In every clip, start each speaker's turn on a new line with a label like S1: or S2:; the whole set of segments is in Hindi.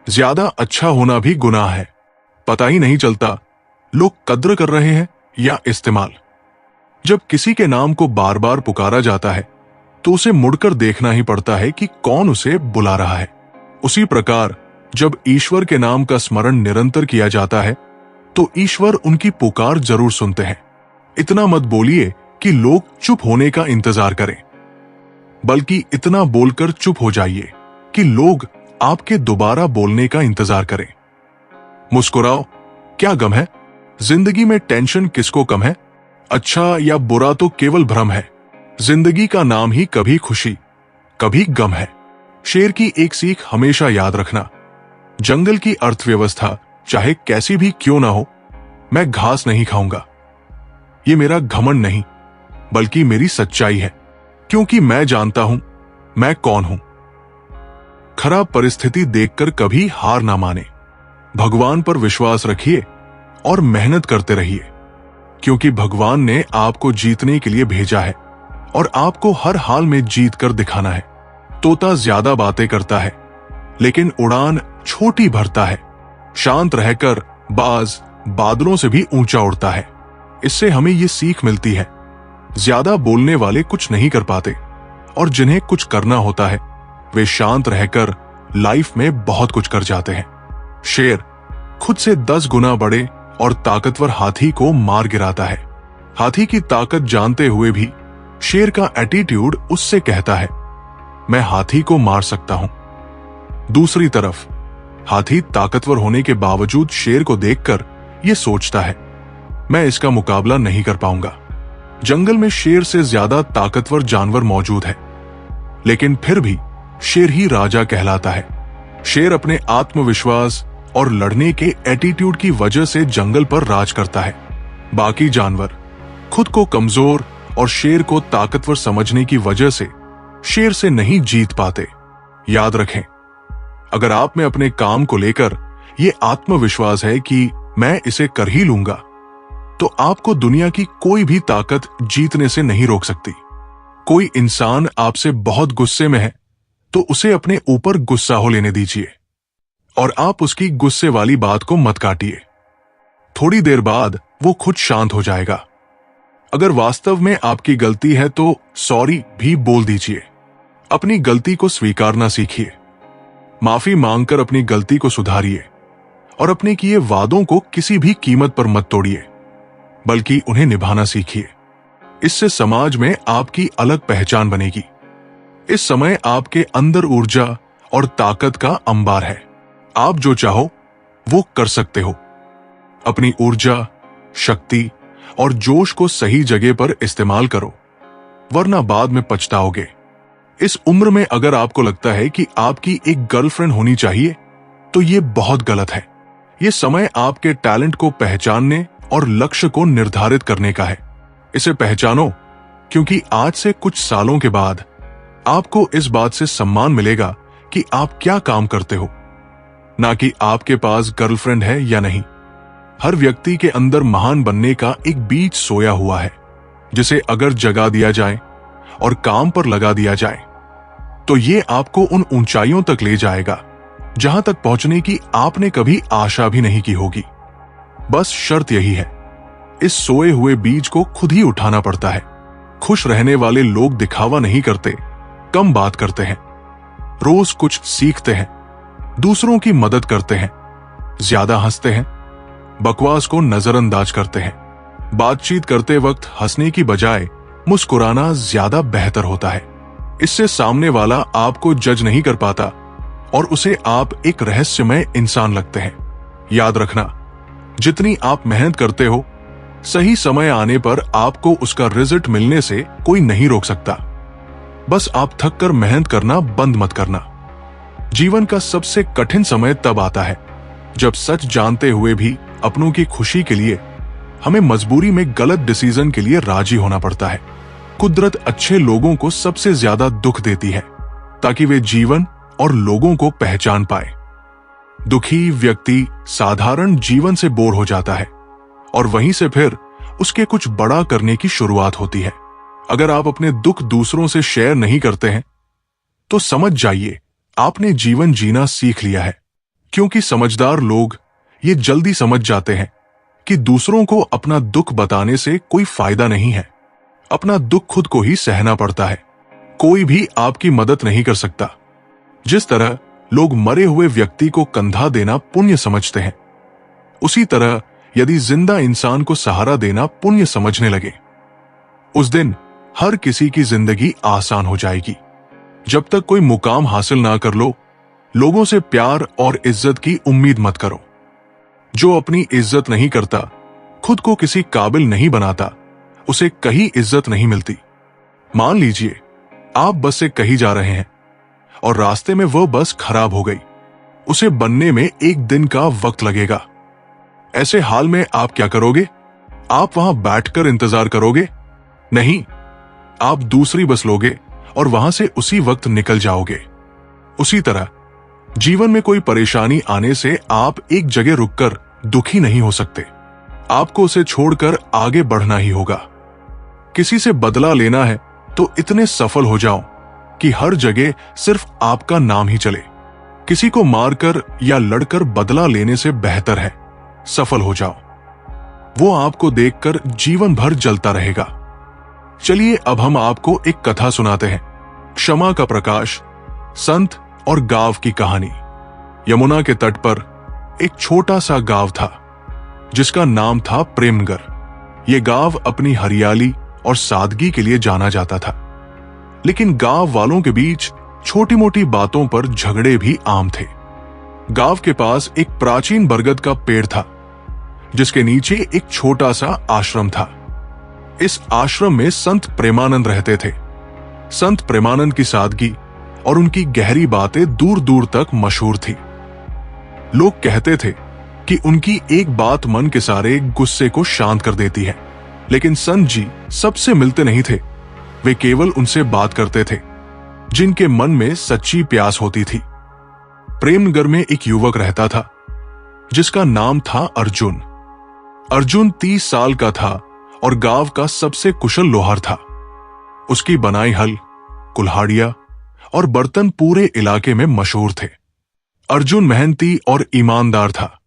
S1: ज्यादा अच्छा होना भी गुनाह है। पता ही नहीं चलता लोग कद्र कर रहे हैं या इस्तेमाल। जब किसी के नाम को बार बार पुकारा जाता है तो उसे मुड़कर देखना ही पड़ता है कि कौन उसे बुला रहा है। उसी प्रकार जब ईश्वर के नाम का स्मरण निरंतर किया जाता है तो ईश्वर उनकी पुकार जरूर सुनते हैं। इतना मत बोलिए कि लोग चुप होने का इंतजार करें, बल्कि इतना बोलकर चुप हो जाइए कि लोग आपके दोबारा बोलने का इंतजार करें। मुस्कुराओ, क्या गम है? जिंदगी में टेंशन किसको कम है? अच्छा या बुरा तो केवल भ्रम है। जिंदगी का नाम ही कभी खुशी कभी गम है। शेर की एक सीख हमेशा याद रखना, जंगल की अर्थव्यवस्था चाहे कैसी भी क्यों ना हो, मैं घास नहीं खाऊंगा। ये मेरा घमंड नहीं बल्कि मेरी सच्चाई है, क्योंकि मैं जानता हूं मैं कौन हूं। खराब परिस्थिति देखकर कभी हार ना माने, भगवान पर विश्वास रखिए और मेहनत करते रहिए, क्योंकि भगवान ने आपको जीतने के लिए भेजा है और आपको हर हाल में जीत कर दिखाना है। तोता ज्यादा बातें करता है लेकिन उड़ान छोटी भरता है। शांत रहकर बाज बादलों से भी ऊंचा उड़ता है। इससे हमें ये सीख मिलती है, ज्यादा बोलने वाले कुछ नहीं कर पाते और जिन्हें कुछ करना होता है वे शांत रहकर लाइफ में बहुत कुछ कर जाते हैं। शेर खुद से 10 गुना बड़े और ताकतवर हाथी को मार गिराता है। हाथी की ताकत जानते हुए भी शेर का एटीट्यूड उससे कहता है, मैं हाथी को मार सकता हूं। दूसरी तरफ हाथी ताकतवर होने के बावजूद शेर को देखकर यह सोचता है, मैं इसका मुकाबला नहीं कर पाऊंगा। जंगल में शेर से ज्यादा ताकतवर जानवर मौजूद है, लेकिन फिर भी शेर ही राजा कहलाता है। शेर अपने आत्मविश्वास और लड़ने के एटीट्यूड की वजह से जंगल पर राज करता है। बाकी जानवर खुद को कमजोर और शेर को ताकतवर समझने की वजह से शेर से नहीं जीत पाते। याद रखें, अगर आप में अपने काम को लेकर ये आत्मविश्वास है कि मैं इसे कर ही लूंगा, तो आपको दुनिया की कोई भी ताकत जीतने से नहीं रोक सकती। कोई इंसान आपसे बहुत गुस्से में है तो उसे अपने ऊपर गुस्सा हो लेने दीजिए और आप उसकी गुस्से वाली बात को मत काटिए। थोड़ी देर बाद वो खुद शांत हो जाएगा। अगर वास्तव में आपकी गलती है तो सॉरी भी बोल दीजिए। अपनी गलती को स्वीकारना सीखिए, माफी मांगकर अपनी गलती को सुधारिए और अपने किए वादों को किसी भी कीमत पर मत तोड़िए, बल्कि उन्हें निभाना सीखिए। इससे समाज में आपकी अलग पहचान बनेगी। इस समय आपके अंदर ऊर्जा और ताकत का अंबार है। आप जो चाहो वो कर सकते हो। अपनी ऊर्जा, शक्ति और जोश को सही जगह पर इस्तेमाल करो, वरना बाद में पछताओगे। इस उम्र में अगर आपको लगता है कि आपकी एक गर्लफ्रेंड होनी चाहिए तो ये बहुत गलत है। ये समय आपके टैलेंट को पहचानने और लक्ष्य को निर्धारित करने का है। इसे पहचानो, क्योंकि आज से कुछ सालों के बाद आपको इस बात से सम्मान मिलेगा कि आप क्या काम करते हो, ना कि आपके पास गर्लफ्रेंड है या नहीं। हर व्यक्ति के अंदर महान बनने का एक बीज सोया हुआ है, जिसे अगर जगा दिया जाए और काम पर लगा दिया जाए तो ये आपको उन ऊंचाइयों तक ले जाएगा जहां तक पहुंचने की आपने कभी आशा भी नहीं की होगी। बस शर्त यही है, इस सोए हुए बीज को खुद ही उठाना पड़ता है। खुश रहने वाले लोग दिखावा नहीं करते, कम बात करते हैं, रोज कुछ सीखते हैं, दूसरों की मदद करते हैं, ज्यादा हंसते हैं, बकवास को नजरअंदाज करते हैं। बातचीत करते वक्त हंसने की बजाय मुस्कुराना ज्यादा बेहतर होता है। इससे सामने वाला आपको जज नहीं कर पाता और उसे आप एक रहस्यमय इंसान लगते हैं। याद रखना, जितनी आप मेहनत करते हो, सही समय आने पर आपको उसका रिजल्ट मिलने से कोई नहीं रोक सकता। बस आप थक कर मेहनत करना बंद मत करना। जीवन का सबसे कठिन समय तब आता है जब सच जानते हुए भी अपनों की खुशी के लिए हमें मजबूरी में गलत डिसीजन के लिए राजी होना पड़ता है। कुदरत अच्छे लोगों को सबसे ज्यादा दुख देती है ताकि वे जीवन और लोगों को पहचान पाए। दुखी व्यक्ति साधारण जीवन से बोर हो जाता है और वहीं से फिर उसके कुछ बड़ा करने की शुरुआत होती है। अगर आप अपने दुख दूसरों से शेयर नहीं करते हैं तो समझ जाइए आपने जीवन जीना सीख लिया है। क्योंकि समझदार लोग ये जल्दी समझ जाते हैं कि दूसरों को अपना दुख बताने से कोई फायदा नहीं है। अपना दुख खुद को ही सहना पड़ता है। कोई भी आपकी मदद नहीं कर सकता। जिस तरह लोग मरे हुए व्यक्ति को कंधा देना पुण्य समझते हैं, उसी तरह यदि जिंदा इंसान को सहारा देना पुण्य समझने लगे, उस दिन हर किसी की जिंदगी आसान हो जाएगी। जब तक कोई मुकाम हासिल ना कर लो, लोगों से प्यार और इज्जत की उम्मीद मत करो। जो अपनी इज्जत नहीं करता, खुद को किसी काबिल नहीं बनाता, उसे कहीं इज्जत नहीं मिलती। मान लीजिए आप बस से कहीं जा रहे हैं और रास्ते में वह बस खराब हो गई। उसे बनने में 1 दिन का वक्त लगेगा। ऐसे हाल में आप क्या करोगे? आप वहां बैठकर इंतजार करोगे? नहीं, आप दूसरी बस लोगे और वहां से उसी वक्त निकल जाओगे। उसी तरह जीवन में कोई परेशानी आने से आप एक जगह रुककर दुखी नहीं हो सकते। आपको उसे छोड़कर आगे बढ़ना ही होगा। किसी से बदला लेना है तो इतने सफल हो जाओ कि हर जगह सिर्फ आपका नाम ही चले। किसी को मारकर या लड़कर बदला लेने से बेहतर है सफल हो जाओ। वो आपको देखकर जीवन भर जलता रहेगा। चलिए अब हम आपको एक कथा सुनाते हैं। क्षमा का प्रकाश, संत और गांव की कहानी। यमुना के तट पर एक छोटा सा गांव था जिसका नाम था प्रेमनगर। ये गांव अपनी हरियाली और सादगी के लिए जाना जाता था, लेकिन गांव वालों के बीच छोटी मोटी बातों पर झगड़े भी आम थे। गांव के पास एक प्राचीन बरगद का पेड़ था जिसके नीचे एक छोटा सा आश्रम था। इस आश्रम में संत प्रेमानंद रहते थे। संत प्रेमानंद की सादगी और उनकी गहरी बातें दूर दूर तक मशहूर थी। लोग कहते थे कि उनकी एक बात मन के सारे गुस्से को शांत कर देती है। लेकिन संत जी सबसे मिलते नहीं थे। वे केवल उनसे बात करते थे जिनके मन में सच्ची प्यास होती थी। प्रेमनगर में एक युवक रहता था जिसका नाम था अर्जुन। अर्जुन 30 साल का था और गांव का सबसे कुशल लोहार था। उसकी बनाई हल, कुल्हाड़ियां और बर्तन पूरे इलाके में मशहूर थे। अर्जुन मेहनती और ईमानदार था,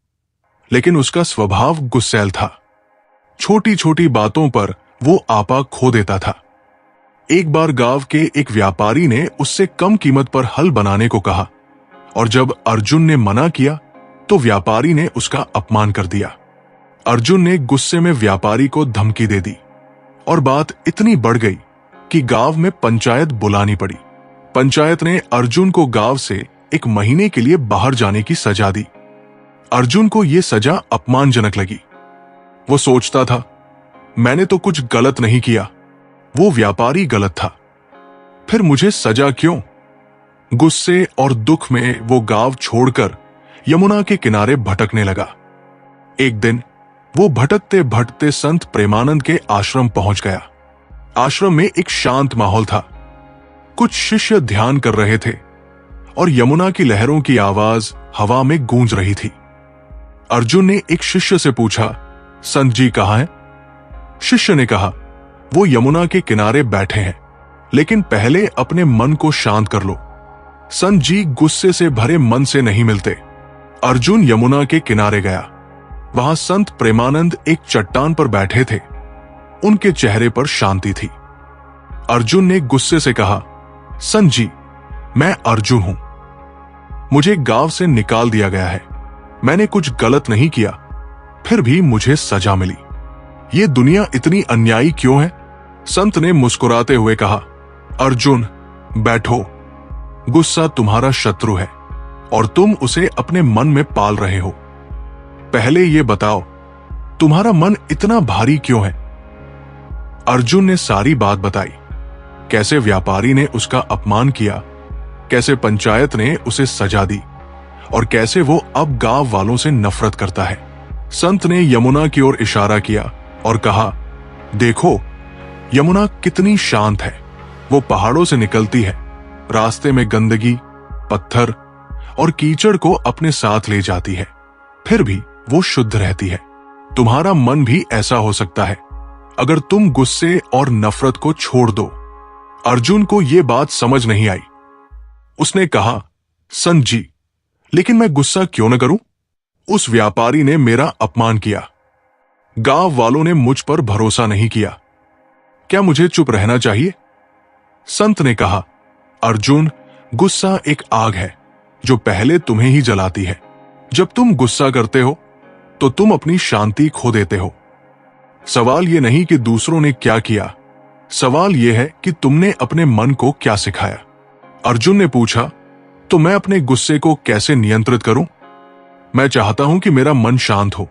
S1: लेकिन उसका स्वभाव गुस्सैल था। छोटी छोटी बातों पर वो आपा खो देता था। एक बार गांव के एक व्यापारी ने उससे कम कीमत पर हल बनाने को कहा और जब अर्जुन ने मना किया तो व्यापारी ने उसका अपमान कर दिया। अर्जुन ने गुस्से में व्यापारी को धमकी दे दी और बात इतनी बढ़ गई कि गांव में पंचायत बुलानी पड़ी। पंचायत ने अर्जुन को गांव से 1 महीने के लिए बाहर जाने की सजा दी। अर्जुन को यह सजा अपमानजनक लगी। वो सोचता था, मैंने तो कुछ गलत नहीं किया, वो व्यापारी गलत था, फिर मुझे सजा क्यों? गुस्से और दुख में वो गांव छोड़कर यमुना के किनारे भटकने लगा। एक दिन वो भटकते भटकते संत प्रेमानंद के आश्रम पहुंच गया। आश्रम में एक शांत माहौल था। कुछ शिष्य ध्यान कर रहे थे और यमुना की लहरों की आवाज हवा में गूंज रही थी। अर्जुन ने एक शिष्य से पूछा, संत जी कहाँ हैं? शिष्य ने कहा, वो यमुना के किनारे बैठे हैं, लेकिन पहले अपने मन को शांत कर लो। संत जी गुस्से से भरे मन से नहीं मिलते। अर्जुन यमुना के किनारे गया। वहां संत प्रेमानंद एक चट्टान पर बैठे थे। उनके चेहरे पर शांति थी। अर्जुन ने गुस्से से कहा, संत जी, मैं अर्जुन हूं। मुझे गांव से निकाल दिया गया है। मैंने कुछ गलत नहीं किया, फिर भी मुझे सजा मिली। ये दुनिया इतनी अन्यायी क्यों है? संत ने मुस्कुराते हुए कहा, अर्जुन बैठो। गुस्सा तुम्हारा शत्रु है और तुम उसे अपने मन में पाल रहे हो। पहले ये बताओ, तुम्हारा मन इतना भारी क्यों है? अर्जुन ने सारी बात बताई। कैसे व्यापारी ने उसका अपमान किया, कैसे पंचायत ने उसे सजा दी और कैसे वो अब गांव वालों से नफरत करता है। संत ने यमुना की ओर इशारा किया और कहा, देखो यमुना कितनी शांत है। वो पहाड़ों से निकलती है, रास्ते में गंदगी, पत्थर और कीचड़ को अपने साथ ले जाती है, फिर भी वो शुद्ध रहती है। तुम्हारा मन भी ऐसा हो सकता है अगर तुम गुस्से और नफरत को छोड़ दो। अर्जुन को यह बात समझ नहीं आई। उसने कहा, संत जी, लेकिन मैं गुस्सा क्यों न करूं? उस व्यापारी ने मेरा अपमान किया। गांव वालों ने मुझ पर भरोसा नहीं किया। क्या मुझे चुप रहना चाहिए? संत ने कहा, अर्जुन, गुस्सा एक आग है जो पहले तुम्हें ही जलाती है। जब तुम गुस्सा करते हो तो तुम अपनी शांति खो देते हो। सवाल यह नहीं कि दूसरों ने क्या किया, सवाल यह है कि तुमने अपने मन को क्या सिखाया। अर्जुन ने पूछा, तो मैं अपने गुस्से को कैसे नियंत्रित करूं? मैं चाहता हूं कि मेरा मन शांत हो,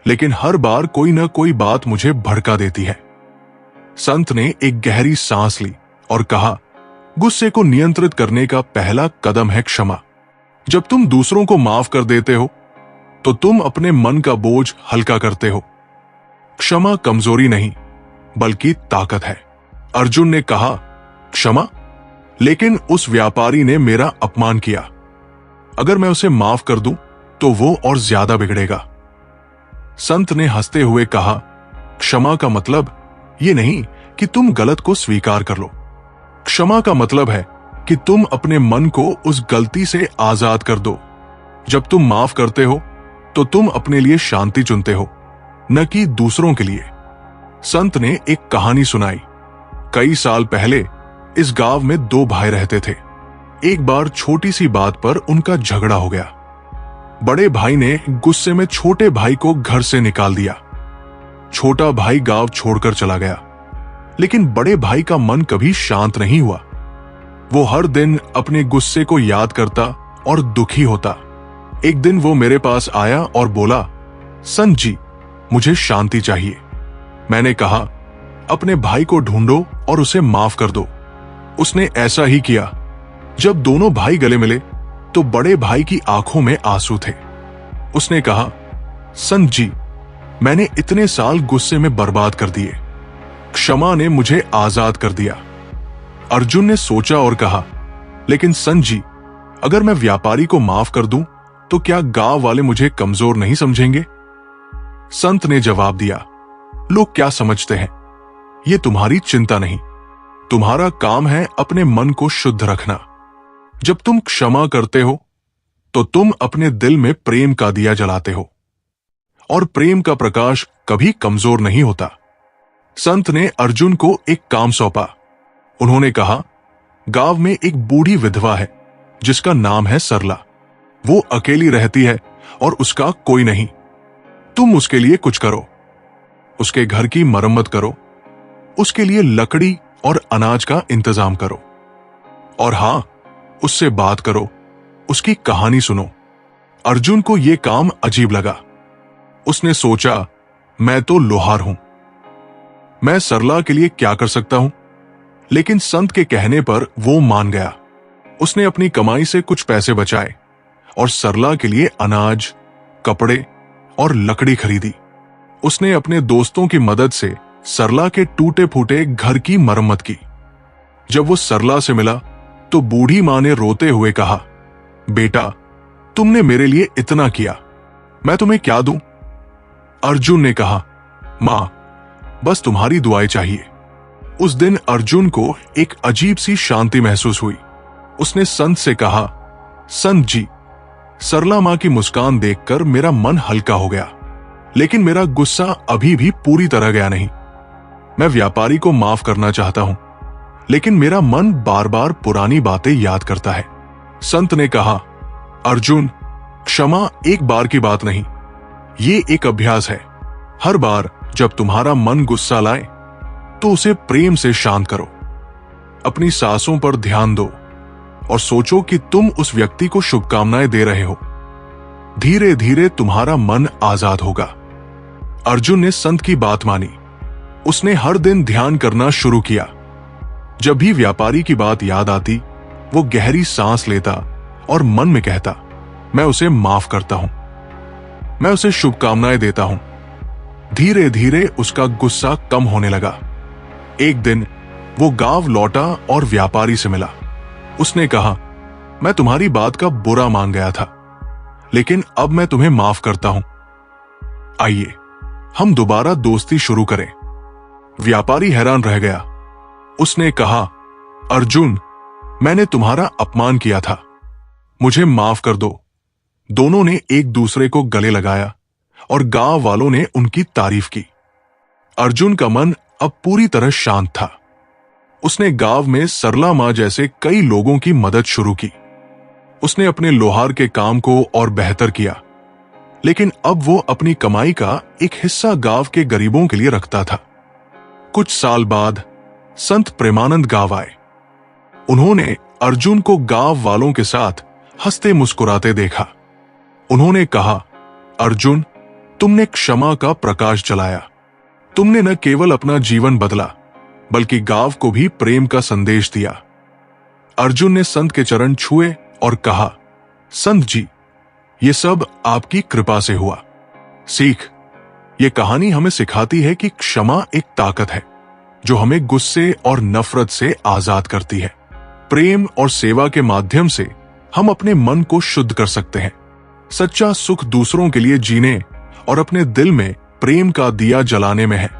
S1: लेकिन हर बार कोई ना कोई बात मुझे भड़का देती है। संत ने एक गहरी सांस ली और कहा, गुस्से को नियंत्रित करने का पहला कदम है क्षमा। जब तुम दूसरों को माफ कर देते हो तो तुम अपने मन का बोझ हल्का करते हो। क्षमा कमजोरी नहीं बल्कि ताकत है। अर्जुन ने कहा, क्षमा? लेकिन उस व्यापारी ने मेरा अपमान किया। अगर मैं उसे माफ कर दूं तो वो और ज्यादा बिगड़ेगा। संत ने हंसते हुए कहा, क्षमा का मतलब ये नहीं कि तुम गलत को स्वीकार कर लो। क्षमा का मतलब है कि तुम अपने मन को उस गलती से आजाद कर दो। जब तुम माफ करते हो तो तुम अपने लिए शांति चुनते हो, न कि दूसरों के लिए। संत ने एक कहानी सुनाई। कई साल पहले इस गांव में दो भाई रहते थे। एक बार छोटी सी बात पर उनका झगड़ा हो गया। बड़े भाई ने गुस्से में छोटे भाई को घर से निकाल दिया। छोटा भाई गांव छोड़कर चला गया, लेकिन बड़े भाई का मन कभी शांत नहीं हुआ। वो हर दिन अपने गुस्से को याद करता और दुखी होता। एक दिन वो मेरे पास आया और बोला, संत जी, मुझे शांति चाहिए। मैंने कहा, अपने भाई को ढूंढो और उसे माफ कर दो। उसने ऐसा ही किया। जब दोनों भाई गले मिले तो बड़े भाई की आंखों में आंसू थे। उसने कहा, संत जी, मैंने इतने साल गुस्से में बर्बाद कर दिए। क्षमा ने मुझे आजाद कर दिया। अर्जुन ने सोचा और कहा, लेकिन संत जी, अगर मैं व्यापारी को माफ कर दूं तो क्या गांव वाले मुझे कमजोर नहीं समझेंगे? संत ने जवाब दिया, लोग क्या समझते हैं ये तुम्हारी चिंता नहीं। तुम्हारा काम है अपने मन को शुद्ध रखना। जब तुम क्षमा करते हो तो तुम अपने दिल में प्रेम का दिया जलाते हो, और प्रेम का प्रकाश कभी कमजोर नहीं होता। संत ने अर्जुन को एक काम सौंपा। उन्होंने कहा, गांव में एक बूढ़ी विधवा है जिसका नाम है सरला। वो अकेली रहती है और उसका कोई नहीं। तुम उसके लिए कुछ करो। उसके घर की मरम्मत करो, उसके लिए लकड़ी और अनाज का इंतजाम करो, और हां, उससे बात करो, उसकी कहानी सुनो। अर्जुन को यह काम अजीब लगा। उसने सोचा, मैं तो लोहार हूं, मैं सरला के लिए क्या कर सकता हूं? लेकिन संत के कहने पर वो मान गया। उसने अपनी कमाई से कुछ पैसे बचाए और सरला के लिए अनाज, कपड़े और लकड़ी खरीदी। उसने अपने दोस्तों की मदद से सरला के टूटे फूटे घर की मरम्मत की। जब वो सरला से मिला तो बूढ़ी मां ने रोते हुए कहा, बेटा, तुमने मेरे लिए इतना किया, मैं तुम्हें क्या दूं? अर्जुन ने कहा, मां, बस तुम्हारी दुआएं चाहिए। उस दिन अर्जुन को एक अजीब सी शांति महसूस हुई। उसने संत से कहा, संत जी, सरला मां की मुस्कान देखकर मेरा मन हल्का हो गया, लेकिन मेरा गुस्सा अभी भी पूरी तरह गया नहीं। मैं व्यापारी को माफ करना चाहता हूं, लेकिन मेरा मन बार बार पुरानी बातें याद करता है। संत ने कहा, अर्जुन, क्षमा एक बार की बात नहीं, ये एक अभ्यास है। हर बार जब तुम्हारा मन गुस्सा लाए तो उसे प्रेम से शांत करो। अपनी सांसों पर ध्यान दो और सोचो कि तुम उस व्यक्ति को शुभकामनाएं दे रहे हो। धीरे धीरे तुम्हारा मन आजाद होगा। अर्जुन ने संत की बात मानी। उसने हर दिन ध्यान करना शुरू किया। जब भी व्यापारी की बात याद आती, वो गहरी सांस लेता और मन में कहता, मैं उसे माफ करता हूं, मैं उसे शुभकामनाएं देता हूं। धीरे धीरे उसका गुस्सा कम होने लगा। एक दिन वो गांव लौटा और व्यापारी से मिला। उसने कहा, मैं तुम्हारी बात का बुरा मान गया था, लेकिन अब मैं तुम्हें माफ करता हूं। आइए हम दोबारा दोस्ती शुरू करें। व्यापारी हैरान रह गया। उसने कहा, अर्जुन, मैंने तुम्हारा अपमान किया था, मुझे माफ कर दो। दोनों ने एक दूसरे को गले लगाया और गांव वालों ने उनकी तारीफ की। अर्जुन का मन अब पूरी तरह शांत था। उसने गांव में सरला मां जैसे कई लोगों की मदद शुरू की। उसने अपने लोहार के काम को और बेहतर किया, लेकिन अब वो अपनी कमाई का एक हिस्सा गांव के गरीबों के लिए रखता था। कुछ साल बाद संत प्रेमानंद गांव आए। उन्होंने अर्जुन को गांव वालों के साथ हंसते मुस्कुराते देखा। उन्होंने कहा, अर्जुन, तुमने क्षमा का प्रकाश जलाया। तुमने न केवल अपना जीवन बदला, बल्कि गांव को भी प्रेम का संदेश दिया। अर्जुन ने संत के चरण छुए और कहा, संत जी, ये सब आपकी कृपा से हुआ। सीख, ये कहानी हमें सिखाती है कि क्षमा एक ताकत है जो हमें गुस्से और नफरत से आजाद करती है। प्रेम और सेवा के माध्यम से हम अपने मन को शुद्ध कर सकते हैं। सच्चा सुख दूसरों के लिए जीने और अपने दिल में प्रेम का दिया जलाने में है।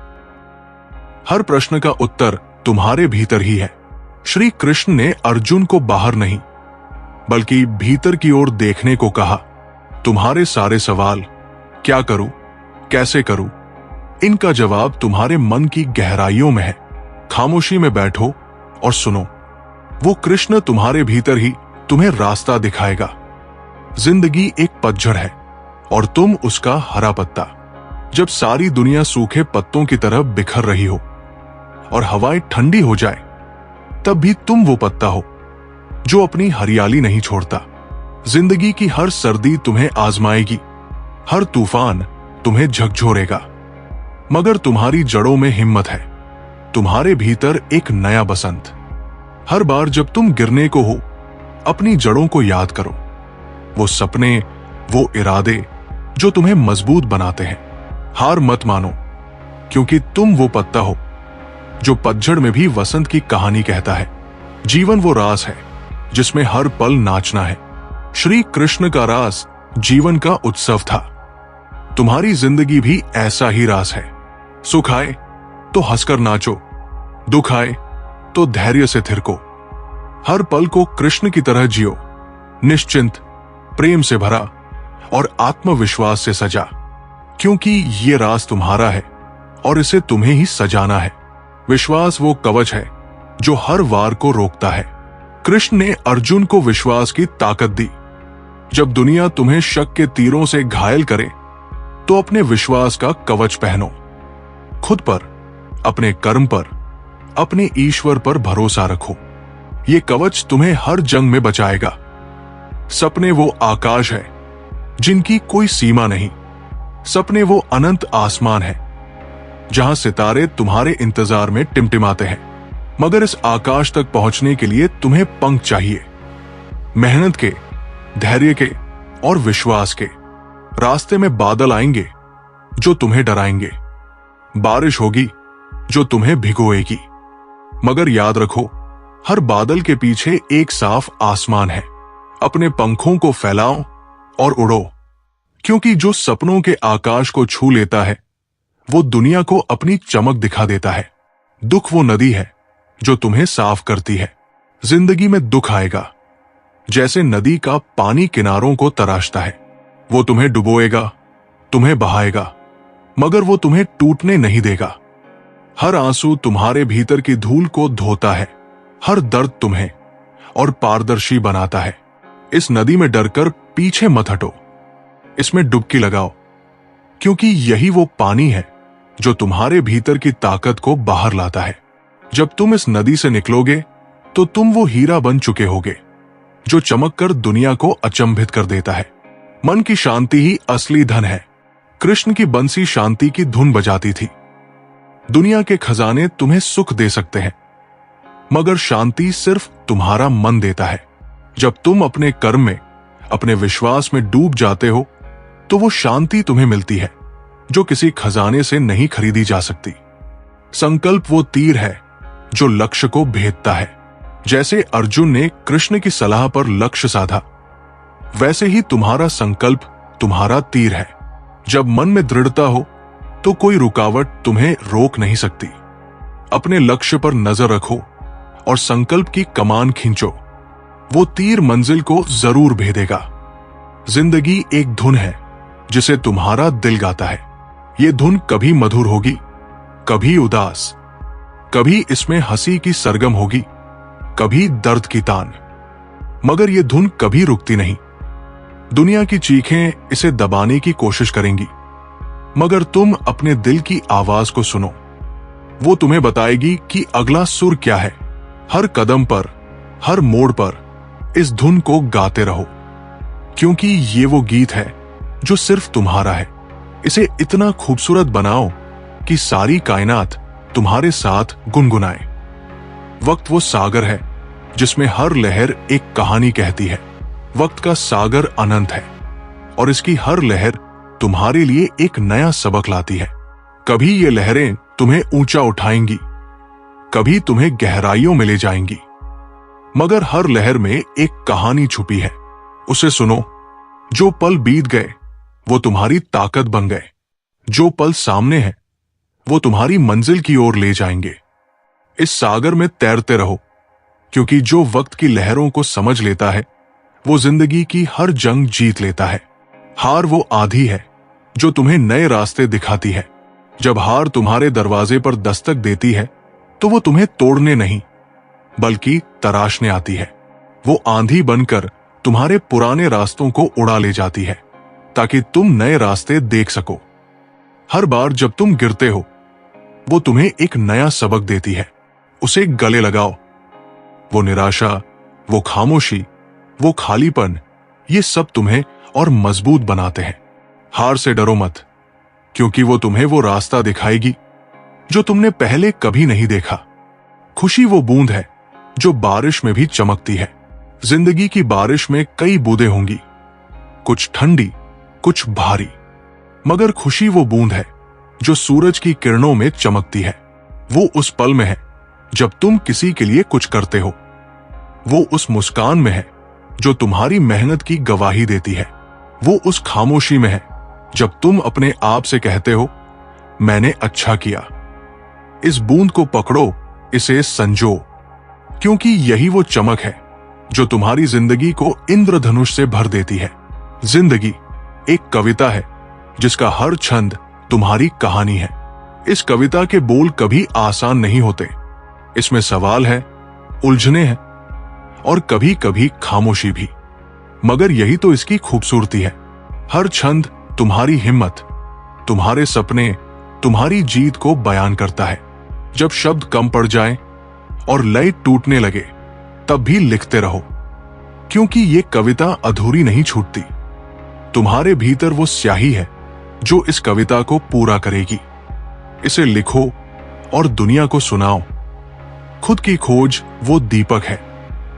S1: हर प्रश्न का उत्तर तुम्हारे भीतर ही है। श्री कृष्ण ने अर्जुन को बाहर नहीं, बल्कि भीतर की ओर देखने को कहा। तुम्हारे सारे सवाल, क्या करूं, कैसे करूं, इनका जवाब तुम्हारे मन की गहराइयों में है। खामोशी में बैठो और सुनो। वो कृष्ण तुम्हारे भीतर ही तुम्हें रास्ता दिखाएगा। जिंदगी एक पतझड़ है और तुम उसका हरा पत्ता। जब सारी दुनिया सूखे पत्तों की तरह बिखर रही हो और हवाएं ठंडी हो जाए, तब भी तुम वो पत्ता हो जो अपनी हरियाली नहीं छोड़ता। जिंदगी की हर सर्दी तुम्हें आजमाएगी, हर तूफान तुम्हें झकझोरेगा, मगर तुम्हारी जड़ों में हिम्मत है। तुम्हारे भीतर एक नया बसंत। हर बार जब तुम गिरने को हो, अपनी जड़ों को याद करो। वो सपने, वो इरादे जो तुम्हें मजबूत बनाते हैं। हार मत मानो, क्योंकि तुम वो पत्ता हो जो पतझड़ में भी वसंत की कहानी कहता है। जीवन वो रास है जिसमें हर पल नाचना है। श्री कृष्ण का रास जीवन का उत्सव था। तुम्हारी जिंदगी भी ऐसा ही रास है। सुख आए तो हंसकर नाचो, दुख आए तो धैर्य से थिरको। हर पल को कृष्ण की तरह जियो, निश्चिंत, प्रेम से भरा और आत्मविश्वास से सजा, क्योंकि ये राज तुम्हारा है और इसे तुम्हें ही सजाना है। विश्वास वो कवच है जो हर वार को रोकता है। कृष्ण ने अर्जुन को विश्वास की ताकत दी। जब दुनिया तुम्हें शक के तीरों से घायल करे, तो अपने विश्वास का कवच पहनो। खुद पर, अपने कर्म पर, अपने ईश्वर पर भरोसा रखो। ये कवच तुम्हें हर जंग में बचाएगा। सपने वो आकाश है जिनकी कोई सीमा नहीं। सपने वो अनंत आसमान है जहां सितारे तुम्हारे इंतजार में टिमटिमाते हैं। मगर इस आकाश तक पहुंचने के लिए तुम्हें पंख चाहिए। मेहनत के, धैर्य के और विश्वास के। रास्ते में बादल आएंगे जो तुम्हें डराएंगे, बारिश होगी जो तुम्हें भिगोएगी, मगर याद रखो, हर बादल के पीछे एक साफ आसमान है। अपने पंखों को फैलाओ और उड़ो, क्योंकि जो सपनों के आकाश को छू लेता है, वो दुनिया को अपनी चमक दिखा देता है। दुख वो नदी है जो तुम्हें साफ करती है। जिंदगी में दुख आएगा, जैसे नदी का पानी किनारों को तराशता है। वो तुम्हें डुबोएगा, तुम्हें बहाएगा, मगर वो तुम्हें टूटने नहीं देगा। हर आंसू तुम्हारे भीतर की धूल को धोता है। हर दर्द तुम्हें और पारदर्शी बनाता है। इस नदी में डरकर पीछे मत हटो, इसमें डुबकी लगाओ, क्योंकि यही वो पानी है जो तुम्हारे भीतर की ताकत को बाहर लाता है। जब तुम इस नदी से निकलोगे, तो तुम वो हीरा बन चुके होगे जो चमककर दुनिया को अचंभित कर देता है। मन की शांति ही असली धन है। कृष्ण की बंसी शांति की धुन बजाती थी। दुनिया के खजाने तुम्हें सुख दे सकते हैं, मगर शांति सिर्फ तुम्हारा मन देता है। जब तुम अपने कर्म में, अपने विश्वास में डूब जाते हो, तो वो शांति तुम्हें मिलती है जो किसी खजाने से नहीं खरीदी जा सकती। संकल्प वो तीर है जो लक्ष्य को भेदता है। जैसे अर्जुन ने कृष्ण की सलाह पर लक्ष्य साधा, वैसे ही तुम्हारा संकल्प तुम्हारा तीर है। जब मन में दृढ़ता हो, तो कोई रुकावट तुम्हें रोक नहीं सकती। अपने लक्ष्य पर नजर रखो और संकल्प की कमान खींचो। वो तीर मंजिल को जरूर भेदेगा। जिंदगी एक धुन है जिसे तुम्हारा दिल गाता है। ये धुन कभी मधुर होगी, कभी उदास, कभी इसमें हंसी की सरगम होगी, कभी दर्द की तान, मगर ये धुन कभी रुकती नहीं। दुनिया की चीखें इसे दबाने की कोशिश करेंगी, मगर तुम अपने दिल की आवाज को सुनो। वो तुम्हें बताएगी कि अगला सुर क्या है। हर कदम पर, हर मोड़ पर इस धुन को गाते रहो, क्योंकि ये वो गीत है जो सिर्फ तुम्हारा है। इसे इतना खूबसूरत बनाओ कि सारी कायनात तुम्हारे साथ गुनगुनाए। वक्त वो सागर है जिसमें हर लहर एक कहानी कहती है। वक्त का सागर अनंत है और इसकी हर लहर तुम्हारे लिए एक नया सबक लाती है। कभी ये लहरें तुम्हें ऊंचा उठाएंगी, कभी तुम्हें गहराइयों में ले जाएंगी, मगर हर लहर में एक कहानी छुपी है। उसे सुनो। जो पल बीत गए वो तुम्हारी ताकत बन गए। जो पल सामने है वो तुम्हारी मंजिल की ओर ले जाएंगे। इस सागर में तैरते रहो, क्योंकि जो वक्त की लहरों को समझ लेता है वो जिंदगी की हर जंग जीत लेता है। हार वो आंधी है जो तुम्हें नए रास्ते दिखाती है। जब हार तुम्हारे दरवाजे पर दस्तक देती है तो वो तुम्हें तोड़ने नहीं बल्कि तराशने आती है। वो आंधी बनकर तुम्हारे पुराने रास्तों को उड़ा ले जाती है ताकि तुम नए रास्ते देख सको। हर बार जब तुम गिरते हो वो तुम्हें एक नया सबक देती है। उसे गले लगाओ। वो निराशा, वो खामोशी, वो खालीपन, ये सब तुम्हें और मजबूत बनाते हैं। हार से डरो मत, क्योंकि वो तुम्हें वो रास्ता दिखाएगी जो तुमने पहले कभी नहीं देखा। खुशी वो बूंद है जो बारिश में भी चमकती है। जिंदगी की बारिश में कई बूंदें होंगी, कुछ ठंडी, कुछ भारी, मगर खुशी वो बूंद है जो सूरज की किरणों में चमकती है। वो उस पल में है जब तुम किसी के लिए कुछ करते हो। वो उस मुस्कान में है जो तुम्हारी मेहनत की गवाही देती है। वो उस खामोशी में है जब तुम अपने आप से कहते हो, मैंने अच्छा किया। इस बूंद को पकड़ो, इसे संजो, क्योंकि यही वो चमक है जो तुम्हारी जिंदगी को इंद्रधनुष से भर देती है। जिंदगी एक कविता है जिसका हर छंद तुम्हारी कहानी है। इस कविता के बोल कभी आसान नहीं होते। इसमें सवाल है, उलझने हैं और कभी कभी खामोशी भी, मगर यही तो इसकी खूबसूरती है। हर छंद तुम्हारी हिम्मत, तुम्हारे सपने, तुम्हारी जीत को बयान करता है। जब शब्द कम पड़ जाएं और लय टूटने लगे तब भी लिखते रहो, क्योंकि ये कविता अधूरी नहीं छूटती। तुम्हारे भीतर वो स्याही है जो इस कविता को पूरा करेगी। इसे लिखो और दुनिया को सुनाओ। खुद की खोज वो दीपक है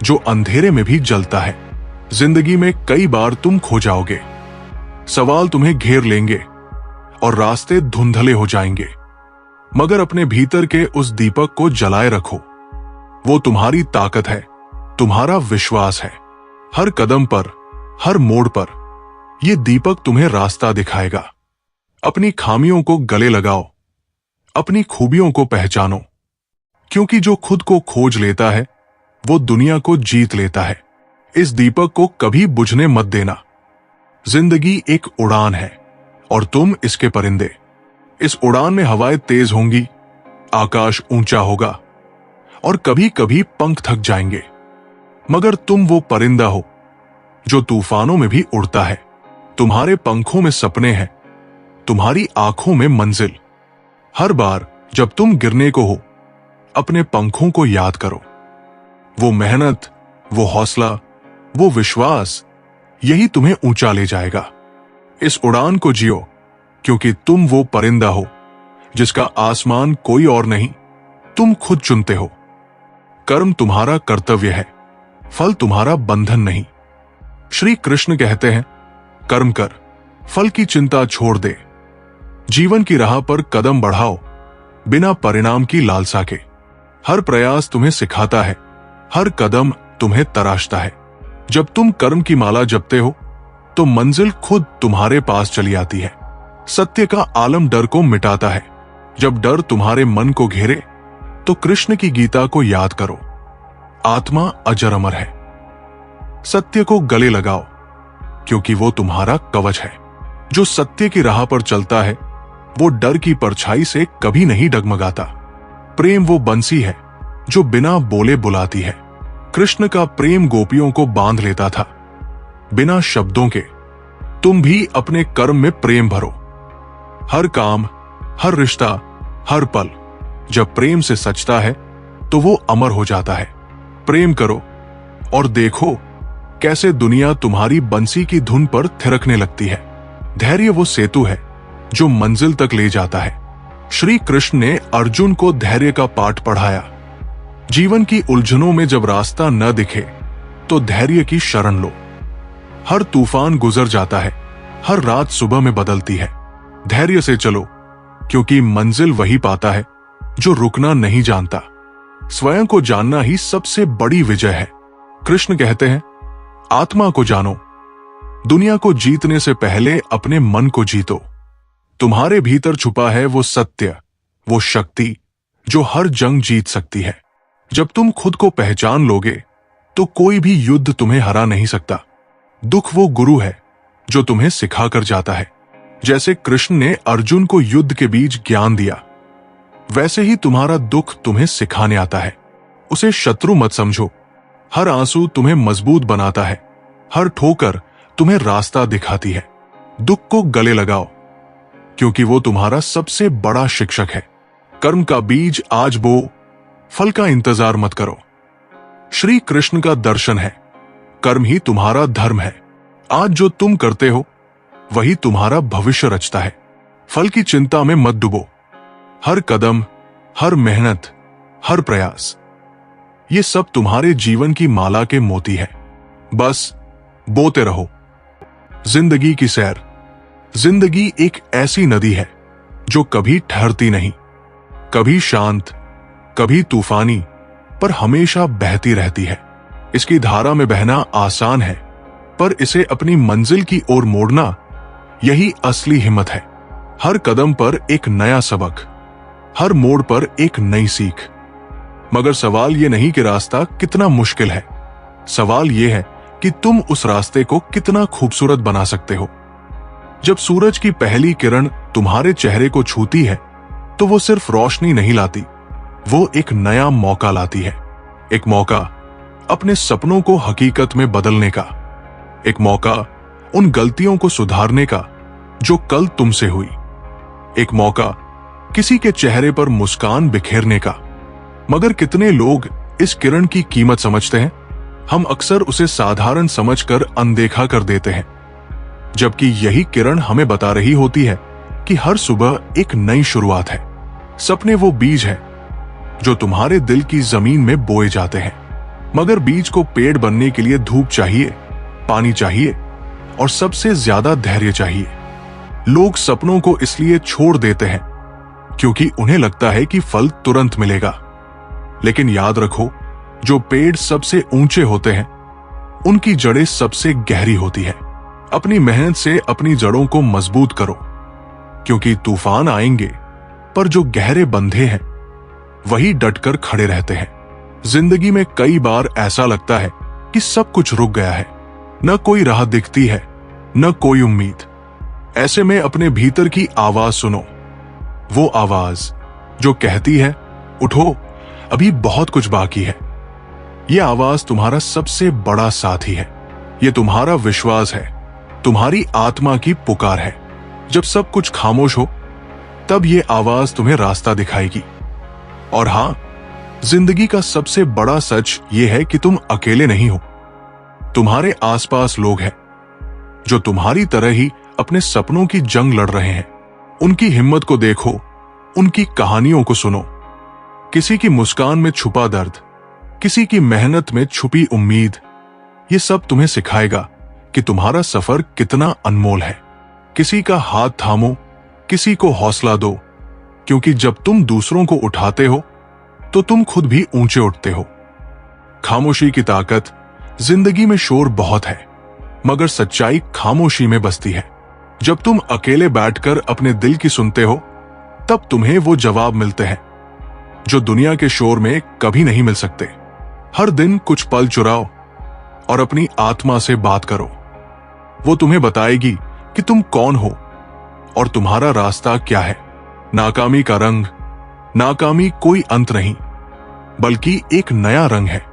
S1: जो अंधेरे में भी जलता है। जिंदगी में कई बार तुम खो जाओगे, सवाल तुम्हें घेर लेंगे और रास्ते धुंधले हो जाएंगे, मगर अपने भीतर के उस दीपक को जलाए रखो। वो तुम्हारी ताकत है, तुम्हारा विश्वास है। हर कदम पर, हर मोड़ पर ये दीपक तुम्हें रास्ता दिखाएगा। अपनी खामियों को गले लगाओ, अपनी खूबियों को पहचानो, क्योंकि जो खुद को खोज लेता है वो दुनिया को जीत लेता है। इस दीपक को कभी बुझने मत देना। जिंदगी एक उड़ान है और तुम इसके परिंदे। इस उड़ान में हवाएं तेज होंगी, आकाश ऊंचा होगा और कभी कभी पंख थक जाएंगे, मगर तुम वो परिंदा हो जो तूफानों में भी उड़ता है। तुम्हारे पंखों में सपने हैं, तुम्हारी आंखों में मंजिल। हर बार जब तुम गिरने को हो अपने पंखों को याद करो। वो मेहनत, वो हौसला, वो विश्वास, यही तुम्हें ऊंचा ले जाएगा। इस उड़ान को जियो, क्योंकि तुम वो परिंदा हो जिसका आसमान कोई और नहीं, तुम खुद चुनते हो। कर्म तुम्हारा कर्तव्य है, फल तुम्हारा बंधन नहीं। श्री कृष्ण कहते हैं, कर्म कर, फल की चिंता छोड़ दे। जीवन की राह पर कदम बढ़ाओ बिना परिणाम की लालसा के। हर प्रयास तुम्हें सिखाता है, हर कदम तुम्हें तराशता है। जब तुम कर्म की माला जपते हो तो मंजिल खुद तुम्हारे पास चली आती है। सत्य का आलम डर को मिटाता है। जब डर तुम्हारे मन को घेरे तो कृष्ण की गीता को याद करो। आत्मा अजर अमर है, सत्य को गले लगाओ, क्योंकि वो तुम्हारा कवच है। जो सत्य की राह पर चलता है वो डर की परछाई से कभी नहीं डगमगाता। प्रेम वो बंसी है जो बिना बोले बुलाती है। कृष्ण का प्रेम गोपियों को बांध लेता था बिना शब्दों के। तुम भी अपने कर्म में प्रेम भरो। हर काम, हर रिश्ता, हर पल जब प्रेम से सचता है तो वो अमर हो जाता है। प्रेम करो और देखो कैसे दुनिया तुम्हारी बंसी की धुन पर थिरकने लगती है। धैर्य वो सेतु है जो मंजिल तक ले जाता है। श्री कृष्ण ने अर्जुन को धैर्य का पाठ पढ़ाया। जीवन की उलझनों में जब रास्ता न दिखे तो धैर्य की शरण लो। हर तूफान गुजर जाता है, हर रात सुबह में बदलती है। धैर्य से चलो, क्योंकि मंजिल वही पाता है जो रुकना नहीं जानता। स्वयं को जानना ही सबसे बड़ी विजय है। कृष्ण कहते हैं, आत्मा को जानो, दुनिया को जीतने से पहले अपने मन को जीतो। तुम्हारे भीतर छुपा है वो सत्य, वो शक्ति जो हर जंग जीत सकती है। जब तुम खुद को पहचान लोगे तो कोई भी युद्ध तुम्हें हरा नहीं सकता। दुख वो गुरु है जो तुम्हें सिखाकर जाता है। जैसे कृष्ण ने अर्जुन को युद्ध के बीच ज्ञान दिया, वैसे ही तुम्हारा दुख तुम्हें सिखाने आता है। उसे शत्रु मत समझो। हर आंसू तुम्हें मजबूत बनाता है, हर ठोकर तुम्हें रास्ता दिखाती है। दुख को गले लगाओ, क्योंकि वो तुम्हारा सबसे बड़ा शिक्षक है। कर्म का बीज आज बो, फल का इंतजार मत करो। श्री कृष्ण का दर्शन है, कर्म ही तुम्हारा धर्म है। आज जो तुम करते हो वही तुम्हारा भविष्य रचता है। फल की चिंता में मत डूबो। हर कदम, हर मेहनत, हर प्रयास, ये सब तुम्हारे जीवन की माला के मोती है। बस बोते रहो। जिंदगी की सैर। जिंदगी एक ऐसी नदी है जो कभी ठहरती नहीं, कभी शांत, कभी तूफानी, पर हमेशा बहती रहती है। इसकी धारा में बहना आसान है, पर इसे अपनी मंजिल की ओर मोड़ना, यही असली हिम्मत है। हर कदम पर एक नया सबक, हर मोड़ पर एक नई सीख। मगर सवाल ये नहीं कि रास्ता कितना मुश्किल है, सवाल ये है कि तुम उस रास्ते को कितना खूबसूरत बना सकते हो। जब सूरज की पहली किरण तुम्हारे चेहरे को छूती है तो वो सिर्फ रोशनी नहीं लाती, वो एक नया मौका लाती है। एक मौका अपने सपनों को हकीकत में बदलने का, एक मौका उन गलतियों को सुधारने का जो कल तुमसे हुई, एक मौका किसी के चेहरे पर मुस्कान बिखेरने का। मगर कितने लोग इस किरण की कीमत समझते हैं? हम अक्सर उसे साधारण समझकर अनदेखा कर देते हैं, जबकि यही किरण हमें बता रही होती है कि हर सुबह एक नई शुरुआत है। सपने वो बीज है जो तुम्हारे दिल की जमीन में बोए जाते हैं, मगर बीज को पेड़ बनने के लिए धूप चाहिए, पानी चाहिए और सबसे ज्यादा धैर्य चाहिए। लोग सपनों को इसलिए छोड़ देते हैं क्योंकि उन्हें लगता है कि फल तुरंत मिलेगा। लेकिन याद रखो, जो पेड़ सबसे ऊंचे होते हैं उनकी जड़ें सबसे गहरी होती है। अपनी मेहनत से अपनी जड़ों को मजबूत करो, क्योंकि तूफान आएंगे पर जो गहरे बंधे हैं वही डटकर खड़े रहते हैं। जिंदगी में कई बार ऐसा लगता है कि सब कुछ रुक गया है, न कोई राह दिखती है, न कोई उम्मीद। ऐसे में अपने भीतर की आवाज सुनो, वो आवाज जो कहती है, उठो, अभी बहुत कुछ बाकी है। यह आवाज तुम्हारा सबसे बड़ा साथी है। यह तुम्हारा विश्वास है, तुम्हारी आत्मा की पुकार है। जब सब कुछ खामोश हो तब यह आवाज तुम्हें रास्ता दिखाएगी। और हां, जिंदगी का सबसे बड़ा सच यह है कि तुम अकेले नहीं हो। तुम्हारे आसपास लोग हैं जो तुम्हारी तरह ही अपने सपनों की जंग लड़ रहे हैं। उनकी हिम्मत को देखो, उनकी कहानियों को सुनो। किसी की मुस्कान में छुपा दर्द, किसी की मेहनत में छुपी उम्मीद, ये सब तुम्हें सिखाएगा कि तुम्हारा सफर कितना अनमोल है। किसी का हाथ थामो, किसी को हौसला दो, क्योंकि जब तुम दूसरों को उठाते हो तो तुम खुद भी ऊंचे उठते हो। खामोशी की ताकत। जिंदगी में शोर बहुत है, मगर सच्चाई खामोशी में बसती है। जब तुम अकेले बैठकर अपने दिल की सुनते हो तब तुम्हें वो जवाब मिलते हैं जो दुनिया के शोर में कभी नहीं मिल सकते। हर दिन कुछ पल चुराओ, और अपनी आत्मा से बात करो। वो तुम्हें बताएगी कि तुम कौन हो और तुम्हारा रास्ता क्या है। नाकामी का रंग, नाकामी कोई अंत नहीं, बल्कि एक नया रंग है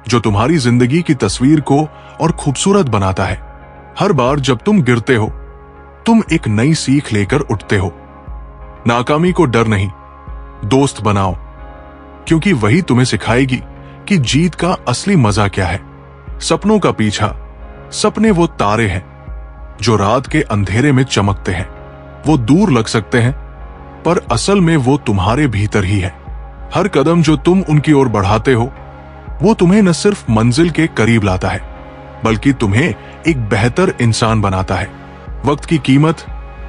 S1: जो तुम्हारी जिंदगी की तस्वीर को और खूबसूरत बनाता है। हर बार जब तुम गिरते हो, तुम एक नई सीख लेकर उठते हो। नाकामी को डर नहीं, दोस्त बनाओ, क्योंकि वही तुम्हें सिखाएगी कि जीत का असली मजा क्या है। सपनों का पीछा, सपने वो तारे हैं जो रात के अंधेरे में चमकते हैं। वो दूर लग सकते हैं, पर असल में वो तुम्हारे भीतर ही है। हर कदम जो तुम उनकी ओर बढ़ाते हो, वो तुम्हें न सिर्फ मंजिल के करीब लाता है, बल्कि तुम्हें एक बेहतर इंसान बनाता है। वक्त की कीमत,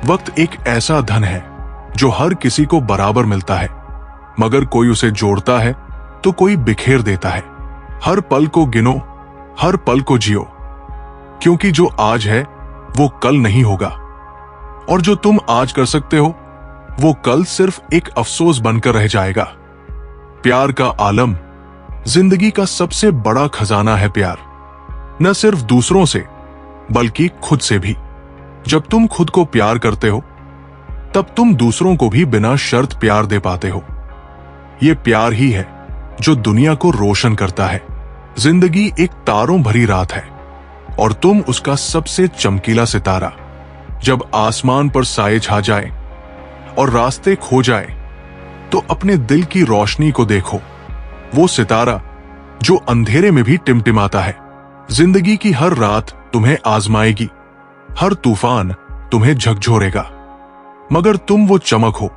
S1: वक्त एक ऐसा धन है जो हर किसी को बराबर मिलता है, मगर कोई उसे जोड़ता है तो कोई बिखेर देता है। हर पल को गिनो, हर पल को जियो, क्योंकि जो आज है वो कल नहीं होगा, और जो तुम आज कर सकते हो वो कल सिर्फ एक अफसोस बनकर रह जाएगा। प्यार का आलम, जिंदगी का सबसे बड़ा खजाना है प्यार, न सिर्फ दूसरों से बल्कि खुद से भी। जब तुम खुद को प्यार करते हो, तब तुम दूसरों को भी बिना शर्त प्यार दे पाते हो। ये प्यार ही है जो दुनिया को रोशन करता है। जिंदगी एक तारों भरी रात है और तुम उसका सबसे चमकीला सितारा। जब आसमान पर साए छा जाए और रास्ते खो जाए, तो अपने दिल की रोशनी को देखो, वो सितारा जो अंधेरे में भी टिमटिमाता है। जिंदगी की हर रात तुम्हें आजमाएगी, हर तूफान तुम्हें झकझोरेगा, मगर तुम वो चमक हो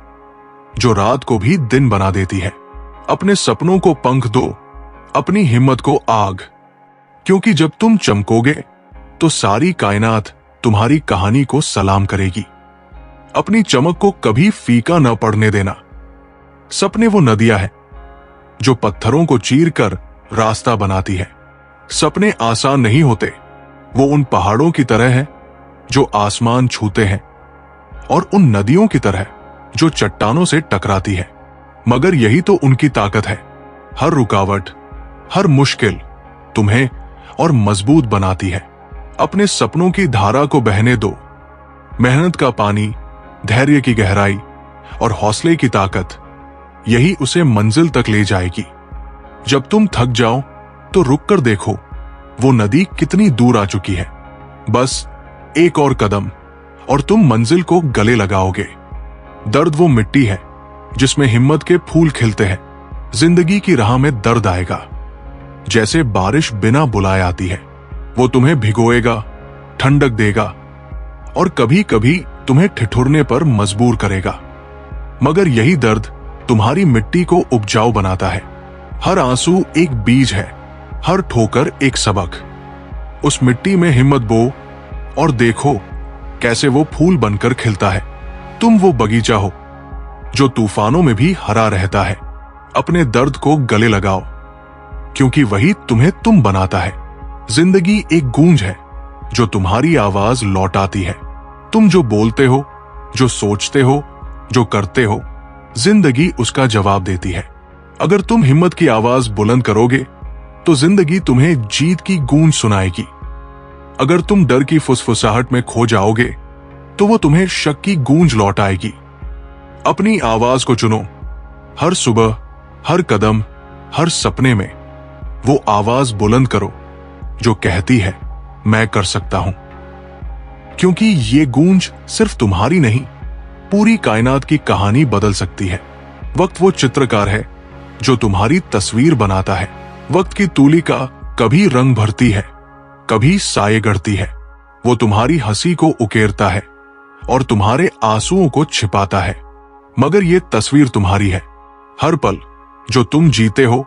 S1: जो रात को भी दिन बना देती है। अपने सपनों को पंख दो, अपनी हिम्मत को आग, क्योंकि जब तुम चमकोगे तो सारी कायनात तुम्हारी कहानी को सलाम करेगी। अपनी चमक को कभी फीका न पड़ने देना। सपने वो नदियां हैं जो पत्थरों को चीरकर रास्ता बनाती है। सपने आसान नहीं होते, वो उन पहाड़ों की तरह हैं जो आसमान छूते हैं, और उन नदियों की तरह जो चट्टानों से टकराती है, मगर यही तो उनकी ताकत है। हर रुकावट, हर मुश्किल तुम्हें और मजबूत बनाती है। अपने सपनों की धारा को बहने दो। मेहनत का पानी, धैर्य की गहराई और हौसले की ताकत, यही उसे मंजिल तक ले जाएगी। जब तुम थक जाओ तो रुक कर देखो वो नदी कितनी दूर आ चुकी है। बस एक और कदम और तुम मंजिल को गले लगाओगे। दर्द वो मिट्टी है जिसमें हिम्मत के फूल खिलते हैं। जिंदगी की राह में दर्द आएगा, जैसे बारिश बिना बुलाए आती है। वो तुम्हें भिगोएगा, ठंडक देगा और कभी कभी तुम्हें ठिठुरने पर मजबूर करेगा, मगर यही दर्द तुम्हारी मिट्टी को उपजाऊ बनाता है। हर आंसू एक बीज है, हर ठोकर एक सबक। उस मिट्टी में हिम्मत बो और देखो कैसे वो फूल बनकर खिलता है। तुम वो बगीचा हो जो तूफानों में भी हरा रहता है। अपने दर्द को गले लगाओ, क्योंकि वही तुम्हें तुम बनाता है। जिंदगी एक गूंज है जो तुम्हारी आवाज लौटाती है। तुम जो बोलते हो, जो सोचते हो, जो करते हो, जिंदगी उसका जवाब देती है। अगर तुम हिम्मत की आवाज बुलंद करोगे तो जिंदगी तुम्हें जीत की गूंज सुनाएगी। अगर तुम डर की फुसफुसाहट में खो जाओगे तो वो तुम्हें शक की गूंज लौटाएगी। अपनी आवाज को चुनो। हर सुबह, हर कदम, हर सपने में वो आवाज बुलंद करो जो कहती है मैं कर सकता हूं, क्योंकि ये गूंज सिर्फ तुम्हारी नहीं, पूरी कायनात की कहानी बदल सकती है। वक्त वो चित्रकार है जो तुम्हारी तस्वीर बनाता है। वक्त की तूलिका कभी रंग भरती है, कभी साये गढ़ती है। वो तुम्हारी हंसी को उकेरता है और तुम्हारे आंसुओं को छिपाता है, मगर ये तस्वीर तुम्हारी है। हर पल जो तुम जीते हो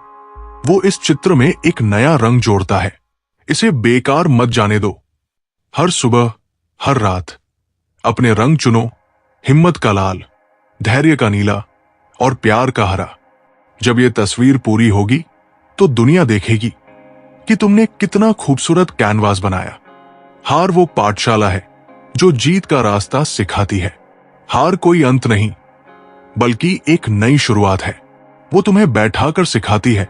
S1: वो इस चित्र में एक नया रंग जोड़ता है। इसे बेकार मत जाने दो। हर सुबह, हर रात अपने रंग चुनो। हिम्मत का लाल, धैर्य का नीला और प्यार का हरा। जब ये तस्वीर पूरी होगी तो दुनिया देखेगी कि तुमने कितना खूबसूरत कैनवास बनाया। हार वो पाठशाला है जो जीत का रास्ता सिखाती है। हार कोई अंत नहीं, बल्कि एक नई शुरुआत है। वो तुम्हें बैठाकर सिखाती है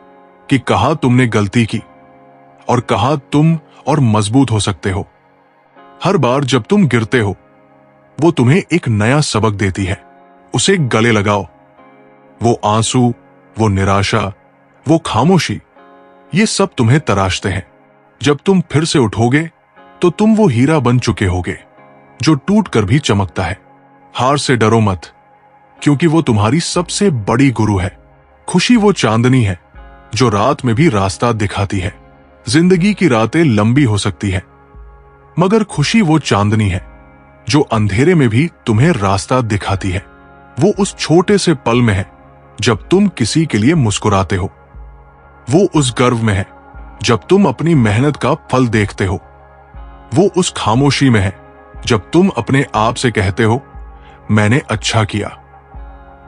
S1: कि कहां तुमने गलती की और कहां तुम और मजबूत हो सकते हो। हर बार जब तुम गिरते हो, वो तुम्हें एक नया सबक देती है। उसे गले लगाओ। वो आंसू, वो निराशा, वो खामोशी, ये सब तुम्हें तराशते हैं। जब तुम फिर से उठोगे तो तुम वो हीरा बन चुके होगे जो टूट कर भी चमकता है। हार से डरो मत, क्योंकि वो तुम्हारी सबसे बड़ी गुरु है। खुशी वो चांदनी है जो रात में भी रास्ता दिखाती है। जिंदगी की रातें लंबी हो सकती है, मगर खुशी वो चांदनी है जो अंधेरे में भी तुम्हें रास्ता दिखाती है। वो उस छोटे से पल में है जब तुम किसी के लिए मुस्कुराते हो। वो उस गर्व में है जब तुम अपनी मेहनत का फल देखते हो। वो उस खामोशी में है जब तुम अपने आप से कहते हो, मैंने अच्छा किया।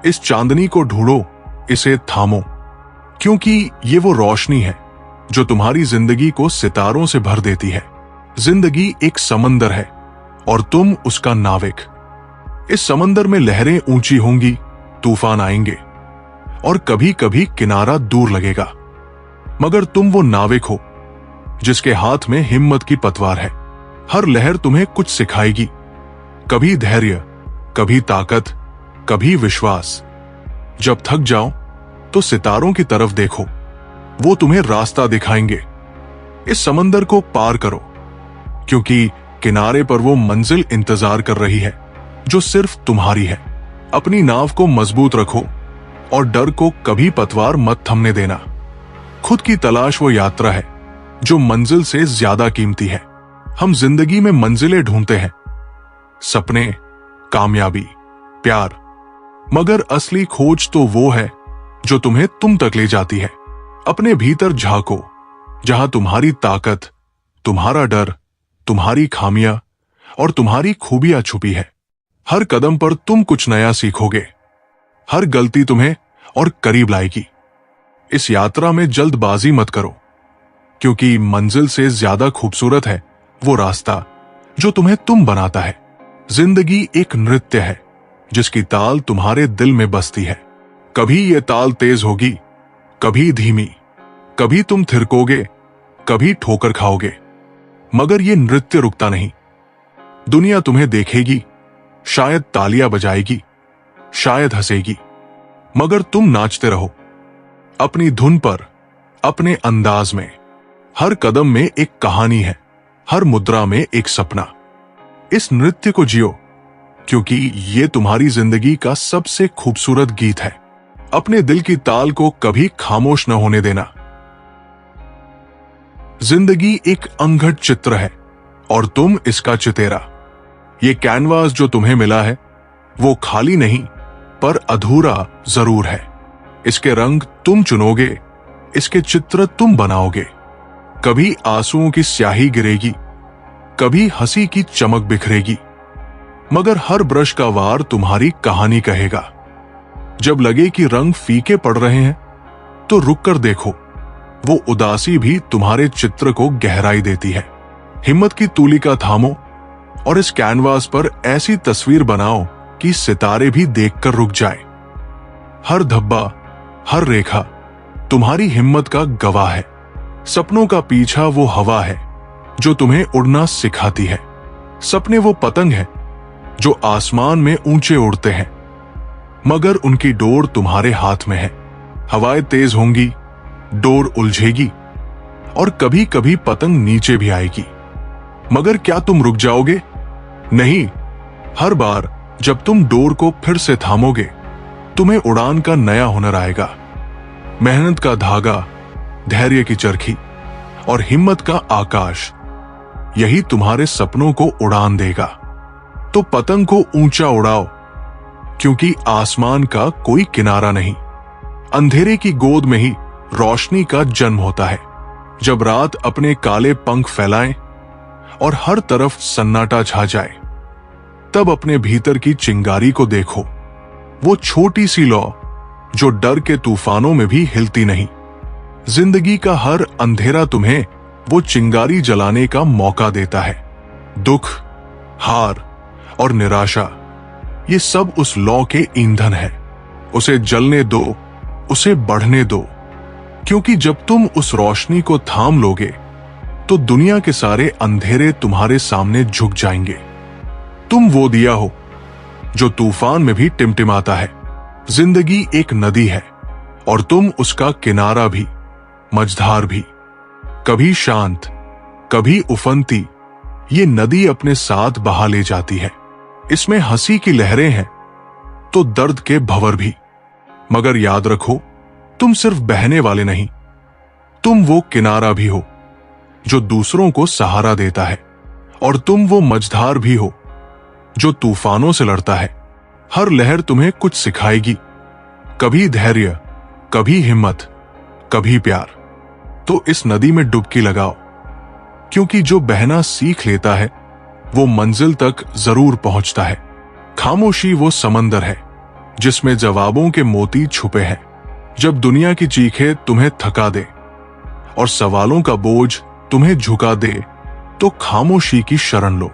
S1: इस चांदनी को ढूंढो, इसे थामो, क्योंकि ये वो रोशनी है जो तुम्हारी जिंदगी को सितारों से भर देती है। जिंदगी एक समंदर है और तुम उसका नाविक। इस समंदर में लहरें ऊंची होंगी, तूफान आएंगे और कभी कभी किनारा दूर लगेगा, मगर तुम वो नाविक हो जिसके हाथ में हिम्मत की पतवार है। हर लहर तुम्हें कुछ सिखाएगी, कभी धैर्य, कभी ताकत, कभी विश्वास। जब थक जाओ तो सितारों की तरफ देखो, वो तुम्हें रास्ता दिखाएंगे। इस समंदर को पार करो, क्योंकि किनारे पर वो मंजिल इंतजार कर रही है जो सिर्फ तुम्हारी है। अपनी नाव को मजबूत रखो और डर को कभी पतवार मत थमने देना। खुद की तलाश वो यात्रा है जो मंजिल से ज्यादा कीमती है। हम जिंदगी में मंजिलें ढूंढते हैं, सपने, कामयाबी, प्यार, मगर असली खोज तो वो है जो तुम्हें तुम तक ले जाती है। अपने भीतर झांको, जहां तुम्हारी ताकत, तुम्हारा डर, तुम्हारी खामियां और तुम्हारी खूबियां छुपी है। हर कदम पर तुम कुछ नया सीखोगे। हर गलती तुम्हें और करीब लाएगी। इस यात्रा में जल्दबाजी मत करो, क्योंकि मंजिल से ज्यादा खूबसूरत है वो रास्ता जो तुम्हें तुम बनाता है। जिंदगी एक नृत्य है जिसकी ताल तुम्हारे दिल में बसती है। कभी ये ताल तेज होगी, कभी धीमी, कभी तुम थिरकोगे, कभी ठोकर खाओगे, मगर ये नृत्य रुकता नहीं। दुनिया तुम्हें देखेगी, शायद तालियां बजाएगी, शायद हंसेगी, मगर तुम नाचते रहो अपनी धुन पर, अपने अंदाज में। हर कदम में एक कहानी है, हर मुद्रा में एक सपना। इस नृत्य को जियो, क्योंकि ये तुम्हारी जिंदगी का सबसे खूबसूरत गीत है। अपने दिल की ताल को कभी खामोश न होने देना। जिंदगी एक अंगढ़ चित्र है और तुम इसका चितेरा। ये कैनवास जो तुम्हें मिला है वो खाली नहीं, पर अधूरा जरूर है। इसके रंग तुम चुनोगे, इसके चित्र तुम बनाओगे। कभी आंसुओं की स्याही गिरेगी, कभी हंसी की चमक बिखरेगी, मगर हर ब्रश का वार तुम्हारी कहानी कहेगा। जब लगे कि रंग फीके पड़ रहे हैं तो रुक कर देखो, वो उदासी भी तुम्हारे चित्र को गहराई देती है। हिम्मत की तूलिका थामो और इस कैनवास पर ऐसी तस्वीर बनाओ कि सितारे भी देखकर रुक जाए। हर धब्बा, हर रेखा तुम्हारी हिम्मत का गवाह है। सपनों का पीछा वो हवा है जो तुम्हें उड़ना सिखाती है। सपने वो पतंग है जो आसमान में ऊंचे उड़ते हैं, मगर उनकी डोर तुम्हारे हाथ में है। हवाएं तेज होंगी, डोर उलझेगी और कभी कभी पतंग नीचे भी आएगी, मगर क्या तुम रुक जाओगे? नहीं। हर बार जब तुम डोर को फिर से थामोगे, तुम्हें उड़ान का नया हुनर आएगा। मेहनत का धागा, धैर्य की चरखी और हिम्मत का आकाश, यही तुम्हारे सपनों को उड़ान देगा। तो पतंग को ऊंचा उड़ाओ, क्योंकि आसमान का कोई किनारा नहीं। अंधेरे की गोद में ही रोशनी का जन्म होता है। जब रात अपने काले पंख फैलाए और हर तरफ सन्नाटा छा जाए, तब अपने भीतर की चिंगारी को देखो। वो छोटी सी लौ जो डर के तूफानों में भी हिलती नहीं। जिंदगी का हर अंधेरा तुम्हें वो चिंगारी जलाने का मौका देता है। दुख, हार और निराशा, ये सब उस लौ के ईंधन है। उसे जलने दो, उसे बढ़ने दो, क्योंकि जब तुम उस रोशनी को थाम लोगे तो दुनिया के सारे अंधेरे तुम्हारे सामने झुक जाएंगे। तुम वो दिया हो जो तूफान में भी टिमटिमाता है। जिंदगी एक नदी है और तुम उसका किनारा भी, मझधार भी। कभी शांत, कभी उफनती, ये नदी अपने साथ बहा ले जाती है। इसमें हंसी की लहरें हैं तो दर्द के भंवर भी। मगर याद रखो, तुम सिर्फ बहने वाले नहीं, तुम वो किनारा भी हो जो दूसरों को सहारा देता है। और तुम वो मझधार भी हो जो तूफानों से लड़ता है। हर लहर तुम्हें कुछ सिखाएगी, कभी धैर्य, कभी हिम्मत, कभी प्यार। तो इस नदी में डुबकी लगाओ, क्योंकि जो बहना सीख लेता है वो मंजिल तक जरूर पहुंचता है। खामोशी वो समंदर है जिसमें जवाबों के मोती छुपे हैं। जब दुनिया की चीखें तुम्हें थका दे और सवालों का बोझ तुम्हें झुका दे, तो खामोशी की शरण लो।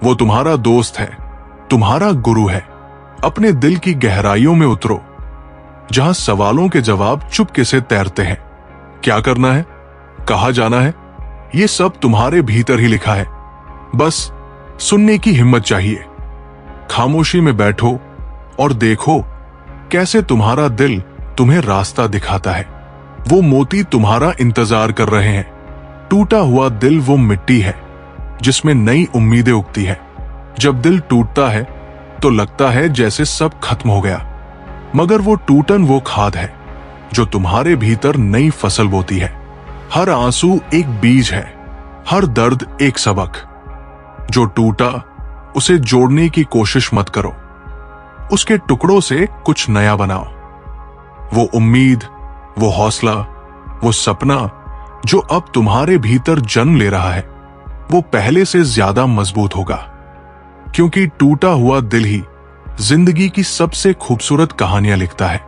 S1: वो तुम्हारा दोस्त है, तुम्हारा गुरु है। अपने दिल की गहराइयों में उतरो, जहां सवालों के जवाब चुपके से तैरते हैं। क्या करना है, कहां जाना है, ये सब तुम्हारे भीतर ही लिखा है। बस सुनने की हिम्मत चाहिए। खामोशी में बैठो और देखो कैसे तुम्हारा दिल तुम्हें रास्ता दिखाता है। वो मोती तुम्हारा इंतजार कर रहे हैं। टूटा हुआ दिल वो मिट्टी है जिसमें नई उम्मीदें उगती है। जब दिल टूटता है तो लगता है जैसे सब खत्म हो गया, मगर वो टूटन वो खाद है जो तुम्हारे भीतर नई फसल बोती है। हर आंसू एक बीज है, हर दर्द एक सबक। जो टूटा उसे जोड़ने की कोशिश मत करो, उसके टुकड़ों से कुछ नया बनाओ। वो उम्मीद, वो हौसला, वो सपना जो अब तुम्हारे भीतर जन्म ले रहा है, वो पहले से ज्यादा मजबूत होगा। क्योंकि टूटा हुआ दिल ही जिंदगी की सबसे खूबसूरत कहानियां लिखता है।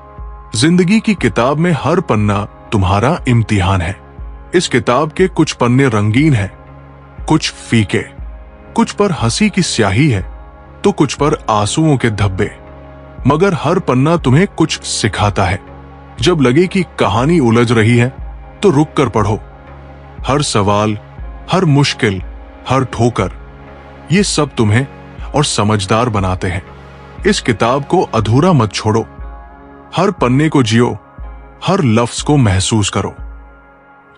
S1: जिंदगी की किताब में हर पन्ना तुम्हारा इम्तिहान है। इस किताब के कुछ पन्ने रंगीन हैं, कुछ फीके, कुछ पर हंसी की स्याही है तो कुछ पर आंसुओं के धब्बे। मगर हर पन्ना तुम्हें कुछ सिखाता है। जब लगे कि कहानी उलझ रही है तो रुक कर पढ़ो। हर सवाल, हर मुश्किल, हर ठोकर, ये सब तुम्हें और समझदार बनाते हैं। इस किताब को अधूरा मत छोड़ो। हर पन्ने को जियो, हर लफ्ज को महसूस करो,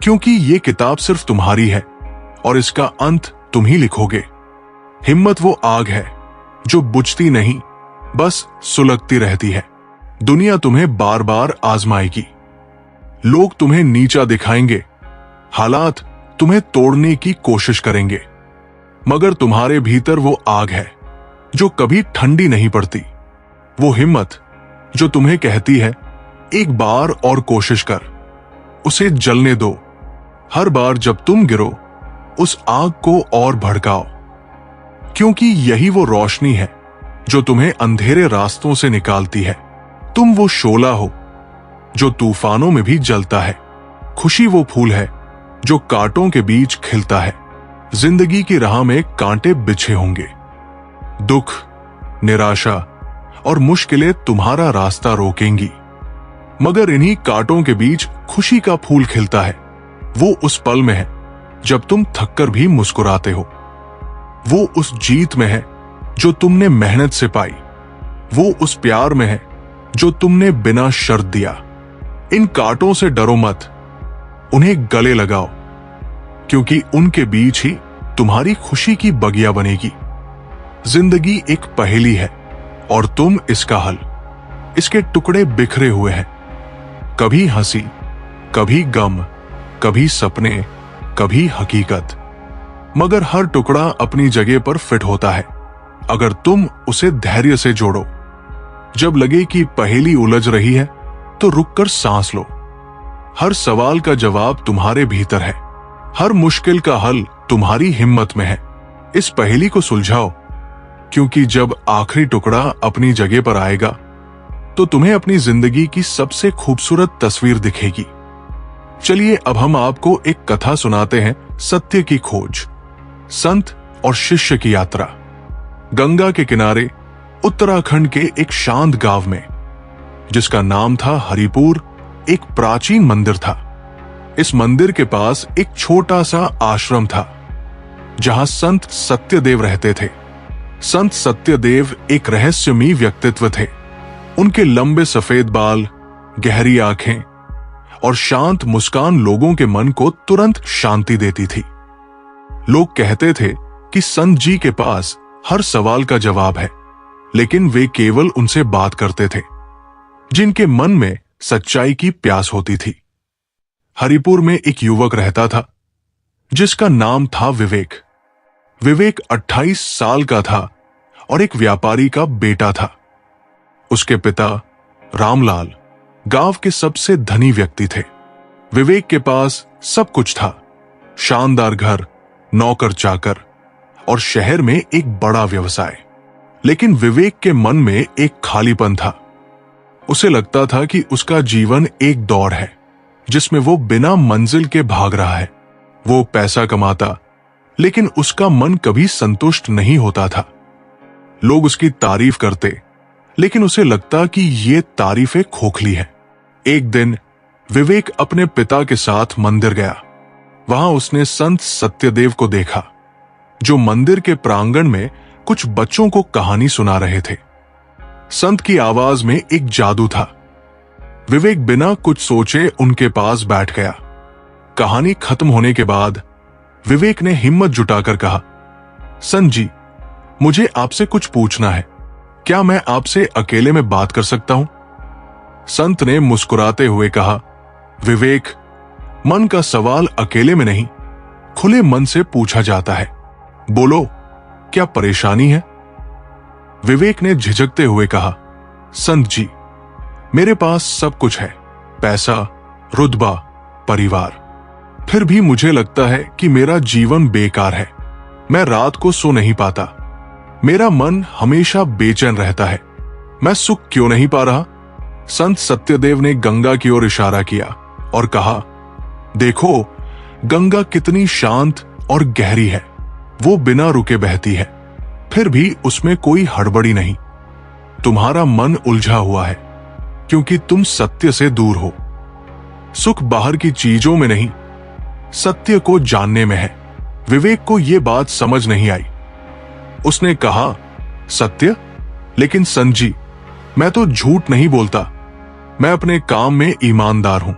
S1: क्योंकि ये किताब सिर्फ तुम्हारी है और इसका अंत तुम ही लिखोगे। हिम्मत वो आग है जो बुझती नहीं, बस सुलगती रहती है। दुनिया तुम्हें बार बार आजमाएगी, लोग तुम्हें नीचा दिखाएंगे, हालात तुम्हें तोड़ने की कोशिश करेंगे, मगर तुम्हारे भीतर वो आग है जो कभी ठंडी नहीं पड़ती। वो हिम्मत जो तुम्हें कहती है, एक बार और कोशिश कर, उसे जलने दो। हर बार जब तुम गिरो, उस आग को और भड़काओ, क्योंकि यही वो रोशनी है जो तुम्हें अंधेरे रास्तों से निकालती है। तुम वो शोला हो जो तूफानों में भी जलता है। खुशी वो फूल है जो कांटों के बीच खिलता है। जिंदगी की राह में कांटे बिछे होंगे, दुख, निराशा और मुश्किलें तुम्हारा रास्ता रोकेंगी, मगर इन्हीं कांटों के बीच खुशी का फूल खिलता है। वो उस पल में है जब तुम थककर भी मुस्कुराते हो। वो उस जीत में है जो तुमने मेहनत से पाई। वो उस प्यार में है जो तुमने बिना शर्त दिया। इन कांटों से डरो मत, उन्हें गले लगाओ, क्योंकि उनके बीच ही तुम्हारी खुशी की बगिया बनेगी। जिंदगी एक पहेली है और तुम इसका हल। इसके टुकड़े बिखरे हुए हैं, कभी हंसी, कभी गम, कभी सपने, कभी हकीकत, मगर हर टुकड़ा अपनी जगह पर फिट होता है अगर तुम उसे धैर्य से जोड़ो। जब लगे कि पहेली उलझ रही है तो रुककर सांस लो। हर सवाल का जवाब तुम्हारे भीतर है, हर मुश्किल का हल तुम्हारी हिम्मत में है। इस पहेली को सुलझाओ, क्योंकि जब आखिरी टुकड़ा अपनी जगह पर आएगा तो तुम्हें अपनी जिंदगी की सबसे खूबसूरत तस्वीर दिखेगी। चलिए अब हम आपको एक कथा सुनाते हैं, सत्य की खोज, संत और शिष्य की यात्रा। गंगा के किनारे उत्तराखंड के एक शांत गांव में, जिसका नाम था हरिपुर, एक प्राचीन मंदिर था। इस मंदिर के पास एक छोटा सा आश्रम था जहां संत सत्यदेव रहते थे। संत सत्यदेव एक रहस्यमयी व्यक्तित्व थे। उनके लंबे सफेद बाल, गहरी आंखें और शांत मुस्कान लोगों के मन को तुरंत शांति देती थी। लोग कहते थे कि संत जी के पास हर सवाल का जवाब है, लेकिन वे केवल उनसे बात करते थे जिनके मन में सच्चाई की प्यास होती थी। हरिपुर में एक युवक रहता था जिसका नाम था विवेक। विवेक 28 साल का था और एक व्यापारी का बेटा था। उसके पिता रामलाल गांव के सबसे धनी व्यक्ति थे। विवेक के पास सब कुछ था, शानदार घर, नौकर चाकर और शहर में एक बड़ा व्यवसाय। लेकिन विवेक के मन में एक खालीपन था। उसे लगता था कि उसका जीवन एक दौड़ है जिसमें वो बिना मंजिल के भाग रहा है। वो पैसा कमाता, लेकिन उसका मन कभी संतुष्ट नहीं होता था। लोग उसकी तारीफ करते, लेकिन उसे लगता कि ये तारीफें खोखली है। एक दिन विवेक अपने पिता के साथ मंदिर गया। वहां उसने संत सत्यदेव को देखा, जो मंदिर के प्रांगण में कुछ बच्चों को कहानी सुना रहे थे। संत की आवाज में एक जादू था। विवेक बिना कुछ सोचे उनके पास बैठ गया। कहानी खत्म होने के बाद विवेक ने हिम्मत जुटाकर कहा, संत जी, मुझे आपसे कुछ पूछना है। क्या मैं आपसे अकेले में बात कर सकता हूं? संत ने मुस्कुराते हुए कहा, विवेक, मन का सवाल अकेले में नहीं, खुले मन से पूछा जाता है। बोलो, क्या परेशानी है? विवेक ने झिझकते हुए कहा, संत जी, मेरे पास सब कुछ है, पैसा, रुतबा, परिवार। फिर भी मुझे लगता है कि मेरा जीवन बेकार है। मैं रात को सो नहीं पाता। मेरा मन हमेशा बेचैन रहता है। मैं सुख क्यों नहीं पा रहा? संत सत्यदेव ने गंगा की ओर इशारा किया और कहा, देखो, गंगा कितनी शांत और गहरी है। वो बिना रुके बहती है, फिर भी उसमें कोई हड़बड़ी नहीं। तुम्हारा मन उलझा हुआ है क्योंकि तुम सत्य से दूर हो। सुख बाहर की चीजों में नहीं, सत्य को जानने में है। विवेक को यह बात समझ नहीं आई। उसने कहा, सत्य? लेकिन संत जी, मैं तो झूठ नहीं बोलता। मैं अपने काम में ईमानदार हूं,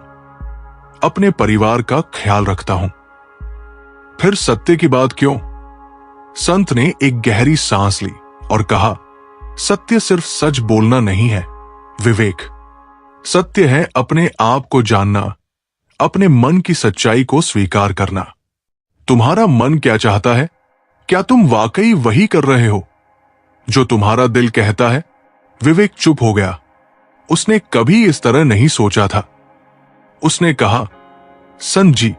S1: अपने परिवार का ख्याल रखता हूं। फिर सत्य की बात क्यों? संत ने एक गहरी सांस ली और कहा, सत्य सिर्फ सच बोलना नहीं है विवेक। सत्य है अपने आप को जानना, अपने मन की सच्चाई को स्वीकार करना। तुम्हारा मन क्या चाहता है? क्या तुम वाकई वही कर रहे हो जो तुम्हारा दिल कहता है? विवेक चुप हो गया। उसने कभी इस तरह नहीं सोचा था। उसने कहा, संत जी,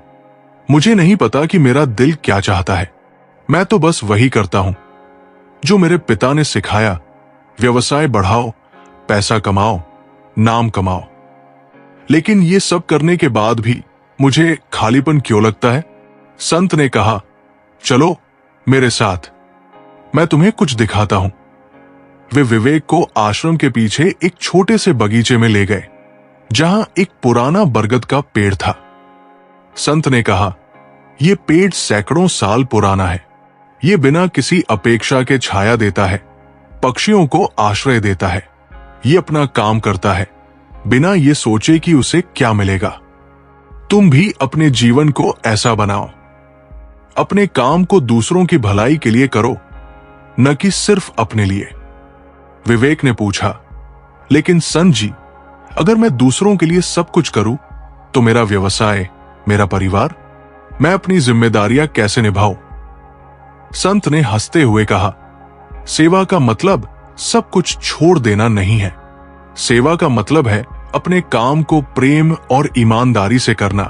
S1: मुझे नहीं पता कि मेरा दिल क्या चाहता है। मैं तो बस वही करता हूं जो मेरे पिता ने सिखाया। व्यवसाय बढ़ाओ, पैसा कमाओ, नाम कमाओ। लेकिन ये सब करने के बाद भी मुझे खालीपन क्यों लगता है? संत ने कहा, चलो मेरे साथ, मैं तुम्हें कुछ दिखाता हूं। वे विवेक को आश्रम के पीछे एक छोटे से बगीचे में ले गए जहां एक पुराना बरगद का पेड़ था। संत ने कहा, यह पेड़ सैकड़ों साल पुराना है। ये बिना किसी अपेक्षा के छाया देता है, पक्षियों को आश्रय देता है। ये अपना काम करता है बिना ये सोचे कि उसे क्या मिलेगा। तुम भी अपने जीवन को ऐसा बनाओ। अपने काम को दूसरों की भलाई के लिए करो, न कि सिर्फ अपने लिए। विवेक ने पूछा, लेकिन संत जी, अगर मैं दूसरों के लिए सब कुछ करूं तो मेरा व्यवसाय, मेरा परिवार, मैं अपनी जिम्मेदारियां कैसे निभाऊं? संत ने हंसते हुए कहा, सेवा का मतलब सब कुछ छोड़ देना नहीं है। सेवा का मतलब है अपने काम को प्रेम और ईमानदारी से करना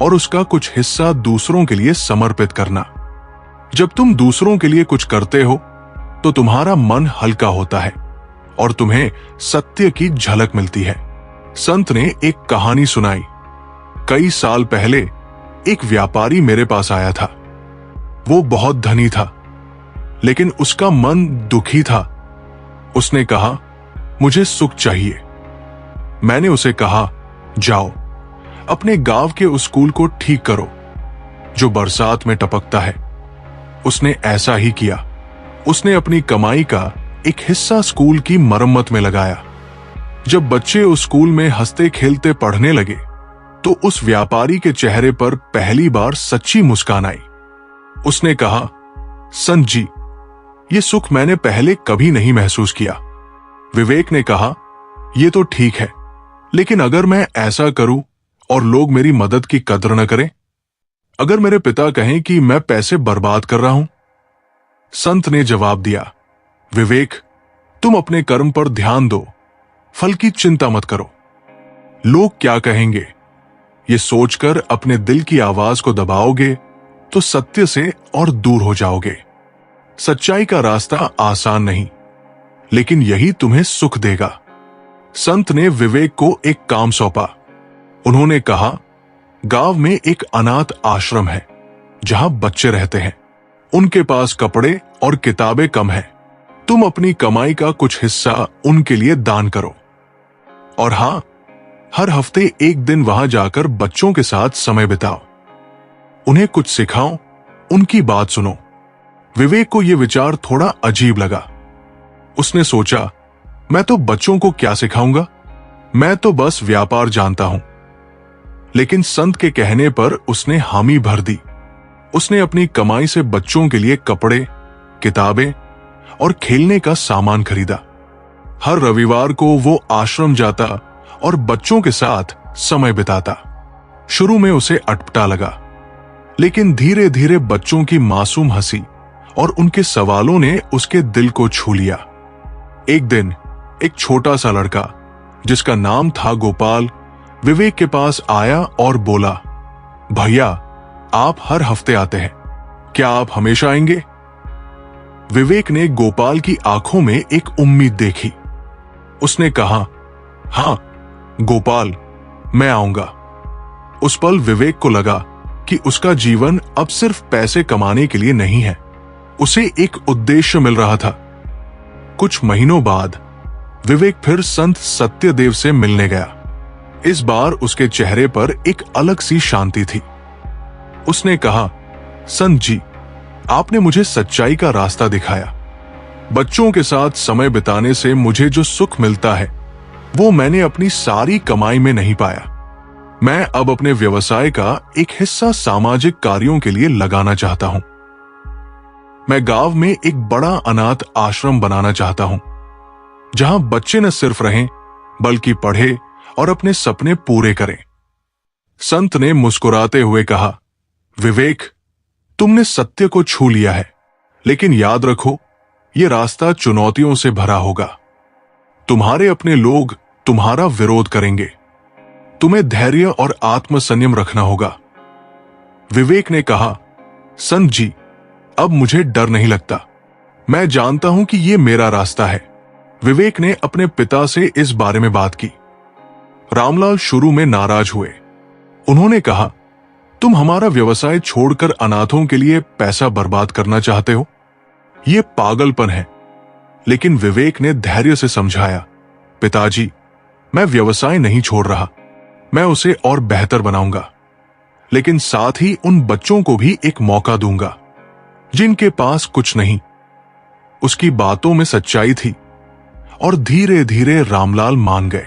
S1: और उसका कुछ हिस्सा दूसरों के लिए समर्पित करना। जब तुम दूसरों के लिए कुछ करते हो तो तुम्हारा मन हल्का होता है और तुम्हें सत्य की झलक मिलती है। संत ने एक कहानी सुनाई। कई साल पहले एक व्यापारी मेरे पास आया था। वो बहुत धनी था, लेकिन उसका मन दुखी था। उसने कहा, मुझे सुख चाहिए। मैंने उसे कहा, जाओ अपने गांव के उस स्कूल को ठीक करो जो बरसात में टपकता है। उसने ऐसा ही किया। उसने अपनी कमाई का एक हिस्सा स्कूल की मरम्मत में लगाया। जब बच्चे उस स्कूल में हंसते खेलते पढ़ने लगे तो उस व्यापारी के चेहरे पर पहली बार सच्ची मुस्कान आई। उसने कहा, संत जी, ये सुख मैंने पहले कभी नहीं महसूस किया। विवेक ने कहा, यह तो ठीक है, लेकिन अगर मैं ऐसा करूं और लोग मेरी मदद की कद्र न करें, अगर मेरे पिता कहें कि मैं पैसे बर्बाद कर रहा हूं? संत ने जवाब दिया, विवेक, तुम अपने कर्म पर ध्यान दो, फल की चिंता मत करो। लोग क्या कहेंगे, ये सोचकर अपने दिल की आवाज को दबाओगे तो सत्य से और दूर हो जाओगे। सच्चाई का रास्ता आसान नहीं, लेकिन यही तुम्हें सुख देगा। संत ने विवेक को एक काम सौंपा। उन्होंने कहा, गांव में एक अनाथ आश्रम है जहां बच्चे रहते हैं। उनके पास कपड़े और किताबें कम हैं। तुम अपनी कमाई का कुछ हिस्सा उनके लिए दान करो। और हां, हर हफ्ते एक दिन वहां जाकर बच्चों के साथ समय बिताओ। उन्हें कुछ सिखाओ, उनकी बात सुनो। विवेक को यह विचार थोड़ा अजीब लगा। उसने सोचा, मैं तो बच्चों को क्या सिखाऊंगा, मैं तो बस व्यापार जानता हूं। लेकिन संत के कहने पर उसने हामी भर दी। उसने अपनी कमाई से बच्चों के लिए कपड़े, किताबें और खेलने का सामान खरीदा। हर रविवार को वो आश्रम जाता और बच्चों के साथ समय बिताता। शुरू में उसे अटपटा लगा, लेकिन धीरे धीरे बच्चों की मासूम हंसी और उनके सवालों ने उसके दिल को छू लिया। एक दिन एक छोटा सा लड़का जिसका नाम था गोपाल विवेक के पास आया और बोला, भैया, आप हर हफ्ते आते हैं, क्या आप हमेशा आएंगे? विवेक ने गोपाल की आंखों में एक उम्मीद देखी। उसने कहा, हां गोपाल, मैं आऊंगा। उस पल विवेक को लगा कि उसका जीवन अब सिर्फ पैसे कमाने के लिए नहीं है, उसे एक उद्देश्य मिल रहा था। कुछ महीनों बाद विवेक फिर संत सत्यदेव से मिलने गया। इस बार उसके चेहरे पर एक अलग सी शांति थी। उसने कहा, संत जी, आपने मुझे सच्चाई का रास्ता दिखाया। बच्चों के साथ समय बिताने से मुझे जो सुख मिलता है वो मैंने अपनी सारी कमाई में नहीं पाया। मैं अब अपने व्यवसाय का एक हिस्सा सामाजिक कार्यों के लिए लगाना चाहता हूं। मैं गांव में एक बड़ा अनाथ आश्रम बनाना चाहता हूं, जहां बच्चे न सिर्फ रहें बल्कि पढ़े और अपने सपने पूरे करें। संत ने मुस्कुराते हुए कहा, विवेक, तुमने सत्य को छू लिया है, लेकिन याद रखो, यह रास्ता चुनौतियों से भरा होगा। तुम्हारे अपने लोग तुम्हारा विरोध करेंगे। तुम्हें धैर्य और आत्मसंयम रखना होगा। विवेक ने कहा, संत जी, अब मुझे डर नहीं लगता। मैं जानता हूं कि यह मेरा रास्ता है। विवेक ने अपने पिता से इस बारे में बात की। रामलाल शुरू में नाराज हुए। उन्होंने कहा, तुम हमारा व्यवसाय छोड़कर अनाथों के लिए पैसा बर्बाद करना चाहते हो? यह पागलपन है। लेकिन विवेक ने धैर्य से समझाया, पिताजी, मैं व्यवसाय नहीं छोड़ रहा, मैं उसे और बेहतर बनाऊंगा, लेकिन साथ ही उन बच्चों को भी एक मौका दूंगा जिनके पास कुछ नहीं। उसकी बातों में सच्चाई थी और धीरे धीरे रामलाल मान गए।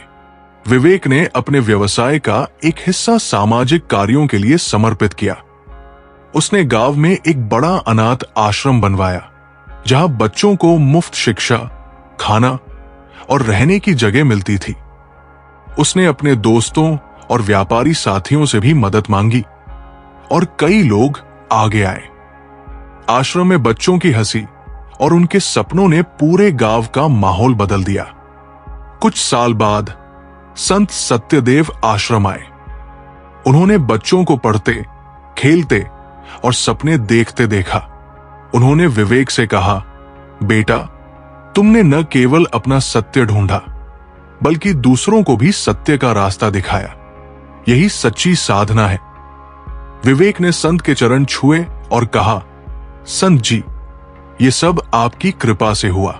S1: विवेक ने अपने व्यवसाय का एक हिस्सा सामाजिक कार्यों के लिए समर्पित किया। उसने गांव में एक बड़ा अनाथ आश्रम बनवाया, जहां बच्चों को मुफ्त शिक्षा, खाना और रहने की जगह मिलती थी। उसने अपने दोस्तों और व्यापारी साथियों से भी मदद मांगी और कई लोग आगे आए। आश्रम में बच्चों की हंसी और उनके सपनों ने पूरे गांव का माहौल बदल दिया। कुछ साल बाद संत सत्यदेव आश्रम आए। उन्होंने बच्चों को पढ़ते, खेलते और सपने देखते देखा। उन्होंने विवेक से कहा, बेटा, तुमने न केवल अपना सत्य ढूंढा बल्कि दूसरों को भी सत्य का रास्ता दिखाया। यही सच्ची साधना है। विवेक ने संत के चरण छुए और कहा, संत जी, ये सब आपकी कृपा से हुआ।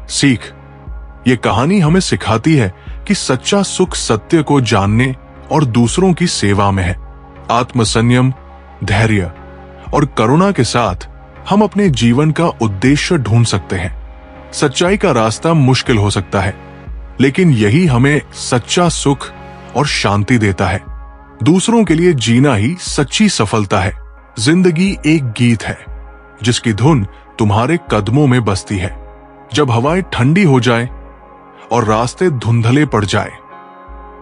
S1: सीख, ये कहानी हमें सिखाती है कि सच्चा सुख सत्य को जानने और दूसरों की सेवा में है। आत्मसंयम, धैर्य और करुणा के साथ हम अपने जीवन का उद्देश्य ढूंढ सकते हैं। सच्चाई का रास्ता मुश्किल हो सकता है, लेकिन यही हमें सच्चा सुख और शांति देता है। दूसरों के लिए जीना ही सच्ची सफलता है। जिंदगी एक गीत है जिसकी धुन तुम्हारे कदमों में बसती है। जब हवाएं ठंडी हो जाए और रास्ते धुंधले पड़ जाए,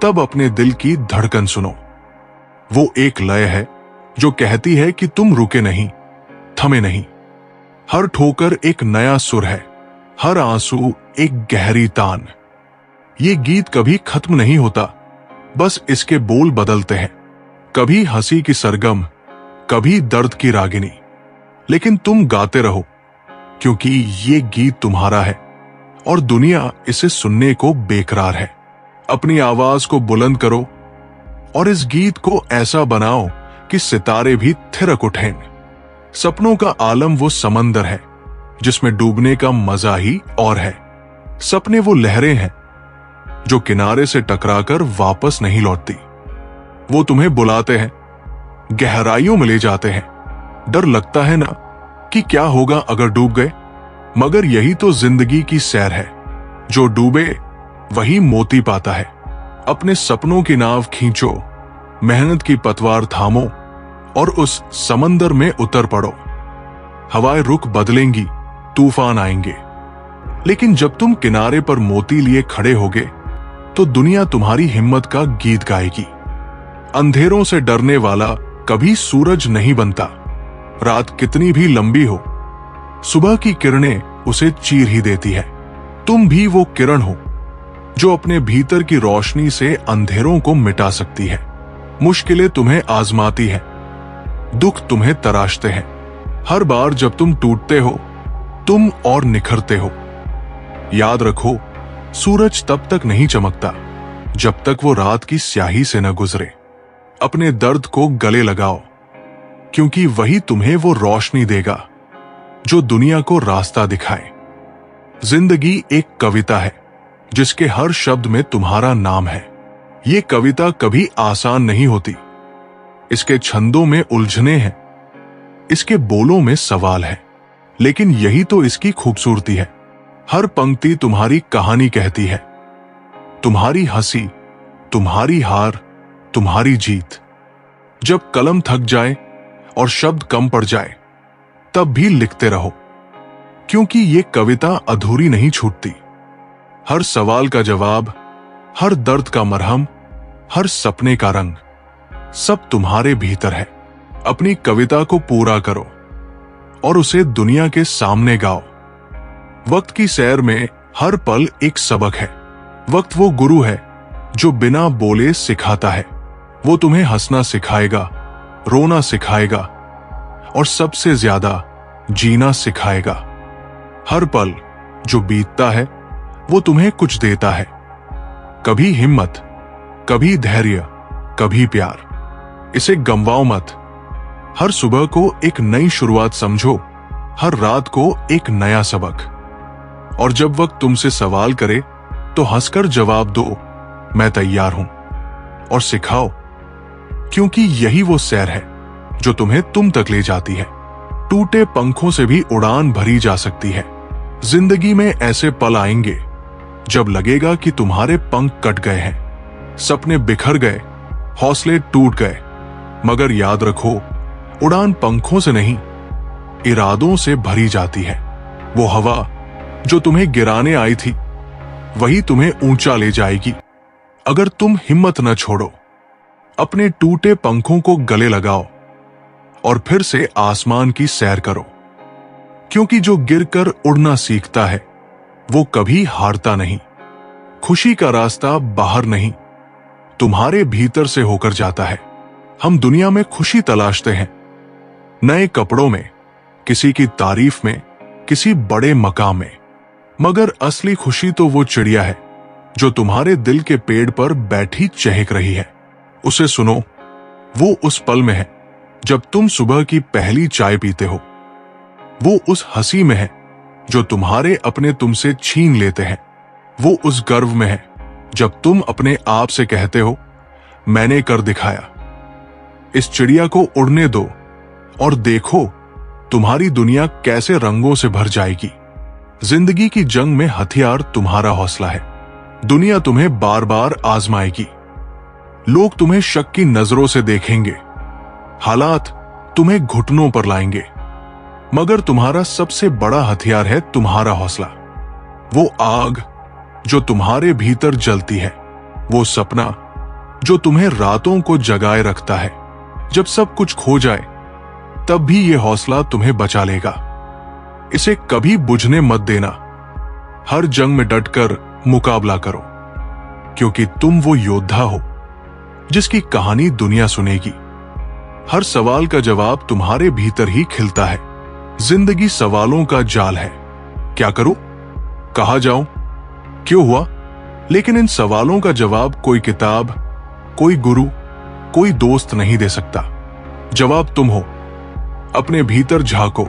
S1: तब अपने दिल की धड़कन सुनो। वो एक लय है जो कहती है कि तुम रुके नहीं, थमे नहीं। हर ठोकर एक नया सुर है, हर आंसू एक गहरी तान। ये गीत कभी खत्म नहीं होता, बस इसके बोल बदलते हैं। कभी हंसी की सरगम, कभी दर्द की रागिनी, लेकिन तुम गाते रहो, क्योंकि ये गीत तुम्हारा है और दुनिया इसे सुनने को बेकरार है। अपनी आवाज को बुलंद करो और इस गीत को ऐसा बनाओ कि सितारे भी थिरक उठें। सपनों का आलम वो समंदर है जिसमें डूबने का मजा ही और है। सपने वो लहरें हैं जो किनारे से टकराकर वापस नहीं लौटती। वो तुम्हें बुलाते हैं, गहराइयों में ले जाते हैं। डर लगता है ना कि क्या होगा अगर डूब गए, मगर यही तो जिंदगी की सैर है। जो डूबे वही मोती पाता है। अपने सपनों की नाव खींचो, मेहनत की पतवार थामो और उस समंदर में उतर पड़ो। हवाएं रुख बदलेंगी, तूफान आएंगे, लेकिन जब तुम किनारे पर मोती लिए खड़े होगे तो दुनिया तुम्हारी हिम्मत का गीत गाएगी। अंधेरों से डरने वाला कभी सूरज नहीं बनता। रात कितनी भी लंबी हो, सुबह की किरणें उसे चीर ही देती है। तुम भी वो किरण हो जो अपने भीतर की रोशनी से अंधेरों को मिटा सकती है। मुश्किलें तुम्हें आजमाती हैं, दुख तुम्हें तराशते हैं। हर बार जब तुम टूटते हो, तुम और निखरते हो। याद रखो, सूरज तब तक नहीं चमकता जब तक वो रात की स्याही से न गुजरे। अपने दर्द को गले लगाओ, क्योंकि वही तुम्हें वो रोशनी देगा जो दुनिया को रास्ता दिखाए। जिंदगी एक कविता है जिसके हर शब्द में तुम्हारा नाम है। ये कविता कभी आसान नहीं होती। इसके छंदों में उलझने हैं, इसके बोलों में सवाल है, लेकिन यही तो इसकी खूबसूरती है। हर पंक्ति तुम्हारी कहानी कहती है। तुम्हारी हंसी, तुम्हारी हार, तुम्हारी जीत। जब कलम थक जाए और शब्द कम पड़ जाए, तब भी लिखते रहो, क्योंकि ये कविता अधूरी नहीं छूटती। हर सवाल का जवाब, हर दर्द का मरहम, हर सपने का रंग, सब तुम्हारे भीतर है। अपनी कविता को पूरा करो और उसे दुनिया के सामने गाओ। वक्त की सैर में हर पल एक सबक है। वक्त वो गुरु है जो बिना बोले सिखाता है। वो तुम्हें हंसना सिखाएगा, रोना सिखाएगा और सबसे ज्यादा जीना सिखाएगा। हर पल जो बीतता है वो तुम्हें कुछ देता है। कभी हिम्मत, कभी धैर्य, कभी प्यार। इसे गंवाओ मत। हर सुबह को एक नई शुरुआत समझो, हर रात को एक नया सबक। और जब वक्त तुमसे सवाल करे तो हंसकर जवाब दो, मैं तैयार हूं। और सिखाओ, क्योंकि यही वो सैर है जो तुम्हें तुम तक ले जाती है। टूटे पंखों से भी उड़ान भरी जा सकती है। जिंदगी में ऐसे पल आएंगे जब लगेगा कि तुम्हारे पंख कट गए हैं, सपने बिखर गए, हौसले टूट गए। मगर याद रखो, उड़ान पंखों से नहीं, इरादों से भरी जाती है। वो हवा जो तुम्हें गिराने आई थी, वही तुम्हें ऊंचा ले जाएगी, अगर तुम हिम्मत न छोड़ो। अपने टूटे पंखों को गले लगाओ और फिर से आसमान की सैर करो, क्योंकि जो गिरकर उड़ना सीखता है वो कभी हारता नहीं। खुशी का रास्ता बाहर नहीं, तुम्हारे भीतर से होकर जाता है। हम दुनिया में खुशी तलाशते हैं, नए कपड़ों में, किसी की तारीफ में, किसी बड़े मकाम में, मगर असली खुशी तो वो चिड़िया है जो तुम्हारे दिल के पेड़ पर बैठी चहक रही है। उसे सुनो, वो उस पल में है जब तुम सुबह की पहली चाय पीते हो। वो उस हंसी में है जो तुम्हारे अपने तुमसे छीन लेते हैं। वो उस गर्व में है जब तुम अपने आप से कहते हो, मैंने कर दिखाया। इस चिड़िया को उड़ने दो और देखो तुम्हारी दुनिया कैसे रंगों से भर जाएगी। जिंदगी की जंग में हथियार तुम्हारा हौसला है। दुनिया तुम्हें बार बार आजमाएगी। लोग तुम्हें शक की नजरों से देखेंगे। हालात तुम्हें घुटनों पर लाएंगे, मगर तुम्हारा सबसे बड़ा हथियार है तुम्हारा हौसला। वो आग जो तुम्हारे भीतर जलती है, वो सपना जो तुम्हें रातों को जगाए रखता है। जब सब कुछ खो जाए तब भी ये हौसला तुम्हें बचा लेगा। इसे कभी बुझने मत देना। हर जंग में डटकर मुकाबला करो, क्योंकि तुम वो योद्धा हो जिसकी कहानी दुनिया सुनेगी। हर सवाल का जवाब तुम्हारे भीतर ही खिलता है। जिंदगी सवालों का जाल है। क्या करूं? कहां जाऊं? क्यों हुआ? लेकिन इन सवालों का जवाब कोई किताब, कोई गुरु, कोई दोस्त नहीं दे सकता। जवाब तुम हो। अपने भीतर झांको।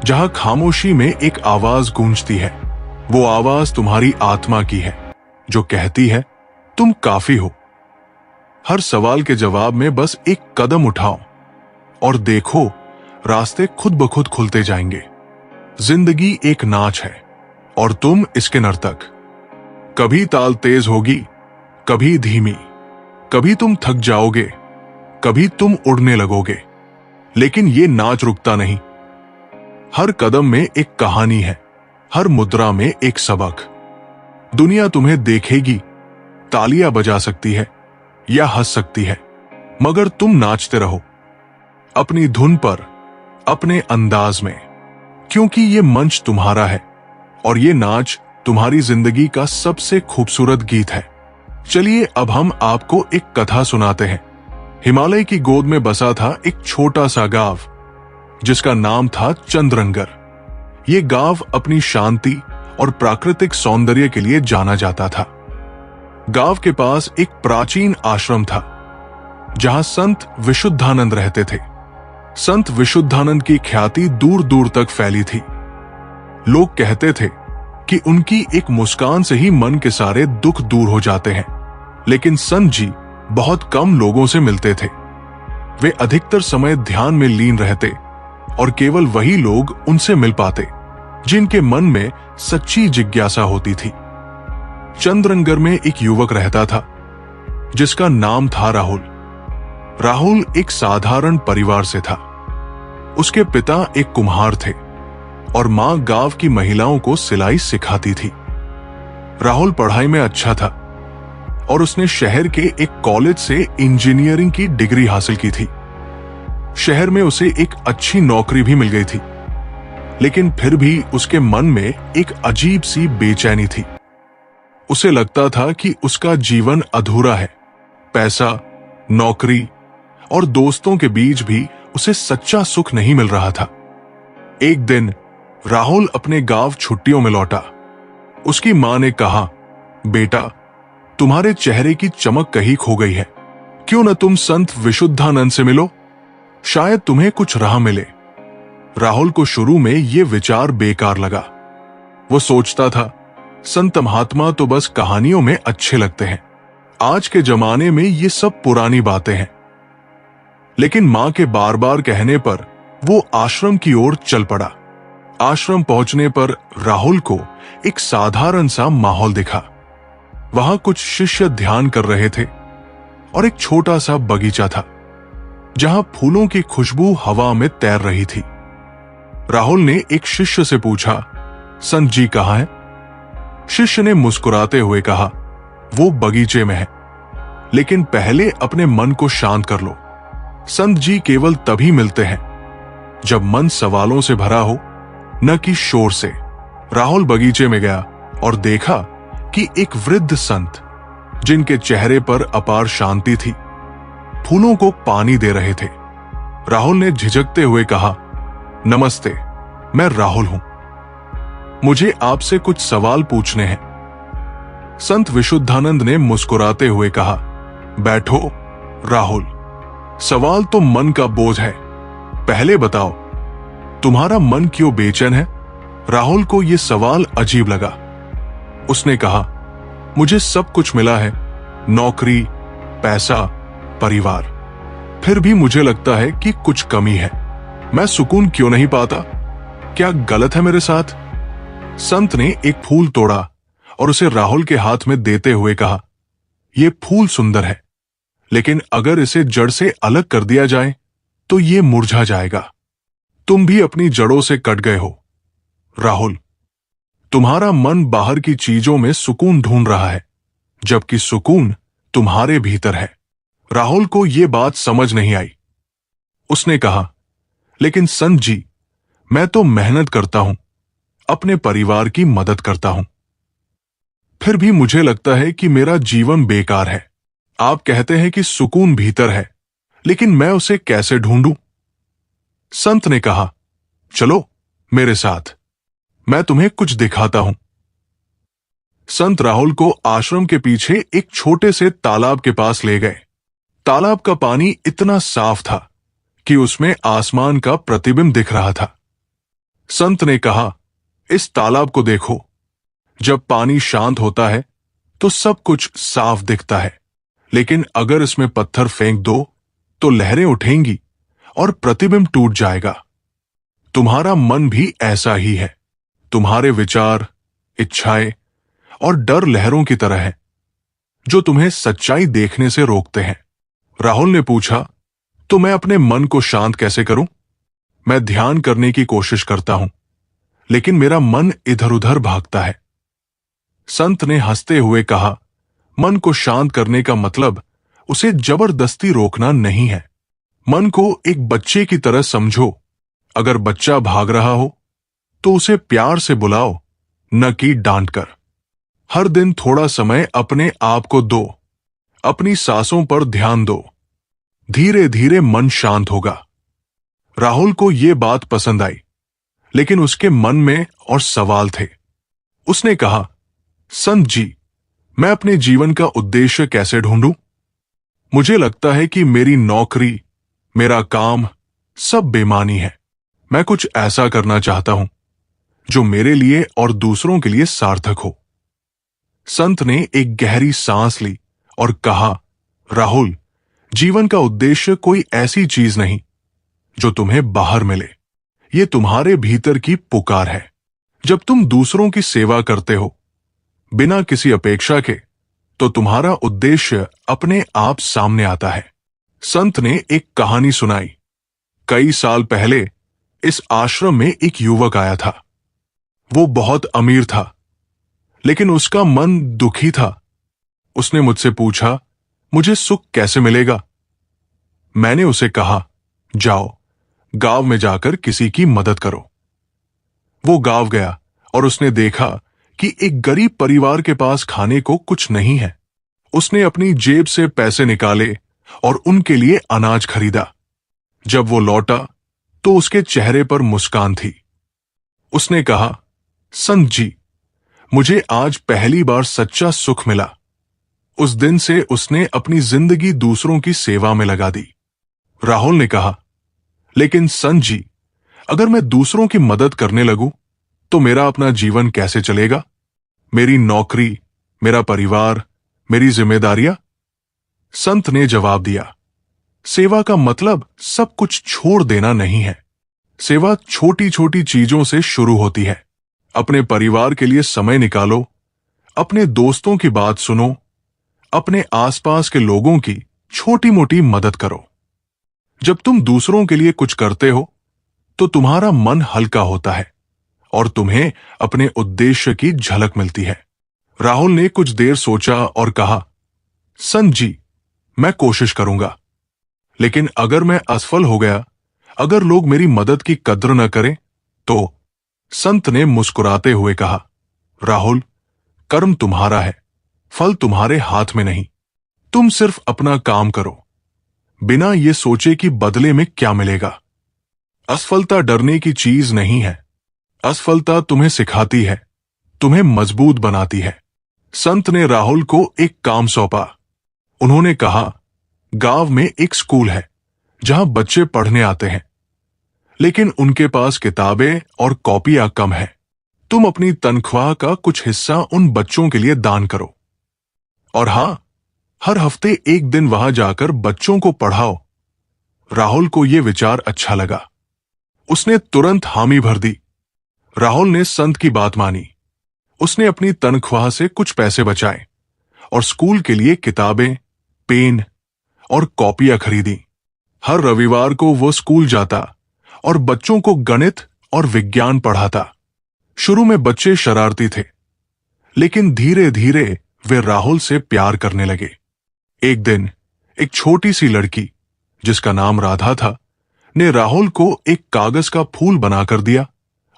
S1: जहां खामोशी में एक आवाज गूंजती है, वो आवाज तुम्हारी आत्मा की है, जो कहती है तुम काफी हो। हर सवाल के जवाब में बस एक कदम उठाओ और देखो रास्ते खुद ब खुद खुलते जाएंगे। जिंदगी एक नाच है और तुम इसके नर्तक। कभी ताल तेज होगी, कभी धीमी, कभी तुम थक जाओगे, कभी तुम उड़ने लगोगे, लेकिन ये नाच रुकता नहीं। हर कदम में एक कहानी है, हर मुद्रा में एक सबक। दुनिया तुम्हें देखेगी, तालियां बजा सकती है या हंस सकती है, मगर तुम नाचते रहो अपनी धुन पर, अपने अंदाज में, क्योंकि ये मंच तुम्हारा है और ये नाच तुम्हारी जिंदगी का सबसे खूबसूरत गीत है। चलिए अब हम आपको एक कथा सुनाते हैं। हिमालय की गोद में बसा था एक छोटा सा गांव जिसका नाम था चंद्रंगर। ये गांव अपनी शांति और प्राकृतिक सौंदर्य के लिए जाना जाता था। गांव के पास एक प्राचीन आश्रम था जहां संत विशुद्धानंद रहते थे। संत विशुद्धानंद की ख्याति दूर दूर तक फैली थी। लोग कहते थे कि उनकी एक मुस्कान से ही मन के सारे दुख दूर हो जाते हैं। लेकिन संत जी बहुत कम लोगों से मिलते थे। वे अधिकतर समय ध्यान में लीन रहते और केवल वही लोग उनसे मिल पाते जिनके मन में सच्ची जिज्ञासा होती थी। चंद्रंगर में एक युवक रहता था जिसका नाम था राहुल। राहुल एक साधारण परिवार से था। उसके पिता एक कुम्हार थे और मां गांव की महिलाओं को सिलाई सिखाती थी। राहुल पढ़ाई में अच्छा था और उसने शहर के एक कॉलेज से इंजीनियरिंग की डिग्री हासिल की थी। शहर में उसे एक अच्छी नौकरी भी मिल गई थी, लेकिन फिर भी उसके मन में एक अजीब सी बेचैनी थी। उसे लगता था कि उसका जीवन अधूरा है। पैसा, नौकरी और दोस्तों के बीच भी उसे सच्चा सुख नहीं मिल रहा था। एक दिन राहुल अपने गांव छुट्टियों में लौटा। उसकी मां ने कहा, बेटा, तुम्हारे चेहरे की चमक कहीं खो गई है। क्यों न तुम संत विशुद्धानंद से मिलो, शायद तुम्हें कुछ राह मिले। राहुल को शुरू में यह विचार बेकार लगा। वो सोचता था, संत महात्मा तो बस कहानियों में अच्छे लगते हैं। आज के जमाने में ये सब पुरानी बातें हैं। लेकिन मां के बार बार कहने पर वो आश्रम की ओर चल पड़ा। आश्रम पहुंचने पर राहुल को एक साधारण सा माहौल दिखा। वहां कुछ शिष्य ध्यान कर रहे थे और एक छोटा सा बगीचा था जहां फूलों की खुशबू हवा में तैर रही थी। राहुल ने एक शिष्य से पूछा, संत जी कहां है? शिष्य ने मुस्कुराते हुए कहा, वो बगीचे में है, लेकिन पहले अपने मन को शांत कर लो। संत जी केवल तभी मिलते हैं जब मन सवालों से भरा हो, न कि शोर से। राहुल बगीचे में गया और देखा कि एक वृद्ध संत, जिनके चेहरे पर अपार शांति थी, फूलों को पानी दे रहे थे। राहुल ने झिझकते हुए कहा, नमस्ते, मैं राहुल हूं। मुझे आपसे कुछ सवाल पूछने हैं। संत विशुद्धानंद ने मुस्कुराते हुए कहा, बैठो राहुल, सवाल तो मन का बोझ है। पहले बताओ, तुम्हारा मन क्यों बेचैन है? राहुल को यह सवाल अजीब लगा। उसने कहा, मुझे सब कुछ मिला है, नौकरी, पैसा, परिवार। फिर भी मुझे लगता है कि कुछ कमी है। मैं सुकून क्यों नहीं पाता? क्या गलत है मेरे साथ? संत ने एक फूल तोड़ा और उसे राहुल के हाथ में देते हुए कहा, यह फूल सुंदर है, लेकिन अगर इसे जड़ से अलग कर दिया जाए तो ये मुरझा जाएगा। तुम भी अपनी जड़ों से कट गए हो राहुल। तुम्हारा मन बाहर की चीजों में सुकून ढूंढ रहा है, जबकि सुकून तुम्हारे भीतर है। राहुल को यह बात समझ नहीं आई। उसने कहा, लेकिन संत जी, मैं तो मेहनत करता हूं, अपने परिवार की मदद करता हूं, फिर भी मुझे लगता है कि मेरा जीवन बेकार है। आप कहते हैं कि सुकून भीतर है, लेकिन मैं उसे कैसे ढूंढूं? संत ने कहा, चलो मेरे साथ, मैं तुम्हें कुछ दिखाता हूं। संत राहुल को आश्रम के पीछे एक छोटे से तालाब के पास ले गए। तालाब का पानी इतना साफ था कि उसमें आसमान का प्रतिबिंब दिख रहा था। संत ने कहा, इस तालाब को देखो, जब पानी शांत होता है तो सब कुछ साफ दिखता है, लेकिन अगर इसमें पत्थर फेंक दो तो लहरें उठेंगी और प्रतिबिंब टूट जाएगा। तुम्हारा मन भी ऐसा ही है। तुम्हारे विचार, इच्छाएं और डर लहरों की तरह है, जो तुम्हें सच्चाई देखने से रोकते हैं। राहुल ने पूछा, तो मैं अपने मन को शांत कैसे करूं? मैं ध्यान करने की कोशिश करता हूं, लेकिन मेरा मन इधर उधर भागता है। संत ने हंसते हुए कहा, मन को शांत करने का मतलब उसे जबरदस्ती रोकना नहीं है। मन को एक बच्चे की तरह समझो। अगर बच्चा भाग रहा हो तो उसे प्यार से बुलाओ, न कि डांट कर। हर दिन थोड़ा समय अपने आप को दो, अपनी सांसों पर ध्यान दो। धीरे धीरे मन शांत होगा। राहुल को यह बात पसंद आई, लेकिन उसके मन में और सवाल थे। उसने कहा, संत जी, मैं अपने जीवन का उद्देश्य कैसे ढूंढूं? मुझे लगता है कि मेरी नौकरी, मेरा काम सब बेमानी है। मैं कुछ ऐसा करना चाहता हूं जो मेरे लिए और दूसरों के लिए सार्थक हो। संत ने एक गहरी सांस ली और कहा, राहुल, जीवन का उद्देश्य कोई ऐसी चीज नहीं जो तुम्हें बाहर मिले। ये तुम्हारे भीतर की पुकार है। जब तुम दूसरों की सेवा करते हो बिना किसी अपेक्षा के, तो तुम्हारा उद्देश्य अपने आप सामने आता है। संत ने एक कहानी सुनाई। कई साल पहले इस आश्रम में एक युवक आया था। वो बहुत अमीर था, लेकिन उसका मन दुखी था। उसने मुझसे पूछा, मुझे सुख कैसे मिलेगा? मैंने उसे कहा, जाओ गांव में जाकर किसी की मदद करो। वो गांव गया और उसने देखा कि एक गरीब परिवार के पास खाने को कुछ नहीं है। उसने अपनी जेब से पैसे निकाले और उनके लिए अनाज खरीदा। जब वो लौटा तो उसके चेहरे पर मुस्कान थी। उसने कहा, संत जी, मुझे आज पहली बार सच्चा सुख मिला। उस दिन से उसने अपनी जिंदगी दूसरों की सेवा में लगा दी। राहुल ने कहा, लेकिन संत जी, अगर मैं दूसरों की मदद करने लगूं तो मेरा अपना जीवन कैसे चलेगा? मेरी नौकरी, मेरा परिवार, मेरी जिम्मेदारियां? संत ने जवाब दिया, सेवा का मतलब सब कुछ छोड़ देना नहीं है। सेवा छोटी छोटी चीजों से शुरू होती है। अपने परिवार के लिए समय निकालो, अपने दोस्तों की बात सुनो, अपने आसपास के लोगों की छोटी मोटी मदद करो। जब तुम दूसरों के लिए कुछ करते हो तो तुम्हारा मन हल्का होता है और तुम्हें अपने उद्देश्य की झलक मिलती है। राहुल ने कुछ देर सोचा और कहा, संत जी, मैं कोशिश करूंगा, लेकिन अगर मैं असफल हो गया, अगर लोग मेरी मदद की कद्र न करें तो? संत ने मुस्कुराते हुए कहा, राहुल, कर्म तुम्हारा है, फल तुम्हारे हाथ में नहीं। तुम सिर्फ अपना काम करो, बिना ये सोचे कि बदले में क्या मिलेगा। असफलता डरने की चीज नहीं है। असफलता तुम्हें सिखाती है, तुम्हें मजबूत बनाती है। संत ने राहुल को एक काम सौंपा। उन्होंने कहा, गांव में एक स्कूल है जहां बच्चे पढ़ने आते हैं, लेकिन उनके पास किताबें और कॉपियां कम है। तुम अपनी तनख्वाह का कुछ हिस्सा उन बच्चों के लिए दान करो। और हां, हर हफ्ते एक दिन वहां जाकर बच्चों को पढ़ाओ। राहुल को यह विचार अच्छा लगा। उसने तुरंत हामी भर दी। राहुल ने संत की बात मानी। उसने अपनी तनख्वाह से कुछ पैसे बचाए और स्कूल के लिए किताबें, पेन और कॉपियां खरीदी। हर रविवार को वो स्कूल जाता और बच्चों को गणित और विज्ञान पढ़ाता। शुरू में बच्चे शरारती थे, लेकिन धीरे धीरे वे राहुल से प्यार करने लगे। एक दिन एक छोटी सी लड़की, जिसका नाम राधा था, ने राहुल को एक कागज का फूल बनाकर दिया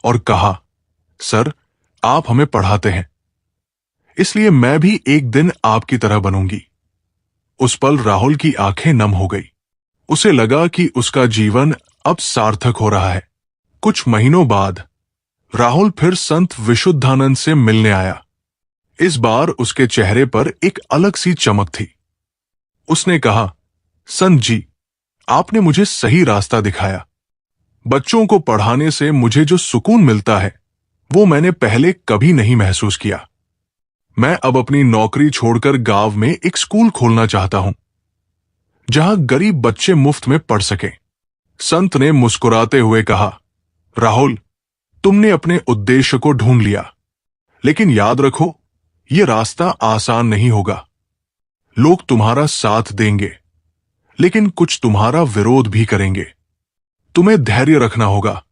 S1: और कहा, सर, आप हमें पढ़ाते हैं, इसलिए मैं भी एक दिन आपकी तरह बनूंगी। उस पल राहुल की आंखें नम हो गई। उसे लगा कि उसका जीवन अब सार्थक हो रहा है। कुछ महीनों बाद राहुल फिर संत विशुद्धानंद से मिलने आया। इस बार उसके चेहरे पर एक अलग सी चमक थी। उसने कहा, संत जी, आपने मुझे सही रास्ता दिखाया। बच्चों को पढ़ाने से मुझे जो सुकून मिलता है, वो मैंने पहले कभी नहीं महसूस किया। मैं अब अपनी नौकरी छोड़कर गांव में एक स्कूल खोलना चाहता हूं, जहां गरीब बच्चे मुफ्त में पढ़ सकें। संत ने मुस्कुराते हुए कहा, राहुल, तुमने अपने उद्देश्य को ढूंढ लिया, लेकिन याद रखो, यह रास्ता आसान नहीं होगा। लोग तुम्हारा साथ देंगे, लेकिन कुछ तुम्हारा विरोध भी करेंगे। तुम्हें धैर्य रखना होगा।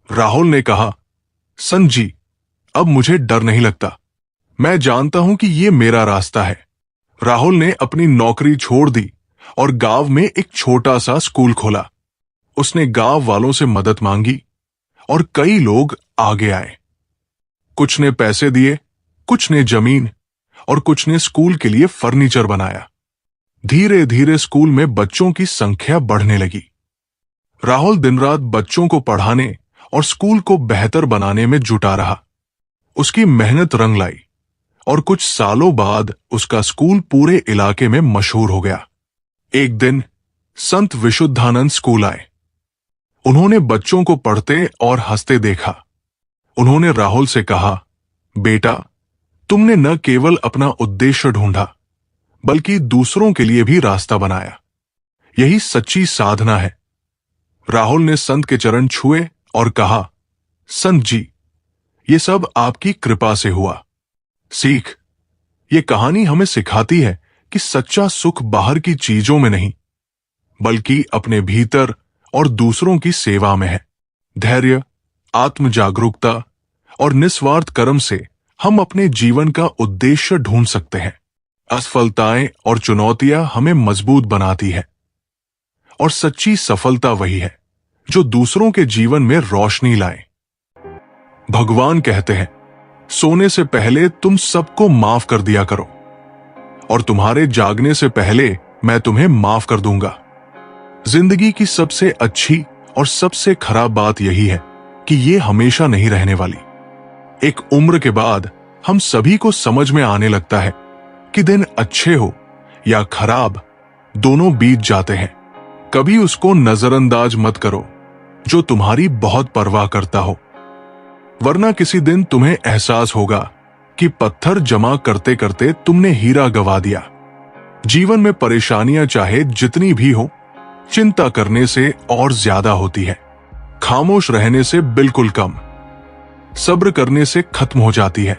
S1: राहुल ने कहा, संत जी, अब मुझे डर नहीं लगता। मैं जानता हूं कि यह मेरा रास्ता है। राहुल ने अपनी नौकरी छोड़ दी और गांव में एक छोटा सा स्कूल खोला। उसने गांव वालों से मदद मांगी और कई लोग आगे आए। कुछ ने पैसे दिए, कुछ ने जमीन और कुछ ने स्कूल के लिए फर्नीचर बनाया। धीरे धीरे स्कूल में बच्चों की संख्या बढ़ने लगी। राहुल दिन रात बच्चों को पढ़ाने और स्कूल को बेहतर बनाने में जुटा रहा। उसकी मेहनत रंग लाई और कुछ सालों बाद उसका स्कूल पूरे इलाके में मशहूर हो गया। एक दिन संत विशुद्धानंद स्कूल आए। उन्होंने बच्चों को पढ़ते और हंसते देखा। उन्होंने राहुल से कहा, बेटा, तुमने न केवल अपना उद्देश्य ढूंढा, बल्कि दूसरों के लिए भी रास्ता बनाया। यही सच्ची साधना है। राहुल ने संत के चरण छुए और कहा, संत जी, ये सब आपकी कृपा से हुआ। सीख, ये कहानी हमें सिखाती है कि सच्चा सुख बाहर की चीजों में नहीं, बल्कि अपने भीतर और दूसरों की सेवा में है। धैर्य, आत्म जागरूकता और निस्वार्थ कर्म से हम अपने जीवन का उद्देश्य ढूंढ सकते हैं। असफलताएं और चुनौतियां हमें मजबूत बनाती है, और सच्ची सफलता वही है जो दूसरों के जीवन में रोशनी लाए। भगवान कहते हैं, सोने से पहले तुम सबको माफ कर दिया करो, और तुम्हारे जागने से पहले मैं तुम्हें माफ कर दूंगा। जिंदगी की सबसे अच्छी और सबसे खराब बात यही है कि ये हमेशा नहीं रहने वाली। एक उम्र के बाद हम सभी को समझ में आने लगता है कि दिन अच्छे हो या खराब, दोनों बीत जाते हैं। कभी उसको नजरअंदाज मत करो जो तुम्हारी बहुत परवाह करता हो, वरना किसी दिन तुम्हें एहसास होगा कि पत्थर जमा करते करते तुमने हीरा गंवा दिया। जीवन में परेशानियां चाहे जितनी भी हो, चिंता करने से और ज्यादा होती है। खामोश रहने से बिल्कुल कम। सब्र करने से खत्म हो जाती है,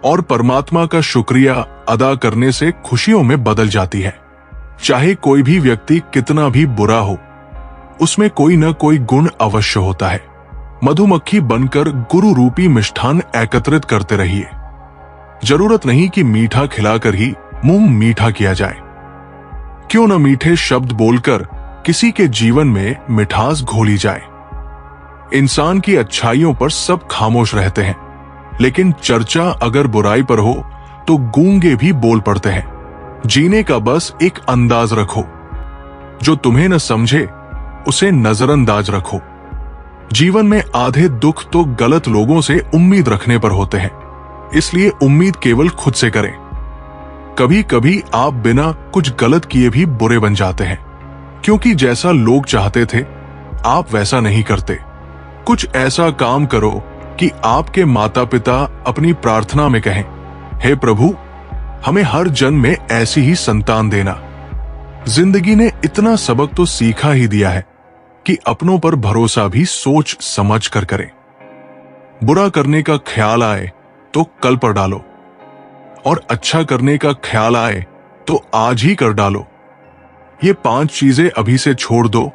S1: और परमात्मा का शुक्रिया अदा करने से खुशियों में बदल जाती है। चाहे कोई भी व्यक्ति कितना भी बुरा हो, उसमें कोई न कोई गुण अवश्य होता है। मधुमक्खी बनकर गुरु रूपी मिष्ठान एकत्रित करते रहिए। जरूरत नहीं कि मीठा खिलाकर ही मुंह मीठा किया जाए। क्यों न मीठे शब्द बोलकर किसी के जीवन में मिठास घोली जाए। इंसान की अच्छाइयों पर सब खामोश रहते हैं, लेकिन चर्चा अगर बुराई पर हो तो गूंगे भी बोल पड़ते हैं। जीने का बस एक अंदाज रखो। जो तुम्हें न समझे उसे नजरअंदाज रखो। जीवन में आधे दुख तो गलत लोगों से उम्मीद रखने पर होते हैं, इसलिए उम्मीद केवल खुद से करें। कभी कभी आप बिना कुछ गलत किए भी बुरे बन जाते हैं, क्योंकि जैसा लोग चाहते थे आप वैसा नहीं करते। कुछ ऐसा काम करो कि आपके माता पिता अपनी प्रार्थना में कहें, हे प्रभु, हमें हर जन्म में ऐसी ही संतान देना। जिंदगी ने इतना सबक तो सीखा ही दिया है कि अपनों पर भरोसा भी सोच समझ कर करें। बुरा करने का ख्याल आए तो कल पर डालो, और अच्छा करने का ख्याल आए तो आज ही कर डालो। ये 5 चीजें अभी से छोड़ दो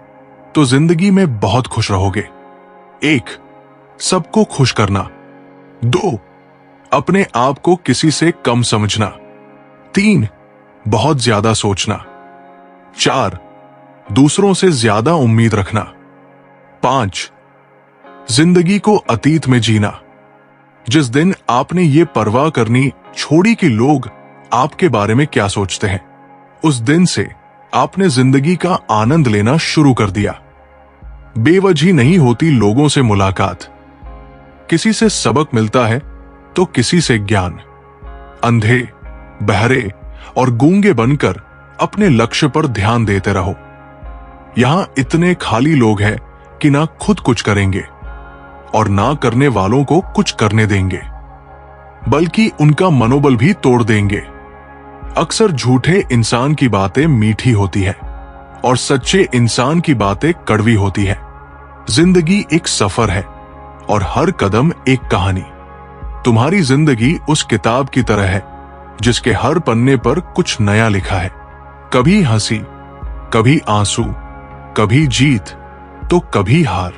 S1: तो जिंदगी में बहुत खुश रहोगे। 1. सबको खुश करना। 2. अपने आप को किसी से कम समझना। 3. बहुत ज्यादा सोचना। 4. दूसरों से ज्यादा उम्मीद रखना। 5. जिंदगी को अतीत में जीना। जिस दिन आपने ये परवाह करनी छोड़ी कि लोग आपके बारे में क्या सोचते हैं, उस दिन से आपने जिंदगी का आनंद लेना शुरू कर दिया। बेवजह नहीं होती लोगों से मुलाकात। किसी से सबक मिलता है तो किसी से ज्ञान। अंधे, बहरे और गूंगे बनकर अपने लक्ष्य पर ध्यान देते रहो। यहां इतने खाली लोग हैं कि ना खुद कुछ करेंगे और ना करने वालों को कुछ करने देंगे, बल्कि उनका मनोबल भी तोड़ देंगे। अक्सर झूठे इंसान की बातें मीठी होती है और सच्चे इंसान की बातें कड़वी होती है। जिंदगी एक सफर है और हर कदम एक कहानी। तुम्हारी जिंदगी उस किताब की तरह है जिसके हर पन्ने पर कुछ नया लिखा है। कभी हंसी, कभी आंसू, कभी जीत तो कभी हार।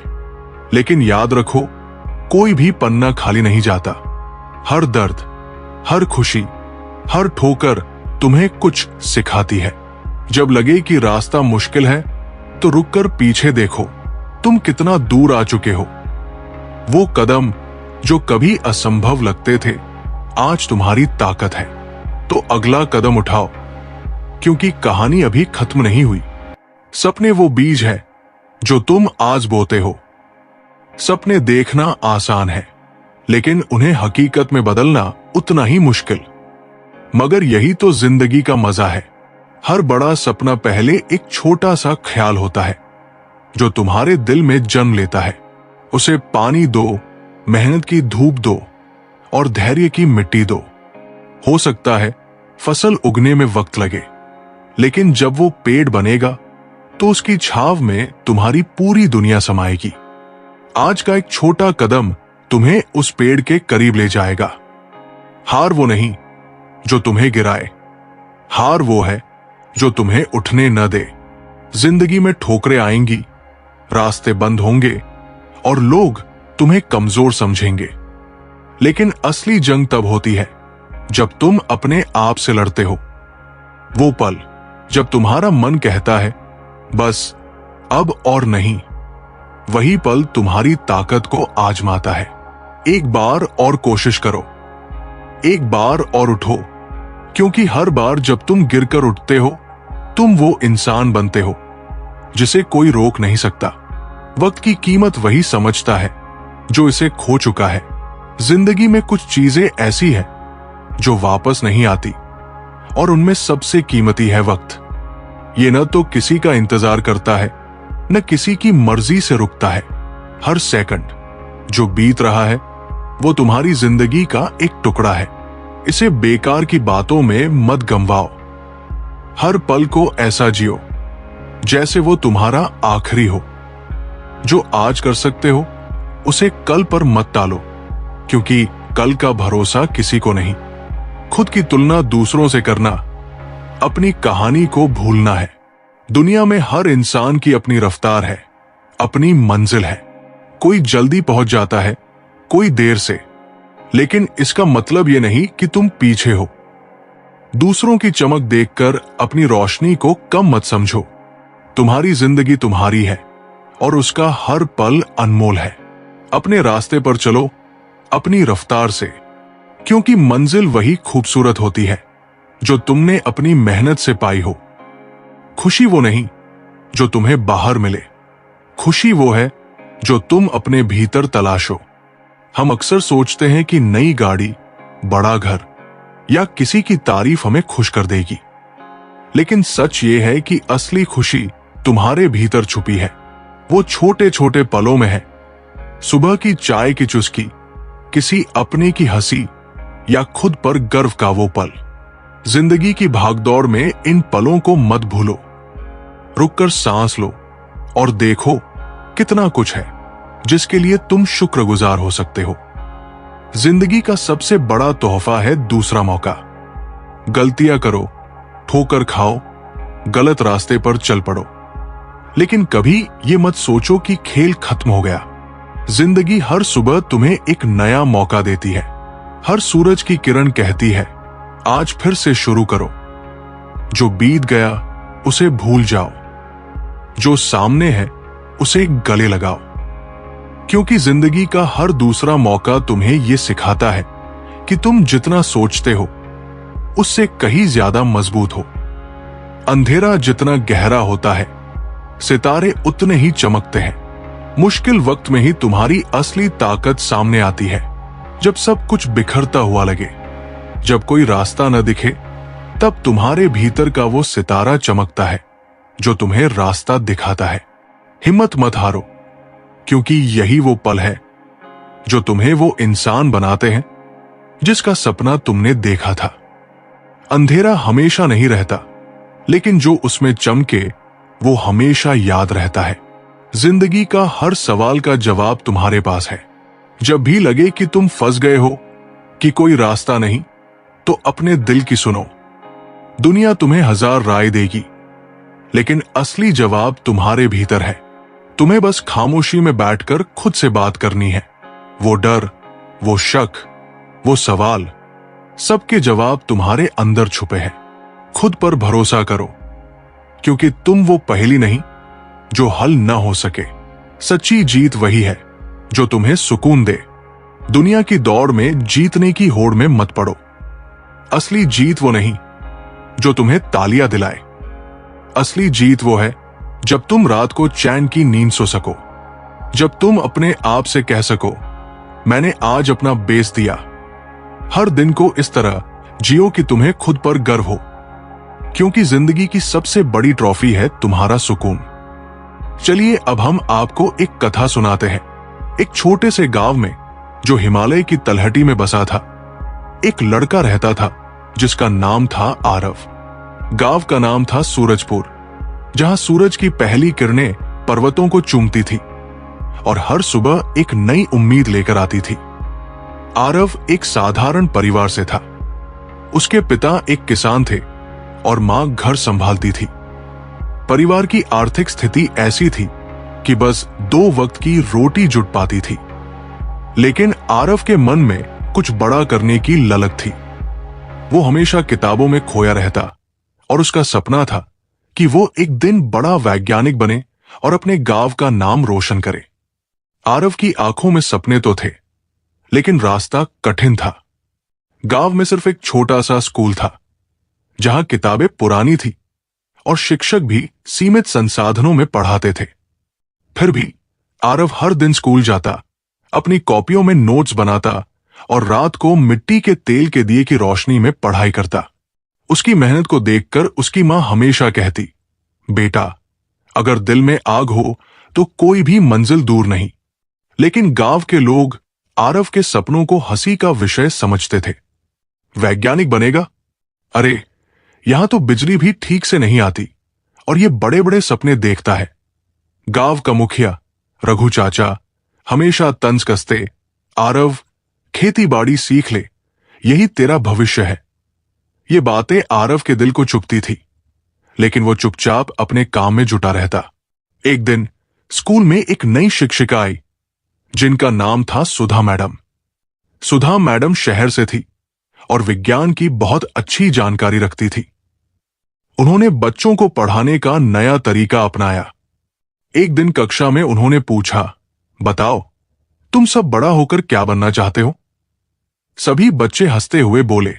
S1: लेकिन याद रखो, कोई भी पन्ना खाली नहीं जाता। हर दर्द, हर खुशी, हर ठोकर तुम्हें कुछ सिखाती है। जब लगे कि रास्ता मुश्किल है तो रुककर पीछे देखो, तुम कितना दूर आ चुके हो। वो कदम जो कभी असंभव लगते थे, आज तुम्हारी ताकत है। तो अगला कदम उठाओ, क्योंकि कहानी अभी खत्म नहीं हुई। सपने वो बीज है जो तुम आज बोते हो। सपने देखना आसान है, लेकिन उन्हें हकीकत में बदलना उतना ही मुश्किल। मगर यही तो जिंदगी का मजा है। हर बड़ा सपना पहले एक छोटा सा ख्याल होता है जो तुम्हारे दिल में जन्म लेता है। उसे पानी दो, मेहनत की धूप दो और धैर्य की मिट्टी दो। हो सकता है फसल उगने में वक्त लगे, लेकिन जब वो पेड़ बनेगा तो उसकी छाव में तुम्हारी पूरी दुनिया समाएगी। आज का एक छोटा कदम तुम्हें उस पेड़ के करीब ले जाएगा। हार वो नहीं जो तुम्हें गिराए, हार वो है जो तुम्हें उठने न दे। जिंदगी में ठोकरें आएंगी, रास्ते बंद होंगे और लोग तुम्हें कमजोर समझेंगे, लेकिन असली जंग तब होती है जब तुम अपने आप से लड़ते हो। वो पल जब तुम्हारा मन कहता है बस अब और नहीं, वही पल तुम्हारी ताकत को आजमाता है। एक बार और कोशिश करो, एक बार और उठो, क्योंकि हर बार जब तुम गिरकर उठते हो, तुम वो इंसान बनते हो जिसे कोई रोक नहीं सकता। वक्त की कीमत वही समझता है जो इसे खो चुका है। जिंदगी में कुछ चीजें ऐसी हैं जो वापस नहीं आती, और उनमें सबसे कीमती है वक्त। ये न तो किसी का इंतजार करता है, न किसी की मर्जी से रुकता है। हर सेकंड जो बीत रहा है वो तुम्हारी जिंदगी का एक टुकड़ा है। इसे बेकार की बातों में मत गंवाओ। हर पल को ऐसा जियो जैसे वो तुम्हारा आखिरी हो। जो आज कर सकते हो उसे कल पर मत टालो, क्योंकि कल का भरोसा किसी को नहीं। खुद की तुलना दूसरों से करना अपनी कहानी को भूलना है। दुनिया में हर इंसान की अपनी रफ्तार है, अपनी मंजिल है। कोई जल्दी पहुंच जाता है, कोई देर से, लेकिन इसका मतलब यह नहीं कि तुम पीछे हो। दूसरों की चमक देखकर अपनी रोशनी को कम मत समझो। तुम्हारी जिंदगी तुम्हारी है और उसका हर पल अनमोल है। अपने रास्ते पर चलो, अपनी रफ्तार से, क्योंकि मंजिल वही खूबसूरत होती है जो तुमने अपनी मेहनत से पाई हो। खुशी वो नहीं जो तुम्हें बाहर मिले, खुशी वो है जो तुम अपने भीतर तलाशो। हम अक्सर सोचते हैं कि नई गाड़ी, बड़ा घर या किसी की तारीफ हमें खुश कर देगी, लेकिन सच ये है कि असली खुशी तुम्हारे भीतर छुपी है। वो छोटे छोटे पलों में है। सुबह की चाय की चुस्की, किसी अपने की हंसी या खुद पर गर्व का वो पल। जिंदगी की भागदौड़ में इन पलों को मत भूलो। रुककर सांस लो और देखो कितना कुछ है जिसके लिए तुम शुक्रगुजार हो सकते हो। जिंदगी का सबसे बड़ा तोहफा है दूसरा मौका। गलतियां करो, ठोकर खाओ, गलत रास्ते पर चल पड़ो, लेकिन कभी ये मत सोचो कि खेल खत्म हो गया। जिंदगी हर सुबह तुम्हें एक नया मौका देती है। हर सूरज की किरण कहती है, आज फिर से शुरू करो। जो बीत गया उसे भूल जाओ, जो सामने है उसे गले लगाओ, क्योंकि जिंदगी का हर दूसरा मौका तुम्हें यह सिखाता है कि तुम जितना सोचते हो उससे कहीं ज्यादा मजबूत हो। अंधेरा जितना गहरा होता है, सितारे उतने ही चमकते हैं। मुश्किल वक्त में ही तुम्हारी असली ताकत सामने आती है, जब सब कुछ बिखरता हुआ लगे। जब कोई रास्ता न दिखे, तब तुम्हारे भीतर का वो सितारा चमकता है जो तुम्हें रास्ता दिखाता है। हिम्मत मत हारो, क्योंकि यही वो पल है जो तुम्हें वो इंसान बनाते हैं जिसका सपना तुमने देखा था। अंधेरा हमेशा नहीं रहता, लेकिन जो उसमें चमके वो हमेशा याद रहता है। जिंदगी का हर सवाल का जवाब तुम्हारे पास है। जब भी लगे कि तुम फंस गए हो, कि कोई रास्ता नहीं, तो अपने दिल की सुनो। दुनिया तुम्हें 1000 राय देगी, लेकिन असली जवाब तुम्हारे भीतर है। तुम्हें बस खामोशी में बैठकर खुद से बात करनी है। वो डर, वो शक, वो सवाल, सबके जवाब तुम्हारे अंदर छुपे हैं। खुद पर भरोसा करो, क्योंकि तुम वो पहेली नहीं जो हल न हो सके। सच्ची जीत वही है जो तुम्हें सुकून दे। दुनिया की दौड़ में जीतने की होड़ में मत पड़ो। असली जीत वो नहीं जो तुम्हें तालियां दिलाए। असली जीत वो है जब तुम रात को चैन की नींद सो सको, जब तुम अपने आप से कह सको, मैंने आज अपना बेस्ट दिया। हर दिन को इस तरह जियो कि तुम्हें खुद पर गर्व हो, क्योंकि जिंदगी की सबसे बड़ी ट्रॉफी है तुम्हारा सुकून। चलिए अब हम आपको एक कथा सुनाते हैं। एक छोटे से गांव में, जो हिमालय की तलहटी में बसा था, एक लड़का रहता था जिसका नाम था आरव। गांव का नाम था सूरजपुर, जहां सूरज की पहली किरणें पर्वतों को चूमती थी और हर सुबह एक नई उम्मीद लेकर आती थी। आरव एक साधारण परिवार से था। उसके पिता एक किसान थे और मां घर संभालती थी। परिवार की आर्थिक स्थिति ऐसी थी कि बस 2 वक्त की रोटी जुट पाती थी। लेकिन आरव के मन में कुछ बड़ा करने की ललक थी। वो हमेशा किताबों में खोया रहता और उसका सपना था कि वो एक दिन बड़ा वैज्ञानिक बने और अपने गांव का नाम रोशन करे। आरव की आंखों में सपने तो थे, लेकिन रास्ता कठिन था। गांव में सिर्फ एक छोटा सा स्कूल था, जहां किताबें पुरानी थी और शिक्षक भी सीमित संसाधनों में पढ़ाते थे। फिर भी आरव हर दिन स्कूल जाता, अपनी कॉपियों में नोट्स बनाता और रात को मिट्टी के तेल के दिए की रोशनी में पढ़ाई करता। उसकी मेहनत को देखकर उसकी मां हमेशा कहती, बेटा, अगर दिल में आग हो तो कोई भी मंजिल दूर नहीं। लेकिन गांव के लोग आरव के सपनों को हंसी का विषय समझते थे। वैज्ञानिक बनेगा? अरे, यहां तो बिजली भी ठीक से नहीं आती और ये बड़े बड़े सपने देखता है। गांव का मुखिया रघु चाचा हमेशा तंज कसते, आरव, खेती बाड़ी सीख ले, यही तेरा भविष्य है। ये बातें आरव के दिल को चुभती थी, लेकिन वो चुपचाप अपने काम में जुटा रहता। एक दिन स्कूल में एक नई शिक्षिका आई, जिनका नाम था सुधा मैडम। सुधा मैडम शहर से थी और विज्ञान की बहुत अच्छी जानकारी रखती थी। उन्होंने बच्चों को पढ़ाने का नया तरीका अपनाया। एक दिन कक्षा में उन्होंने पूछा, बताओ, तुम सब बड़ा होकर क्या बनना चाहते हो? सभी बच्चे हंसते हुए बोले,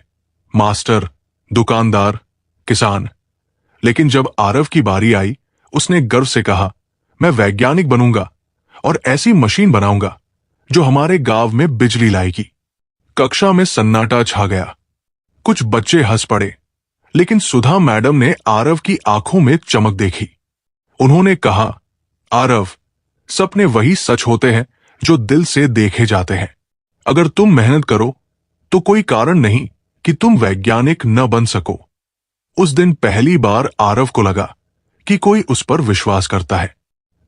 S1: मास्टर, दुकानदार, किसान। लेकिन जब आरव की बारी आई, उसने गर्व से कहा, मैं वैज्ञानिक बनूंगा और ऐसी मशीन बनाऊंगा जो हमारे गांव में बिजली लाएगी। कक्षा में सन्नाटा छा गया। कुछ बच्चे हंस पड़े, लेकिन सुधा मैडम ने आरव की आंखों में चमक देखी। उन्होंने कहा, आरव, सपने वही सच होते हैं जो दिल से देखे जाते हैं। अगर तुम मेहनत करो तो कोई कारण नहीं कि तुम वैज्ञानिक न बन सको। उस दिन पहली बार आरव को लगा कि कोई उस पर विश्वास करता है।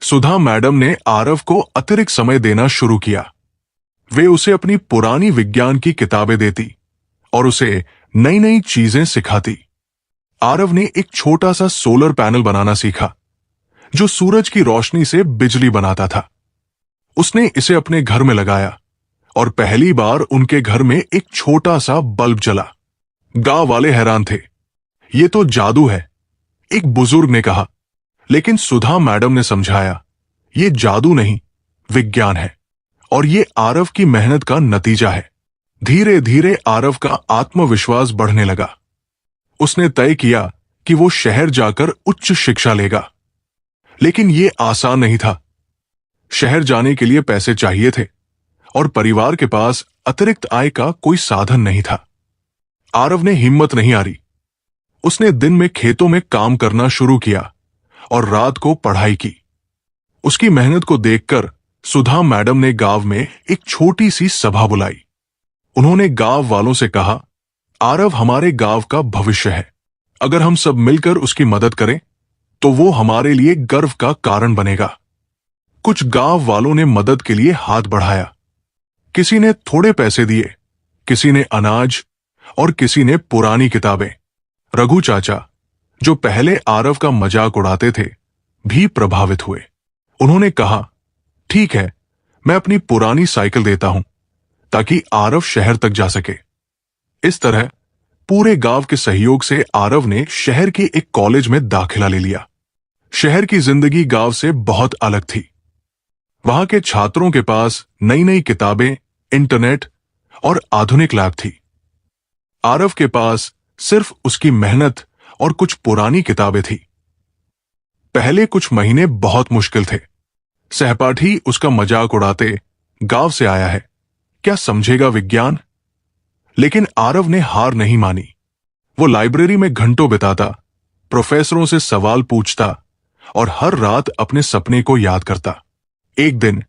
S1: सुधा मैडम ने आरव को अतिरिक्त समय देना शुरू किया। वे उसे अपनी पुरानी विज्ञान की किताबें देती और उसे नई नई चीजें सिखाती। आरव ने एक छोटा सा सोलर पैनल बनाना सीखा जो सूरज की रोशनी से बिजली बनाता था। उसने इसे अपने घर में लगाया और पहली बार उनके घर में एक छोटा सा बल्ब जला। गांव वाले हैरान थे। ये तो जादू है, एक बुजुर्ग ने कहा। लेकिन सुधा मैडम ने समझाया, ये जादू नहीं, विज्ञान है और ये आरव की मेहनत का नतीजा है। धीरे धीरे आरव का आत्मविश्वास बढ़ने लगा। उसने तय किया कि वो शहर जाकर उच्च शिक्षा लेगा। लेकिन ये आसान नहीं था। शहर जाने के लिए पैसे चाहिए थे और परिवार के पास अतिरिक्त आय का कोई साधन नहीं था। आरव ने हिम्मत नहीं हारी। उसने दिन में खेतों में काम करना शुरू किया और रात को पढ़ाई की। उसकी मेहनत को देखकर सुधा मैडम ने गांव में एक छोटी सी सभा बुलाई। उन्होंने गांव वालों से कहा, आरव हमारे गांव का भविष्य है। अगर हम सब मिलकर उसकी मदद करें तो वो हमारे लिए गर्व का कारण बनेगा। कुछ गांव वालों ने मदद के लिए हाथ बढ़ाया। किसी ने थोड़े पैसे दिए, किसी ने अनाज और किसी ने पुरानी किताबें। रघु चाचा, जो पहले आरव का मजाक उड़ाते थे, भी प्रभावित हुए। उन्होंने कहा, ठीक है, मैं अपनी पुरानी साइकिल देता हूं ताकि आरव शहर तक जा सके। इस तरह पूरे गांव के सहयोग से आरव ने शहर के एक कॉलेज में दाखिला ले लिया। शहर की जिंदगी गांव से बहुत अलग थी। वहां के छात्रों के पास नई नई किताबें, इंटरनेट और आधुनिक लैब थी। आरव के पास सिर्फ उसकी मेहनत और कुछ पुरानी किताबें थी। पहले कुछ महीने बहुत मुश्किल थे। सहपाठी उसका मजाक उड़ाते, गांव से आया है, क्या समझेगा विज्ञान। लेकिन आरव ने हार नहीं मानी। वो लाइब्रेरी में घंटों बिताता, प्रोफेसरों से सवाल पूछता और हर रात अपने सपने को याद करता। एक दिन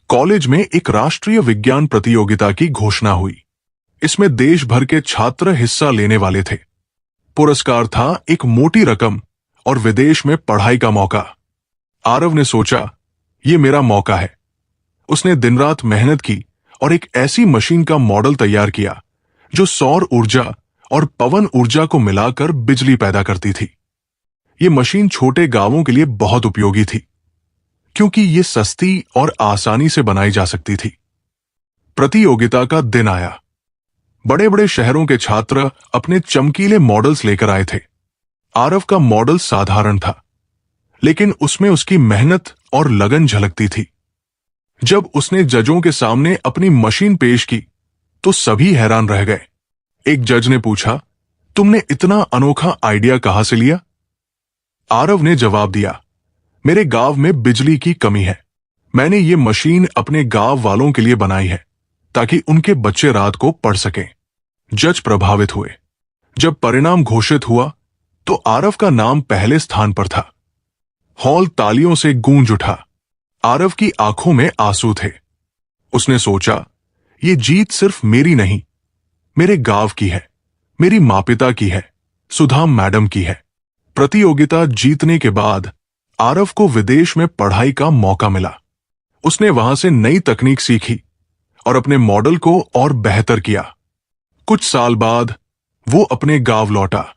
S1: कॉलेज में एक राष्ट्रीय विज्ञान प्रतियोगिता की घोषणा हुई। इसमें देश भर के छात्र हिस्सा लेने वाले थे। पुरस्कार था एक मोटी रकम और विदेश में पढ़ाई का मौका। आरव ने सोचा, ये मेरा मौका है। उसने दिन रात मेहनत की और एक ऐसी मशीन का मॉडल तैयार किया जो सौर ऊर्जा और पवन ऊर्जा को मिलाकर बिजली पैदा करती थी। ये मशीन छोटे गांवों के लिए बहुत उपयोगी थी क्योंकि ये सस्ती और आसानी से बनाई जा सकती थी। प्रतियोगिता का दिन आया। बड़े बड़े शहरों के छात्र अपने चमकीले मॉडल्स लेकर आए थे। आरव का मॉडल साधारण था, लेकिन उसमें उसकी मेहनत और लगन झलकती थी। जब उसने जजों के सामने अपनी मशीन पेश की तो सभी हैरान रह गए। एक जज ने पूछा, तुमने इतना अनोखा आइडिया कहां से लिया? आरव ने जवाब दिया, मेरे गांव में बिजली की कमी है। मैंने ये मशीन अपने गांव वालों के लिए बनाई है ताकि उनके बच्चे रात को पढ़ सकें। जज प्रभावित हुए। जब परिणाम घोषित हुआ तो आरव का नाम पहले स्थान पर था। हॉल तालियों से गूंज उठा। आरव की आंखों में आंसू थे। उसने सोचा, ये जीत सिर्फ मेरी नहीं, मेरे गांव की है, मेरी माँ-पिता की है, सुधा मैडम की है। प्रतियोगिता जीतने के बाद आरव को विदेश में पढ़ाई का मौका मिला। उसने वहां से नई तकनीक सीखी और अपने मॉडल को और बेहतर किया। कुछ साल बाद वो अपने गांव लौटा।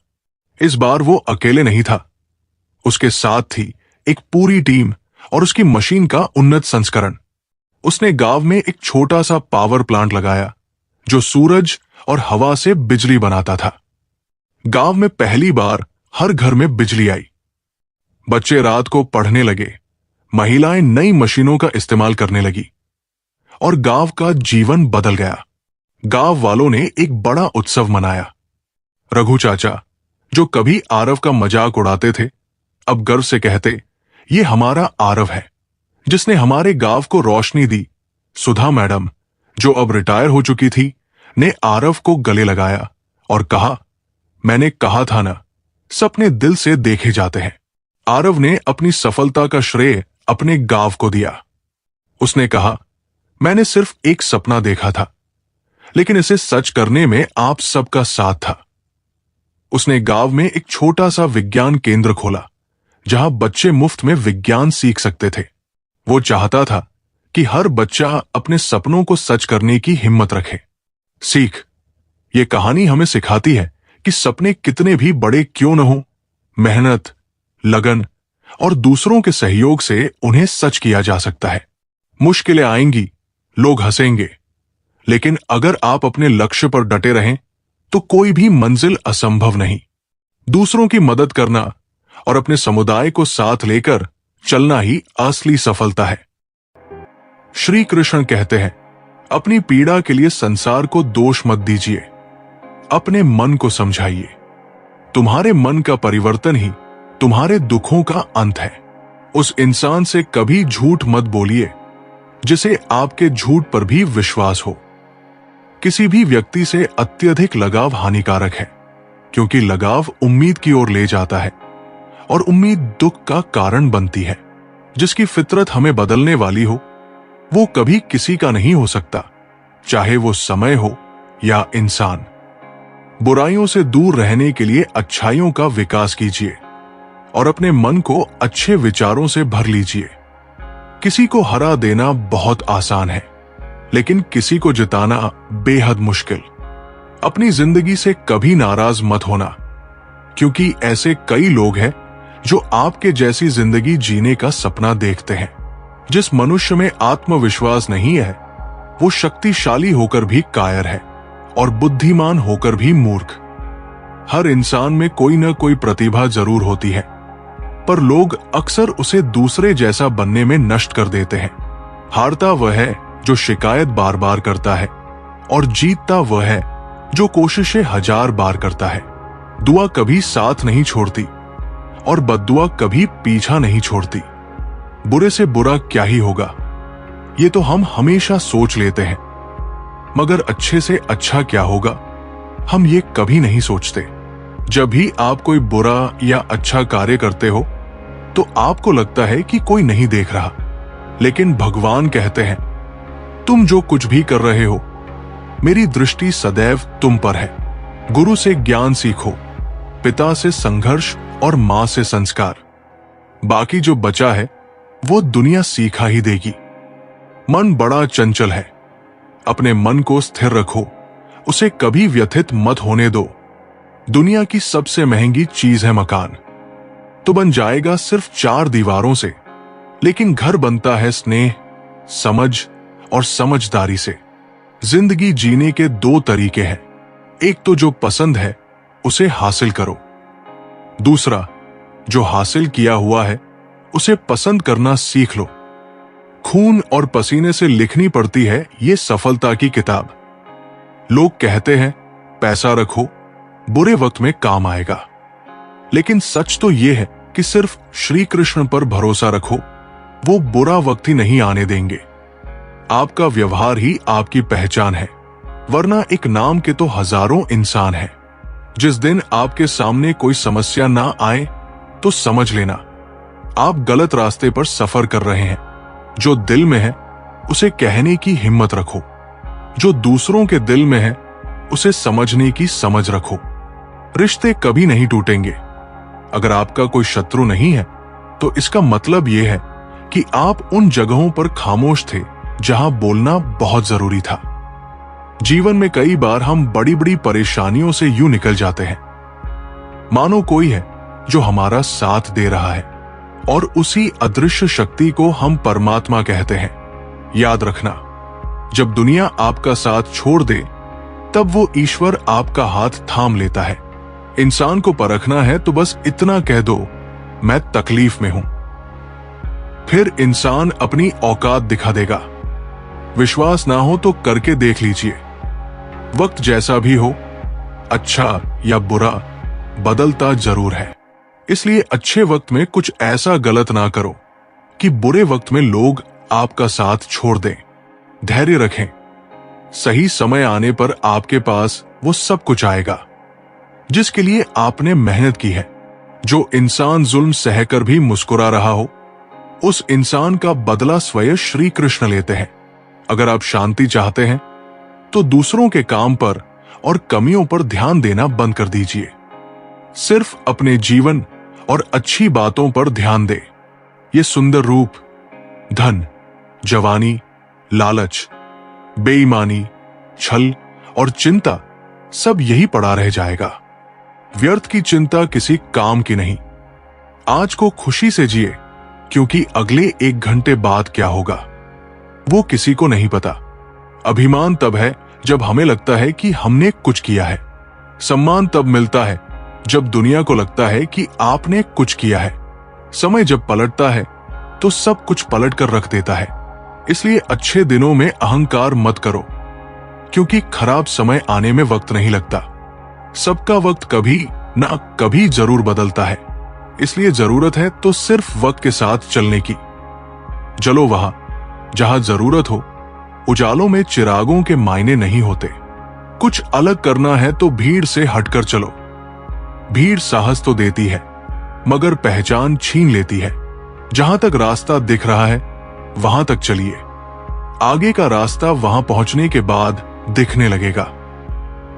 S1: इस बार वो अकेले नहीं था। उसके साथ थी एक पूरी टीम और उसकी मशीन का उन्नत संस्करण। उसने गांव में एक छोटा सा पावर प्लांट लगाया जो सूरज और हवा से बिजली बनाता था। गांव में पहली बार हर घर में बिजली आई। बच्चे रात को पढ़ने लगे, महिलाएं नई मशीनों का इस्तेमाल करने लगी और गांव का जीवन बदल गया। गांव वालों ने एक बड़ा उत्सव मनाया। रघु चाचा, जो कभी आरव का मजाक उड़ाते थे, अब गर्व से कहते, ये हमारा आरव है जिसने हमारे गांव को रोशनी दी। सुधा मैडम, जो अब रिटायर हो चुकी थी, ने आरव को गले लगाया और कहा, मैंने कहा था ना, सपने दिल से देखे जाते हैं। आरव ने अपनी सफलता का श्रेय अपने गांव को दिया। उसने कहा, मैंने सिर्फ एक सपना देखा था, लेकिन इसे सच करने में आप सबका साथ था। उसने गांव में एक छोटा सा विज्ञान केंद्र खोला जहां बच्चे मुफ्त में विज्ञान सीख सकते थे। वो चाहता था कि हर बच्चा अपने सपनों को सच करने की हिम्मत रखे। सीख, ये कहानी हमें सिखाती है कि सपने कितने भी बड़े क्यों न हो, मेहनत, लगन और दूसरों के सहयोग से उन्हें सच किया जा सकता है। मुश्किलें आएंगी, लोग हंसेंगे, लेकिन अगर आप अपने लक्ष्य पर डटे रहें तो कोई भी मंजिल असंभव नहीं। दूसरों की मदद करना और अपने समुदाय को साथ लेकर चलना ही असली सफलता है। श्री कृष्ण कहते हैं, अपनी पीड़ा के लिए संसार को दोष मत दीजिए, अपने मन को समझाइए। तुम्हारे मन का परिवर्तन ही तुम्हारे दुखों का अंत है। उस इंसान से कभी झूठ मत बोलिए जिसे आपके झूठ पर भी विश्वास हो। किसी भी व्यक्ति से अत्यधिक लगाव हानिकारक है, क्योंकि लगाव उम्मीद की ओर ले जाता है और उम्मीद दुख का कारण बनती है। जिसकी फितरत हमें बदलने वाली हो वो कभी किसी का नहीं हो सकता, चाहे वो समय हो या इंसान। बुराइयों से दूर रहने के लिए अच्छाइयों का विकास कीजिए और अपने मन को अच्छे विचारों से भर लीजिए। किसी को हरा देना बहुत आसान है, लेकिन किसी को जिताना बेहद मुश्किल। अपनी जिंदगी से कभी नाराज मत होना, क्योंकि ऐसे कई लोग हैं जो आपके जैसी जिंदगी जीने का सपना देखते हैं। जिस मनुष्य में आत्मविश्वास नहीं है वो शक्तिशाली होकर भी कायर है और बुद्धिमान होकर भी मूर्ख। हर इंसान में कोई न कोई प्रतिभा जरूर होती है, पर लोग अक्सर उसे दूसरे जैसा बनने में नष्ट कर देते हैं। हारता वह है जो शिकायत बार बार करता है और जीतता वह है जो कोशिशें 1000 बार करता है। दुआ कभी साथ नहीं छोड़ती और बद्दुआ कभी पीछा नहीं छोड़ती। बुरे से बुरा क्या ही होगा, ये तो हम हमेशा सोच लेते हैं, मगर अच्छे से अच्छा क्या होगा हम ये कभी नहीं सोचते। जब भी आप कोई बुरा या अच्छा कार्य करते हो तो आपको लगता है कि कोई नहीं देख रहा, लेकिन भगवान कहते हैं, तुम जो कुछ भी कर रहे हो मेरी दृष्टि सदैव तुम पर है। गुरु से ज्ञान सीखो, पिता से संघर्ष और मां से संस्कार। बाकी जो बचा है वो दुनिया सीखा ही देगी। मन बड़ा चंचल है, अपने मन को स्थिर रखो, उसे कभी व्यथित मत होने दो। दुनिया की सबसे महंगी चीज है मकान, तो बन जाएगा सिर्फ 4 दीवारों से, लेकिन घर बनता है स्नेह, समझ और समझदारी से। जिंदगी जीने के 2 तरीके हैं, एक तो जो पसंद है उसे हासिल करो, दूसरा जो हासिल किया हुआ है उसे पसंद करना सीख लो। खून और पसीने से लिखनी पड़ती है ये सफलता की किताब। लोग कहते हैं पैसा रखो, बुरे वक्त में काम आएगा, लेकिन सच तो यह है कि सिर्फ श्री कृष्ण पर भरोसा रखो, वो बुरा वक्त ही नहीं आने देंगे। आपका व्यवहार ही आपकी पहचान है, वरना एक नाम के तो हजारों इंसान हैं। जिस दिन आपके सामने कोई समस्या ना आए तो समझ लेना आप गलत रास्ते पर सफर कर रहे हैं। जो दिल में है उसे कहने की हिम्मत रखो, जो दूसरों के दिल में है उसे समझने की समझ रखो। रिश्ते कभी नहीं टूटेंगे। अगर आपका कोई शत्रु नहीं है तो इसका मतलब यह है कि आप उन जगहों पर खामोश थे जहां बोलना बहुत जरूरी था। जीवन में कई बार हम बड़ी बड़ी परेशानियों से यूं निकल जाते हैं मानो कोई है जो हमारा साथ दे रहा है, और उसी अदृश्य शक्ति को हम परमात्मा कहते हैं। याद रखना, जब दुनिया आपका साथ छोड़ दे तब वो ईश्वर आपका हाथ थाम लेता है। इंसान को परखना है तो बस इतना कह दो, मैं तकलीफ में हूं, फिर इंसान अपनी औकात दिखा देगा। विश्वास ना हो तो करके देख लीजिए। वक्त जैसा भी हो, अच्छा या बुरा, बदलता जरूर है। इसलिए अच्छे वक्त में कुछ ऐसा गलत ना करो कि बुरे वक्त में लोग आपका साथ छोड़ दें। धैर्य रखें, सही समय आने पर आपके पास वो सब कुछ आएगा जिसके लिए आपने मेहनत की है। जो इंसान जुल्म सहकर भी मुस्कुरा रहा हो, उस इंसान का बदला स्वयं श्री कृष्ण लेते हैं। अगर आप शांति चाहते हैं तो दूसरों के काम पर और कमियों पर ध्यान देना बंद कर दीजिए। सिर्फ अपने जीवन और अच्छी बातों पर ध्यान दे। ये सुंदर रूप, धन, जवानी, लालच, बेईमानी, छल और चिंता सब यही पड़ा रह जाएगा। व्यर्थ की चिंता किसी काम की नहीं। आज को खुशी से जिए, क्योंकि अगले 1 घंटे बाद क्या होगा वो किसी को नहीं पता। अभिमान तब है जब हमें लगता है कि हमने कुछ किया है। सम्मान तब मिलता है जब दुनिया को लगता है कि आपने कुछ किया है। समय जब पलटता है तो सब कुछ पलट कर रख देता है। इसलिए अच्छे दिनों में अहंकार मत करो, क्योंकि खराब समय आने में वक्त नहीं लगता। सबका वक्त कभी ना कभी जरूर बदलता है। इसलिए जरूरत है तो सिर्फ वक्त के साथ चलने की। चलो वहां जहां जरूरत हो। उजालों में चिरागों के मायने नहीं होते। कुछ अलग करना है तो भीड़ से हटकर चलो। भीड़ साहस तो देती है, मगर पहचान छीन लेती है। जहां तक रास्ता दिख रहा है वहां तक चलिए। आगे का रास्ता वहां पहुंचने के बाद दिखने लगेगा।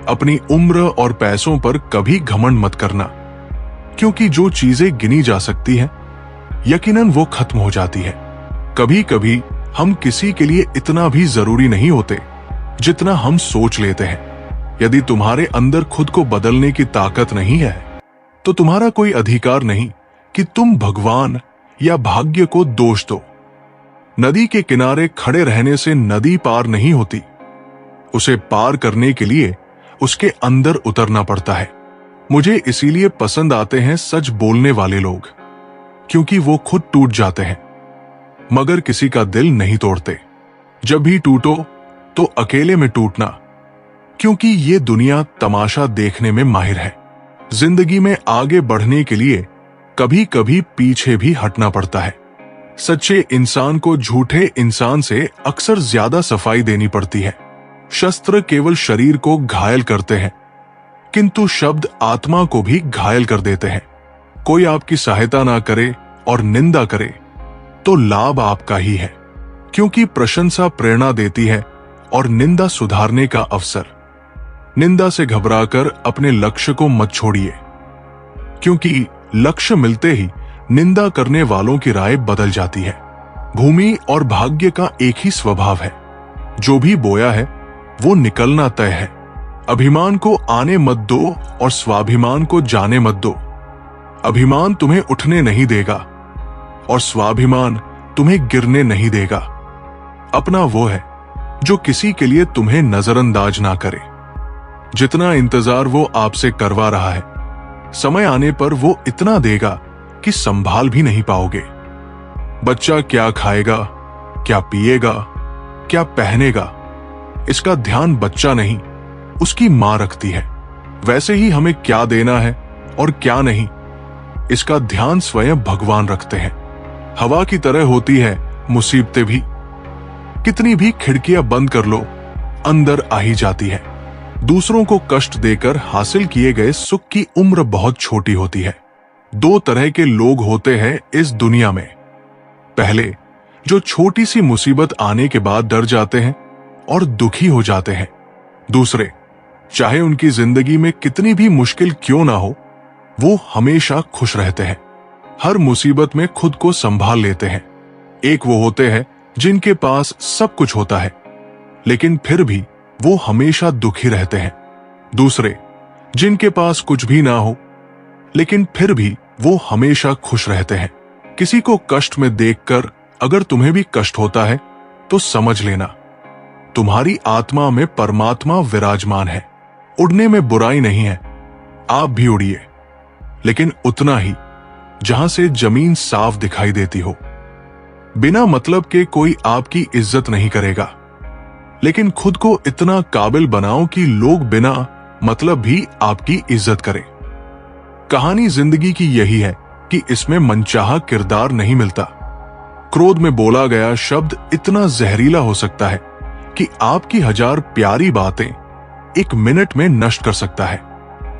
S1: अपनी उम्र और पैसों पर कभी घमंड मत करना, क्योंकि जो चीजें गिनी जा सकती हैं, यकीनन वो खत्म हो जाती है। कभी कभी हम किसी के लिए इतना भी जरूरी नहीं होते जितना हम सोच लेते हैं। यदि तुम्हारे अंदर खुद को बदलने की ताकत नहीं है, तो तुम्हारा कोई अधिकार नहीं कि तुम भगवान या भाग्य को दोष दो। नदी के किनारे खड़े रहने से नदी पार नहीं होती। उसे पार करने के लिए उसके अंदर उतरना पड़ता है। मुझे इसीलिए पसंद आते हैं सच बोलने वाले लोग, क्योंकि वो खुद टूट जाते हैं मगर किसी का दिल नहीं तोड़ते। जब भी टूटो तो अकेले में टूटना, क्योंकि ये दुनिया तमाशा देखने में माहिर है। जिंदगी में आगे बढ़ने के लिए कभी कभी पीछे भी हटना पड़ता है। सच्चे इंसान को झूठे इंसान से अक्सर ज्यादा सफाई देनी पड़ती है। शस्त्र केवल शरीर को घायल करते हैं, किंतु शब्द आत्मा को भी घायल कर देते हैं। कोई आपकी सहायता ना करे और निंदा करे तो लाभ आपका ही है, क्योंकि प्रशंसा प्रेरणा देती है और निंदा सुधारने का अवसर। निंदा से घबराकर अपने लक्ष्य को मत छोड़िए, क्योंकि लक्ष्य मिलते ही निंदा करने वालों की राय बदल जाती है। भूमि और भाग्य का एक ही स्वभाव है, जो भी बोया है वो निकलना तय है। अभिमान को आने मत दो और स्वाभिमान को जाने मत दो। अभिमान तुम्हें उठने नहीं देगा और स्वाभिमान तुम्हें गिरने नहीं देगा। अपना वो है जो किसी के लिए तुम्हें नजरअंदाज ना करे। जितना इंतजार वो आपसे करवा रहा है, समय आने पर वो इतना देगा कि संभाल भी नहीं पाओगे। बच्चा क्या खाएगा, क्या पिएगा, क्या पहनेगा, इसका ध्यान बच्चा नहीं उसकी मां रखती है। वैसे ही हमें क्या देना है और क्या नहीं, इसका ध्यान स्वयं भगवान रखते हैं। हवा की तरह होती है मुसीबतें भी। कितनी भी खिड़कियां बंद कर लो, अंदर आ ही जाती है। दूसरों को कष्ट देकर हासिल किए गए सुख की उम्र बहुत छोटी होती है। 2 तरह के लोग होते हैं इस दुनिया में। पहले, जो छोटी सी मुसीबत आने के बाद डर जाते हैं और दुखी हो जाते हैं। दूसरे, चाहे उनकी जिंदगी में कितनी भी मुश्किल क्यों ना हो, वो हमेशा खुश रहते हैं। हर मुसीबत में खुद को संभाल लेते हैं। एक वो होते हैं जिनके पास सब कुछ होता है, लेकिन फिर भी वो हमेशा दुखी रहते हैं। दूसरे, जिनके पास कुछ भी ना हो, लेकिन फिर भी वो हमेशा खुश रहते हैं। किसी को कष्ट में देखकर अगर तुम्हें भी कष्ट होता है तो समझ लेना, तुम्हारी आत्मा में परमात्मा विराजमान है। उड़ने में बुराई नहीं है, आप भी उड़िए, लेकिन उतना ही जहां से जमीन साफ दिखाई देती हो। बिना मतलब के कोई आपकी इज्जत नहीं करेगा, लेकिन खुद को इतना काबिल बनाओ कि लोग बिना मतलब भी आपकी इज्जत करें। कहानी जिंदगी की यही है कि इसमें मनचाहा किरदार नहीं मिलता। क्रोध में बोला गया शब्द इतना जहरीला हो सकता है कि आपकी 1000 प्यारी बातें 1 मिनट में नष्ट कर सकता है।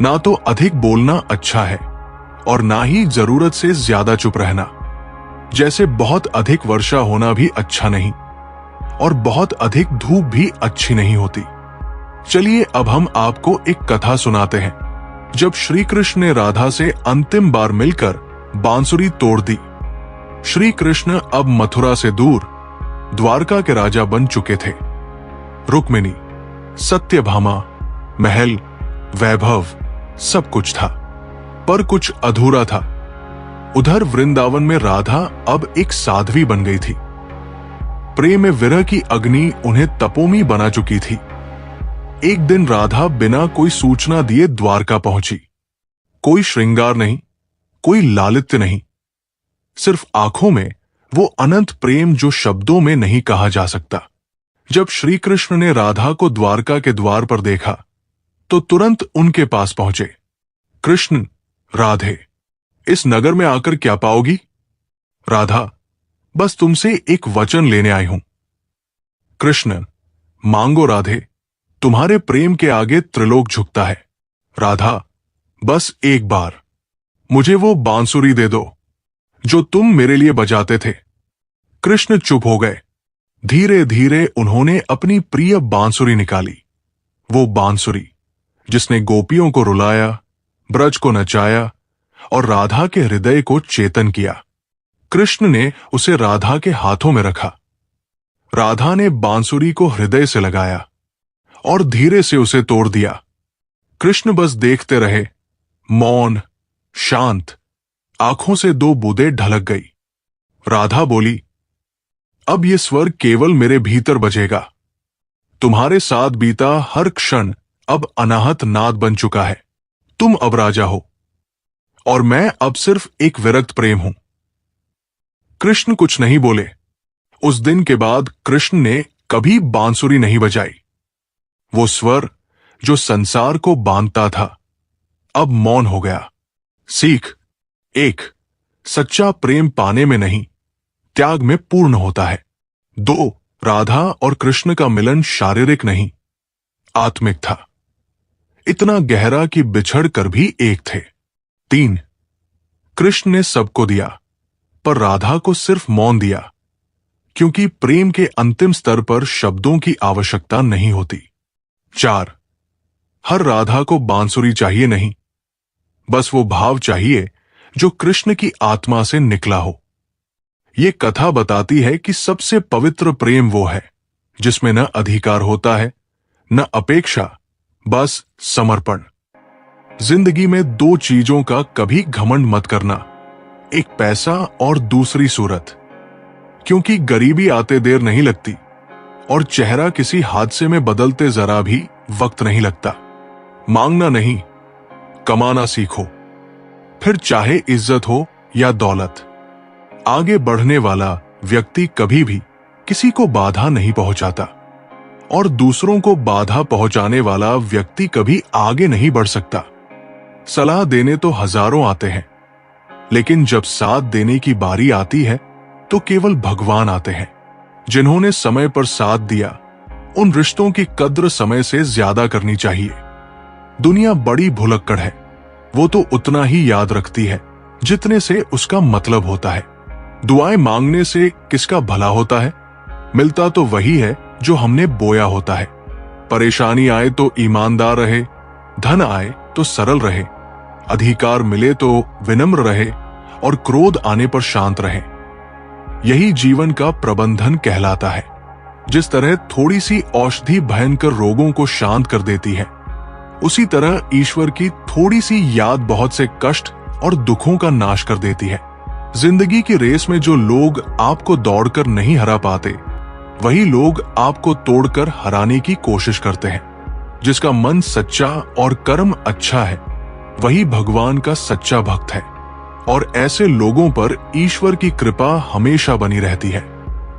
S1: ना तो अधिक बोलना अच्छा है और ना ही जरूरत से ज्यादा चुप रहना। जैसे बहुत अधिक वर्षा होना भी अच्छा नहीं और बहुत अधिक धूप भी अच्छी नहीं होती। चलिए अब हम आपको एक कथा सुनाते हैं। जब श्री कृष्ण ने राधा से अंतिम बार मिलकर बांसुरी तोड़ दी। श्री कृष्ण अब मथुरा से दूर द्वारका के राजा बन चुके थे। रुक्मिणी, सत्यभामा, महल, वैभव सब कुछ था, पर कुछ अधूरा था। उधर वृंदावन में राधा अब एक साध्वी बन गई थी। प्रेम में विरह की अग्नि उन्हें तपोमी बना चुकी थी। एक दिन राधा बिना कोई सूचना दिए द्वारका पहुंची। कोई श्रृंगार नहीं, कोई लालित्य नहीं, सिर्फ आंखों में वो अनंत प्रेम जो शब्दों में नहीं कहा जा सकता। जब श्री कृष्ण ने राधा को द्वारका के द्वार पर देखा तो तुरंत उनके पास पहुंचे। कृष्ण, राधे, इस नगर में आकर क्या पाओगी? राधा, बस तुमसे एक वचन लेने आई हूं। कृष्ण, मांगो राधे, तुम्हारे प्रेम के आगे त्रिलोक झुकता है। राधा, बस एक बार मुझे वो बांसुरी दे दो जो तुम मेरे लिए बजाते थे। कृष्ण चुप हो गए। धीरे धीरे उन्होंने अपनी प्रिय बांसुरी निकाली। वो बांसुरी जिसने गोपियों को रुलाया, ब्रज को नचाया और राधा के हृदय को चेतन किया। कृष्ण ने उसे राधा के हाथों में रखा। राधा ने बांसुरी को हृदय से लगाया और धीरे से उसे तोड़ दिया। कृष्ण बस देखते रहे, मौन, शांत, आंखों से दो बूंदें ढलक गई। राधा बोली, अब ये स्वर केवल मेरे भीतर बजेगा। तुम्हारे साथ बीता हर क्षण अब अनाहत नाद बन चुका है। तुम अब राजा हो और मैं अब सिर्फ एक विरक्त प्रेम हूं। कृष्ण कुछ नहीं बोले। उस दिन के बाद कृष्ण ने कभी बांसुरी नहीं बजाई। वो स्वर जो संसार को बांधता था अब मौन हो गया। सीख एक, सच्चा प्रेम पाने में नहीं, त्याग में पूर्ण होता है। 2, राधा और कृष्ण का मिलन शारीरिक नहीं, आत्मिक था, इतना गहरा कि बिछड़ कर भी एक थे। 3, कृष्ण ने सबको दिया पर राधा को सिर्फ मौन दिया, क्योंकि प्रेम के अंतिम स्तर पर शब्दों की आवश्यकता नहीं होती। 4, हर राधा को बांसुरी चाहिए नहीं, बस वो भाव चाहिए जो कृष्ण की आत्मा से निकला हो। ये कथा बताती है कि सबसे पवित्र प्रेम वो है जिसमें न अधिकार होता है, न अपेक्षा, बस समर्पण। जिंदगी में 2 चीजों का कभी घमंड मत करना, एक पैसा और दूसरी सूरत, क्योंकि गरीबी आते देर नहीं लगती और चेहरा किसी हादसे में बदलते जरा भी वक्त नहीं लगता। मांगना नहीं, कमाना सीखो, फिर चाहे इज्जत हो या दौलत। आगे बढ़ने वाला व्यक्ति कभी भी किसी को बाधा नहीं पहुंचाता और दूसरों को बाधा पहुंचाने वाला व्यक्ति कभी आगे नहीं बढ़ सकता। सलाह देने तो हजारों आते हैं, लेकिन जब साथ देने की बारी आती है तो केवल भगवान आते हैं। जिन्होंने समय पर साथ दिया उन रिश्तों की कद्र समय से ज्यादा करनी चाहिए। दुनिया बड़ी भुलक्कड़ है, वो तो उतना ही याद रखती है जितने से उसका मतलब होता है। दुआएं मांगने से किसका भला होता है? मिलता तो वही है जो हमने बोया होता है। परेशानी आए तो ईमानदार रहे, धन आए तो सरल रहे, अधिकार मिले तो विनम्र रहे और क्रोध आने पर शांत रहे। यही जीवन का प्रबंधन कहलाता है। जिस तरह थोड़ी सी औषधि भयंकर रोगों को शांत कर देती है, उसी तरह ईश्वर की थोड़ी सी याद बहुत से कष्ट और दुखों का नाश कर देती है। जिंदगी की रेस में जो लोग आपको दौड़कर नहीं हरा पाते, वही लोग आपको तोड़कर हराने की कोशिश करते हैं। जिसका मन सच्चा और कर्म अच्छा है, वही भगवान का सच्चा भक्त है और ऐसे लोगों पर ईश्वर की कृपा हमेशा बनी रहती है।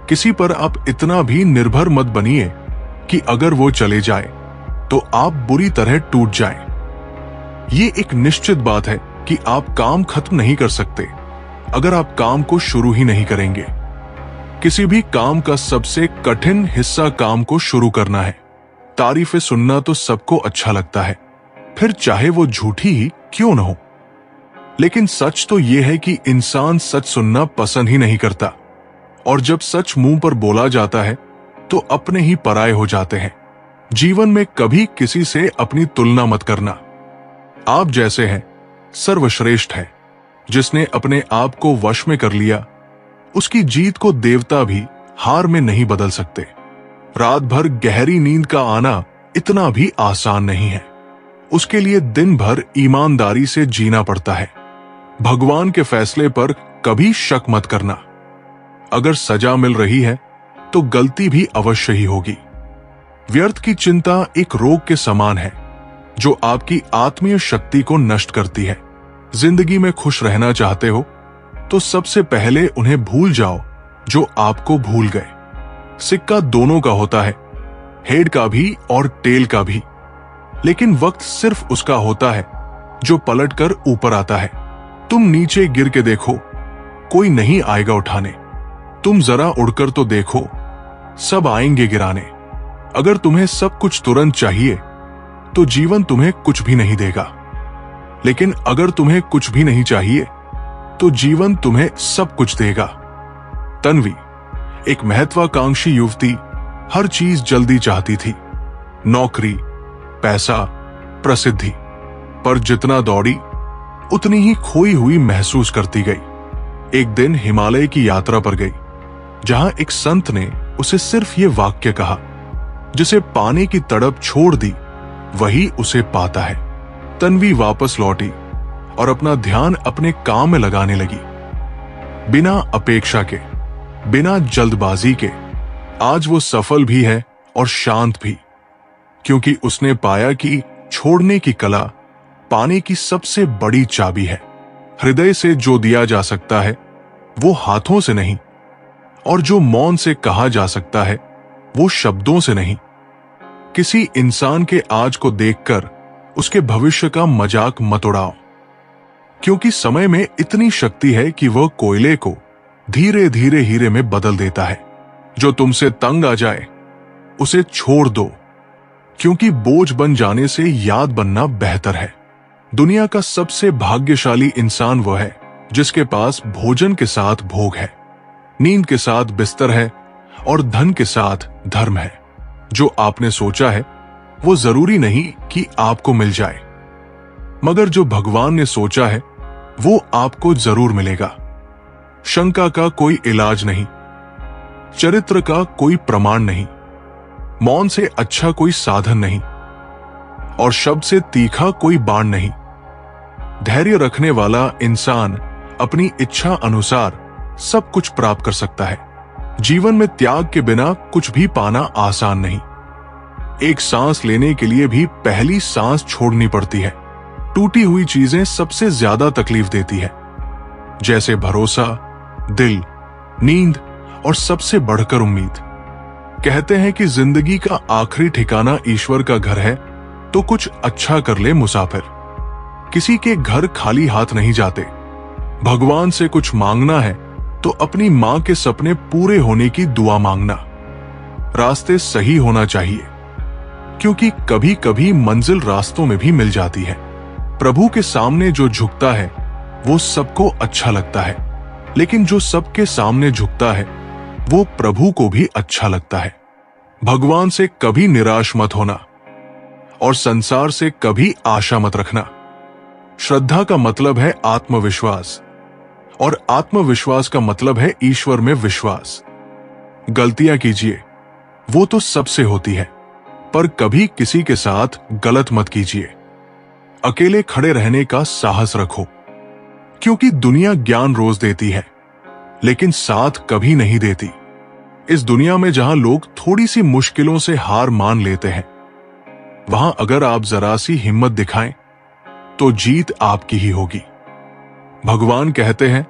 S1: किसी पर आप इतना भी निर्भर मत बनिए कि अगर वो चले जाए तो आप बुरी तरह टूट जाएं। ये एक निश्चित बात है कि आप काम खत्म नहीं कर सकते अगर आप काम को शुरू ही नहीं करेंगे। किसी भी काम का सबसे कठिन हिस्सा काम को शुरू करना है। तारीफें सुनना तो सबको अच्छा लगता है, फिर चाहे वो झूठी ही क्यों न हो। लेकिन सच तो यह है कि इंसान सच सुनना पसंद ही नहीं करता, और जब सच मुंह पर बोला जाता है तो अपने ही पराये हो जाते हैं। जीवन में कभी किसी से अपनी तुलना मत करना। आप जैसे हैं सर्वश्रेष्ठ है। जिसने अपने आप को वश में कर लिया, उसकी जीत को देवता भी हार में नहीं बदल सकते। रात भर गहरी नींद का आना इतना भी आसान नहीं है। उसके लिए दिन भर ईमानदारी से जीना पड़ता है। भगवान के फैसले पर कभी शक मत करना। अगर सजा मिल रही है तो गलती भी अवश्य ही होगी। व्यर्थ की चिंता एक रोग के समान है जो आपकी आत्मीय शक्ति को नष्ट करती है। जिंदगी में खुश रहना चाहते हो तो सबसे पहले उन्हें भूल जाओ जो आपको भूल गए। सिक्का दोनों का होता है, हेड का भी और टेल का भी, लेकिन वक्त सिर्फ उसका होता है जो पलटकर ऊपर आता है। तुम नीचे गिर के देखो, कोई नहीं आएगा उठाने। तुम जरा उड़कर तो देखो, सब आएंगे गिराने। अगर तुम्हें सब कुछ तुरंत चाहिए तो जीवन तुम्हें कुछ भी नहीं देगा, लेकिन अगर तुम्हें कुछ भी नहीं चाहिए तो जीवन तुम्हें सब कुछ देगा। तन्वी, एक महत्वाकांक्षी युवती, हर चीज जल्दी चाहती थी, नौकरी, पैसा, प्रसिद्धि, पर जितना दौड़ी उतनी ही खोई हुई महसूस करती गई। एक दिन हिमालय की यात्रा पर गई, जहां एक संत ने उसे सिर्फ ये वाक्य कहा, जिसे पाने की तड़प छोड़ दी वही उसे पाता है। तन्वी वापस लौटी और अपना ध्यान अपने काम में लगाने लगी। बिना अपेक्षा के, बिना जल्दबाजी के आज वो सफल भी है और शांत भी, क्योंकि उसने पाया कि छोड़ने की कला पाने की सबसे बड़ी चाबी है। हृदय से जो दिया जा सकता है वो हाथों से नहीं, और जो मौन से कहा जा सकता है वो शब्दों से नहीं। किसी इंसान के आज को देखकर उसके भविष्य का मजाक मत उड़ाओ, क्योंकि समय में इतनी शक्ति है कि वह कोयले को धीरे धीरे हीरे में बदल देता है। जो तुमसे तंग आ जाए उसे छोड़ दो, क्योंकि बोझ बन जाने से याद बनना बेहतर है। दुनिया का सबसे भाग्यशाली इंसान वह है जिसके पास भोजन के साथ भोग है, नींद के साथ बिस्तर है और धन के साथ धर्म है। जो आपने सोचा है वो जरूरी नहीं कि आपको मिल जाए, मगर जो भगवान ने सोचा है वो आपको जरूर मिलेगा। शंका का कोई इलाज नहीं, चरित्र का कोई प्रमाण नहीं, मौन से अच्छा कोई साधन नहीं, और शब्द से तीखा कोई बाण नहीं। धैर्य रखने वाला इंसान अपनी इच्छा अनुसार सब कुछ प्राप्त कर सकता है। जीवन में त्याग के बिना कुछ भी पाना आसान नहीं। एक सांस लेने के लिए भी पहली सांस छोड़नी पड़ती है। टूटी हुई चीजें सबसे ज्यादा तकलीफ देती है, जैसे भरोसा, दिल, नींद और सबसे बढ़कर उम्मीद। कहते हैं कि जिंदगी का आखिरी ठिकाना ईश्वर का घर है, तो कुछ अच्छा कर ले मुसाफिर। किसी के घर खाली हाथ नहीं जाते। भगवान से कुछ मांगना है तो अपनी मां के सपने पूरे होने की दुआ मांगना। रास्ते सही होना चाहिए, क्योंकि कभी कभी मंजिल रास्तों में भी मिल जाती है। प्रभु के सामने जो झुकता है वो सबको अच्छा लगता है, लेकिन जो सबके सामने झुकता है वो प्रभु को भी अच्छा लगता है। भगवान से कभी निराश मत होना और संसार से कभी आशा मत रखना। श्रद्धा का मतलब है आत्मविश्वास, और आत्मविश्वास का मतलब है ईश्वर में विश्वास। गलतियां कीजिए, वो तो सबसे होती है, पर कभी किसी के साथ गलत मत कीजिए। अकेले खड़े रहने का साहस रखो, क्योंकि दुनिया ज्ञान रोज देती है, लेकिन साथ कभी नहीं देती। इस दुनिया में जहां लोग थोड़ी सी मुश्किलों से हार मान लेते हैं, वहां अगर आप जरा सी हिम्मत दिखाएं तो जीत आपकी ही होगी। भगवान कहते हैं,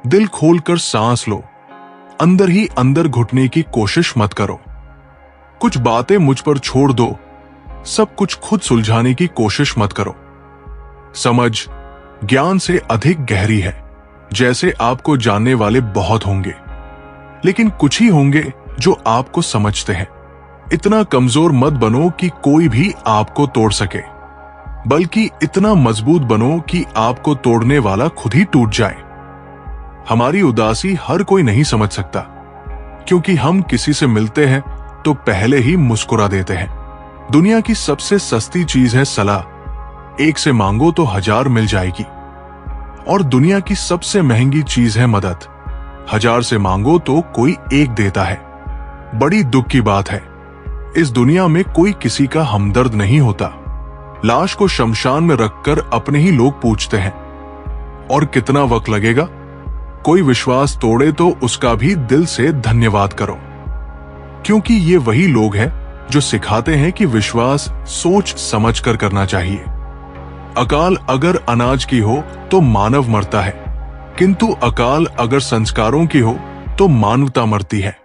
S1: दिल खोलकर सांस लो, अंदर ही अंदर घुटने की कोशिश मत करो। कुछ बातें मुझ पर छोड़ दो, सब कुछ खुद सुलझाने की कोशिश मत करो। समझ ज्ञान से अधिक गहरी है। जैसे आपको जानने वाले बहुत होंगे, लेकिन कुछ ही होंगे जो आपको समझते हैं। इतना कमजोर मत बनो कि कोई भी आपको तोड़ सके, बल्कि इतना मजबूत बनो कि आपको तोड़ने वाला खुद ही टूट जाए। हमारी उदासी हर कोई नहीं समझ सकता, क्योंकि हम किसी से मिलते हैं तो पहले ही मुस्कुरा देते हैं। दुनिया की सबसे सस्ती चीज है सलाह, एक से मांगो तो 1000 मिल जाएगी। और दुनिया की सबसे महंगी चीज है मदद, 1000 से मांगो तो कोई एक देता है। बड़ी दुख की बात है, इस दुनिया में कोई किसी का हमदर्द नहीं होता। लाश को शमशान में रखकर अपने ही लोग पूछते हैं, और कितना वक्त लगेगा? कोई विश्वास तोड़े तो उसका भी दिल से धन्यवाद करो, क्योंकि ये वही लोग हैं जो सिखाते हैं कि विश्वास सोच समझ कर करना चाहिए। अकाल अगर अनाज की हो तो मानव मरता है, किंतु अकाल अगर संस्कारों की हो तो मानवता मरती है।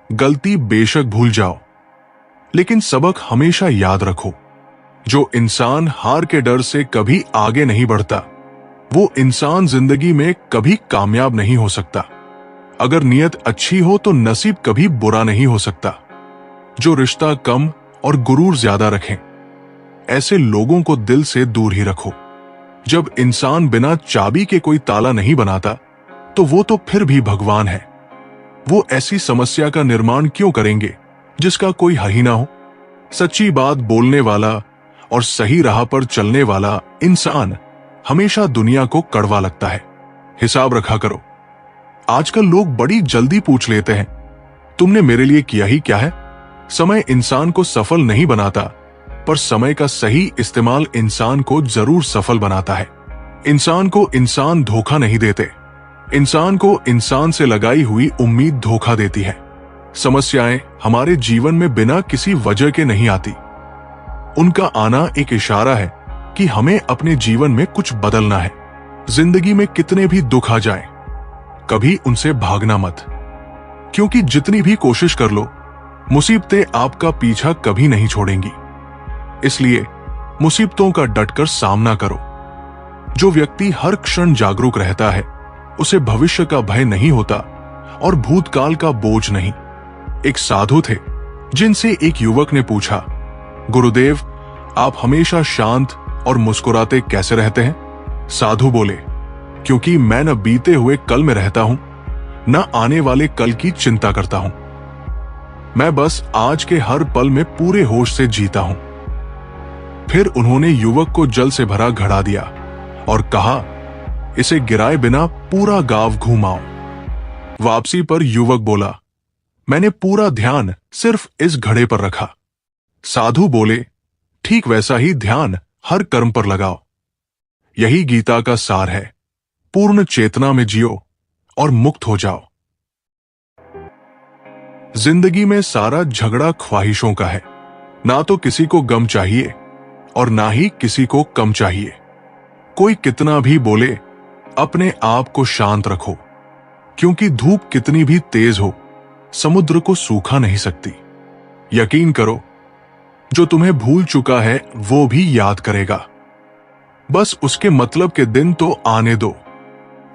S1: गलती बेशक भूल जाओ, लेकिन सबक हमेशा याद रखो। जो इंसान हार के डर से कभी आगे नहीं बढ़ता, वो इंसान जिंदगी में कभी कामयाब नहीं हो सकता। अगर नियत अच्छी हो तो नसीब कभी बुरा नहीं हो सकता। जो रिश्ता कम और गुरूर ज्यादा रखें, ऐसे लोगों को दिल से दूर ही रखो। जब इंसान बिना चाबी के कोई ताला नहीं बनाता, तो वो तो फिर भी भगवान है। वो ऐसी समस्या का निर्माण क्यों करेंगे जिसका कोई हल ही ना हो? सच्ची बात बोलने वाला और सही राह पर चलने वाला इंसान हमेशा दुनिया को कड़वा लगता है। हिसाब रखा करो। आजकल लोग बड़ी जल्दी पूछ लेते हैं, तुमने मेरे लिए किया ही क्या है? समय इंसान को सफल नहीं बनाता, पर समय का सही इस्तेमाल इंसान को जरूर सफल बनाता है। इंसान को इंसान धोखा नहीं देते, इंसान को इंसान से लगाई हुई उम्मीद धोखा देती है। समस्याएं हमारे जीवन में बिना किसी वजह के नहीं आती। उनका आना एक इशारा है कि हमें अपने जीवन में कुछ बदलना है। जिंदगी में कितने भी दुख आ जाएं, कभी उनसे भागना मत, क्योंकि जितनी भी कोशिश कर लो, मुसीबतें आपका पीछा कभी नहीं छोड़ेंगी। इसलिए मुसीबतों का डटकर सामना करो। जो व्यक्ति हर क्षण जागरूक रहता है, उसे भविष्य का भय नहीं होता और भूतकाल का बोझ नहीं। एक साधु थे जिनसे एक युवक ने पूछा, गुरुदेव, आप हमेशा शांत और मुस्कुराते कैसे रहते हैं? साधु बोले, क्योंकि मैं न बीते हुए कल में रहता हूं, न आने वाले कल की चिंता करता हूं। मैं बस आज के हर पल में पूरे होश से जीता हूं। फिर उन्होंने युवक को जल से भरा घड़ा दिया और कहा, इसे गिराए बिना पूरा गांव घुमाओ। वापसी पर युवक बोला, मैंने पूरा ध्यान सिर्फ इस घड़े पर रखा। साधु बोले, ठीक वैसा ही ध्यान हर कर्म पर लगाओ। यही गीता का सार है। पूर्ण चेतना में जियो और मुक्त हो जाओ। जिंदगी में सारा झगड़ा ख्वाहिशों का है। ना तो किसी को गम चाहिए और ना ही किसी को कम चाहिए। कोई कितना भी बोले, अपने आप को शांत रखो, क्योंकि धूप कितनी भी तेज हो, समुद्र को सूखा नहीं सकती। यकीन करो, जो तुम्हें भूल चुका है वो भी याद करेगा। बस उसके मतलब के दिन तो आने दो।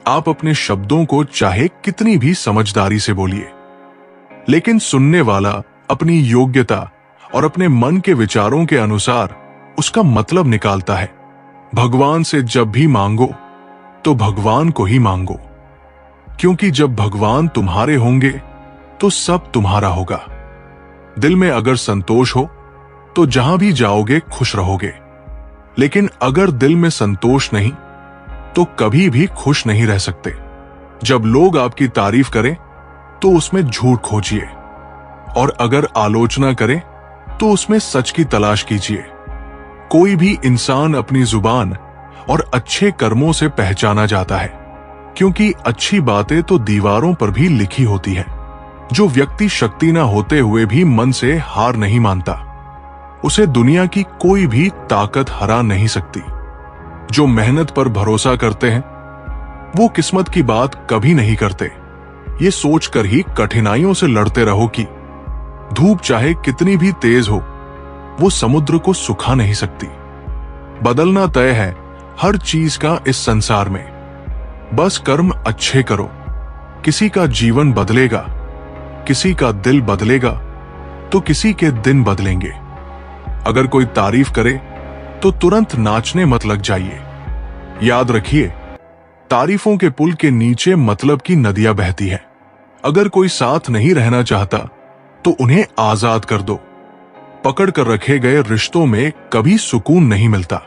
S1: आप अपने शब्दों को चाहे कितनी भी समझदारी से बोलिए, लेकिन सुनने वाला अपनी योग्यता और अपने मन के विचारों के अनुसार उसका मतलब निकालता है। भगवान से जब भी मांगो तो भगवान को ही मांगो, क्योंकि जब भगवान तुम्हारे होंगे तो सब तुम्हारा होगा। दिल में अगर संतोष हो तो जहां भी जाओगे खुश रहोगे, लेकिन अगर दिल में संतोष नहीं तो कभी भी खुश नहीं रह सकते। जब लोग आपकी तारीफ करें तो उसमें झूठ खोजिए, और अगर आलोचना करें तो उसमें सच की तलाश कीजिए। कोई भी इंसान अपनी जुबान और अच्छे कर्मों से पहचाना जाता है, क्योंकि अच्छी बातें तो दीवारों पर भी लिखी होती है। जो व्यक्ति शक्ति न होते हुए भी मन से हार नहीं मानता, उसे दुनिया की कोई भी ताकत हरा नहीं सकती। जो मेहनत पर भरोसा करते हैं, वो किस्मत की बात कभी नहीं करते। ये सोचकर ही कठिनाइयों से लड़ते रहो कि धूप चाहे कितनी भी तेज हो, वो समुद्र को सुखा नहीं सकती। बदलना तय है हर चीज का इस संसार में। बस कर्म अच्छे करो। किसी का जीवन बदलेगा, किसी का दिल बदलेगा, तो किसी के दिन बदलेंगे। अगर कोई तारीफ करे तो तुरंत नाचने मत लग जाइए। याद रखिए, तारीफों के पुल के नीचे मतलब की नदियां बहती है। अगर कोई साथ नहीं रहना चाहता तो उन्हें आजाद कर दो। पकड़ कर रखे गए रिश्तों में कभी सुकून नहीं मिलता।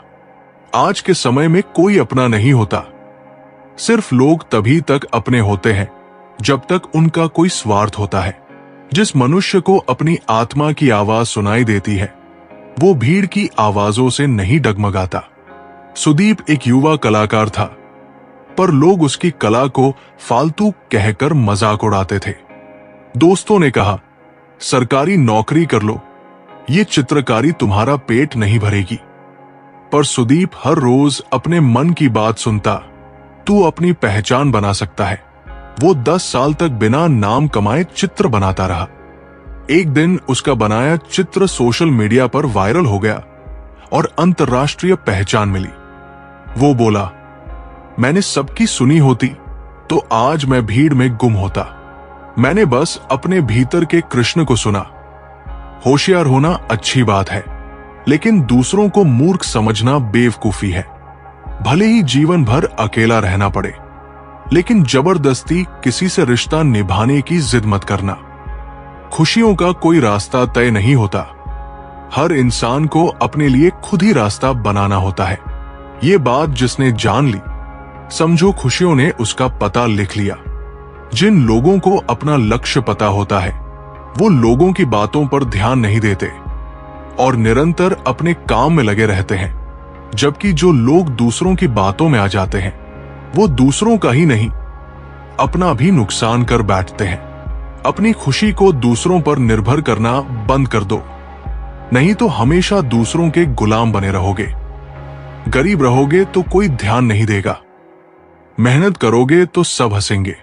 S1: आज के समय में कोई अपना नहीं होता। सिर्फ लोग तभी तक अपने होते हैं जब तक उनका कोई स्वार्थ होता है। जिस मनुष्य को अपनी आत्मा की आवाज सुनाई देती है वो भीड़ की आवाजों से नहीं डगमगाता। सुदीप एक युवा कलाकार था, पर लोग उसकी कला को फालतू कहकर मजाक उड़ाते थे। दोस्तों ने कहा, सरकारी नौकरी कर लो, ये चित्रकारी तुम्हारा पेट नहीं भरेगी। पर सुदीप हर रोज अपने मन की बात सुनता, तू अपनी पहचान बना सकता है। वो 10 साल तक बिना नाम कमाए चित्र बनाता रहा। एक दिन उसका बनाया चित्र सोशल मीडिया पर वायरल हो गया और अंतर्राष्ट्रीय पहचान मिली। वो बोला, मैंने सबकी सुनी होती तो आज मैं भीड़ में गुम होता। मैंने बस अपने भीतर के कृष्ण को सुना। होशियार होना अच्छी बात है, लेकिन दूसरों को मूर्ख समझना बेवकूफी है। भले ही जीवन भर अकेला रहना पड़े, लेकिन जबरदस्ती किसी से रिश्ता निभाने की जिद मत करना। खुशियों का कोई रास्ता तय नहीं होता। हर इंसान को अपने लिए खुद ही रास्ता बनाना होता है। ये बात जिसने जान ली, समझो खुशियों ने उसका पता लिख लिया। जिन लोगों को अपना लक्ष्य पता होता है वो लोगों की बातों पर ध्यान नहीं देते और निरंतर अपने काम में लगे रहते हैं, जबकि जो लोग दूसरों की बातों में आ जाते हैं वो दूसरों का ही नहीं अपना भी नुकसान कर बैठते हैं। अपनी खुशी को दूसरों पर निर्भर करना बंद कर दो, नहीं तो हमेशा दूसरों के गुलाम बने रहोगे। गरीब रहोगे तो कोई ध्यान नहीं देगा, मेहनत करोगे तो सब हंसेंगे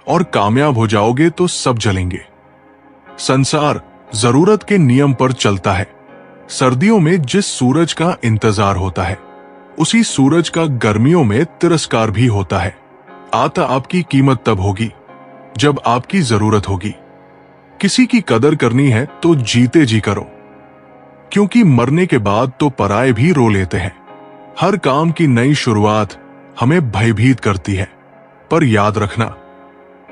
S1: और कामयाब हो जाओगे तो सब जलेंगे। संसार जरूरत के नियम पर चलता है। सर्दियों में जिस सूरज का इंतजार होता है उसी सूरज का गर्मियों में तिरस्कार भी होता है। आता आपकी कीमत तब होगी जब आपकी जरूरत होगी। किसी की कदर करनी है तो जीते जी करो, क्योंकि मरने के बाद तो पराये भी रो लेते हैं। हर काम की नई शुरुआत हमें भयभीत करती है, पर याद रखना,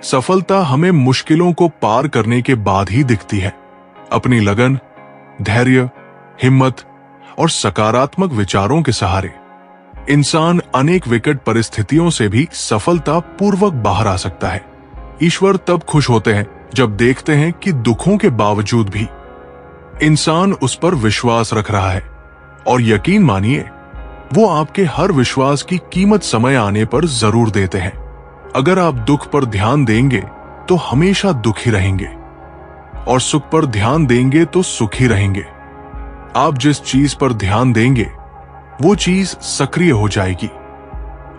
S1: सफलता हमें मुश्किलों को पार करने के बाद ही दिखती है। अपनी लगन, धैर्य, हिम्मत और सकारात्मक विचारों के सहारे इंसान अनेक विकट परिस्थितियों से भी सफलता पूर्वक बाहर आ सकता है। ईश्वर तब खुश होते हैं जब देखते हैं कि दुखों के बावजूद भी इंसान उस पर विश्वास रख रहा है, और यकीन मानिए वो आपके हर विश्वास की कीमत समय आने पर जरूर देते हैं। अगर आप दुख पर ध्यान देंगे तो हमेशा दुखी रहेंगे, और सुख पर ध्यान देंगे तो सुखी रहेंगे। आप जिस चीज पर ध्यान देंगे वो चीज सक्रिय हो जाएगी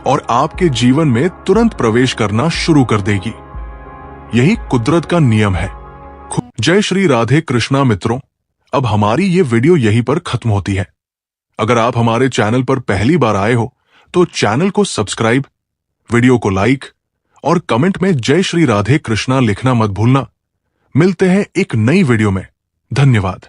S1: और आपके जीवन में तुरंत प्रवेश करना शुरू कर देगी। यही कुदरत का नियम है। जय श्री राधे कृष्णा मित्रों, अब हमारी ये वीडियो यहीं पर खत्म होती है। अगर आप हमारे चैनल पर पहली बार आए हो तो चैनल को सब्सक्राइब, वीडियो को लाइक और कमेंट में जय श्री राधे कृष्णा लिखना मत भूलना। मिलते हैं एक नई वीडियो में। धन्यवाद।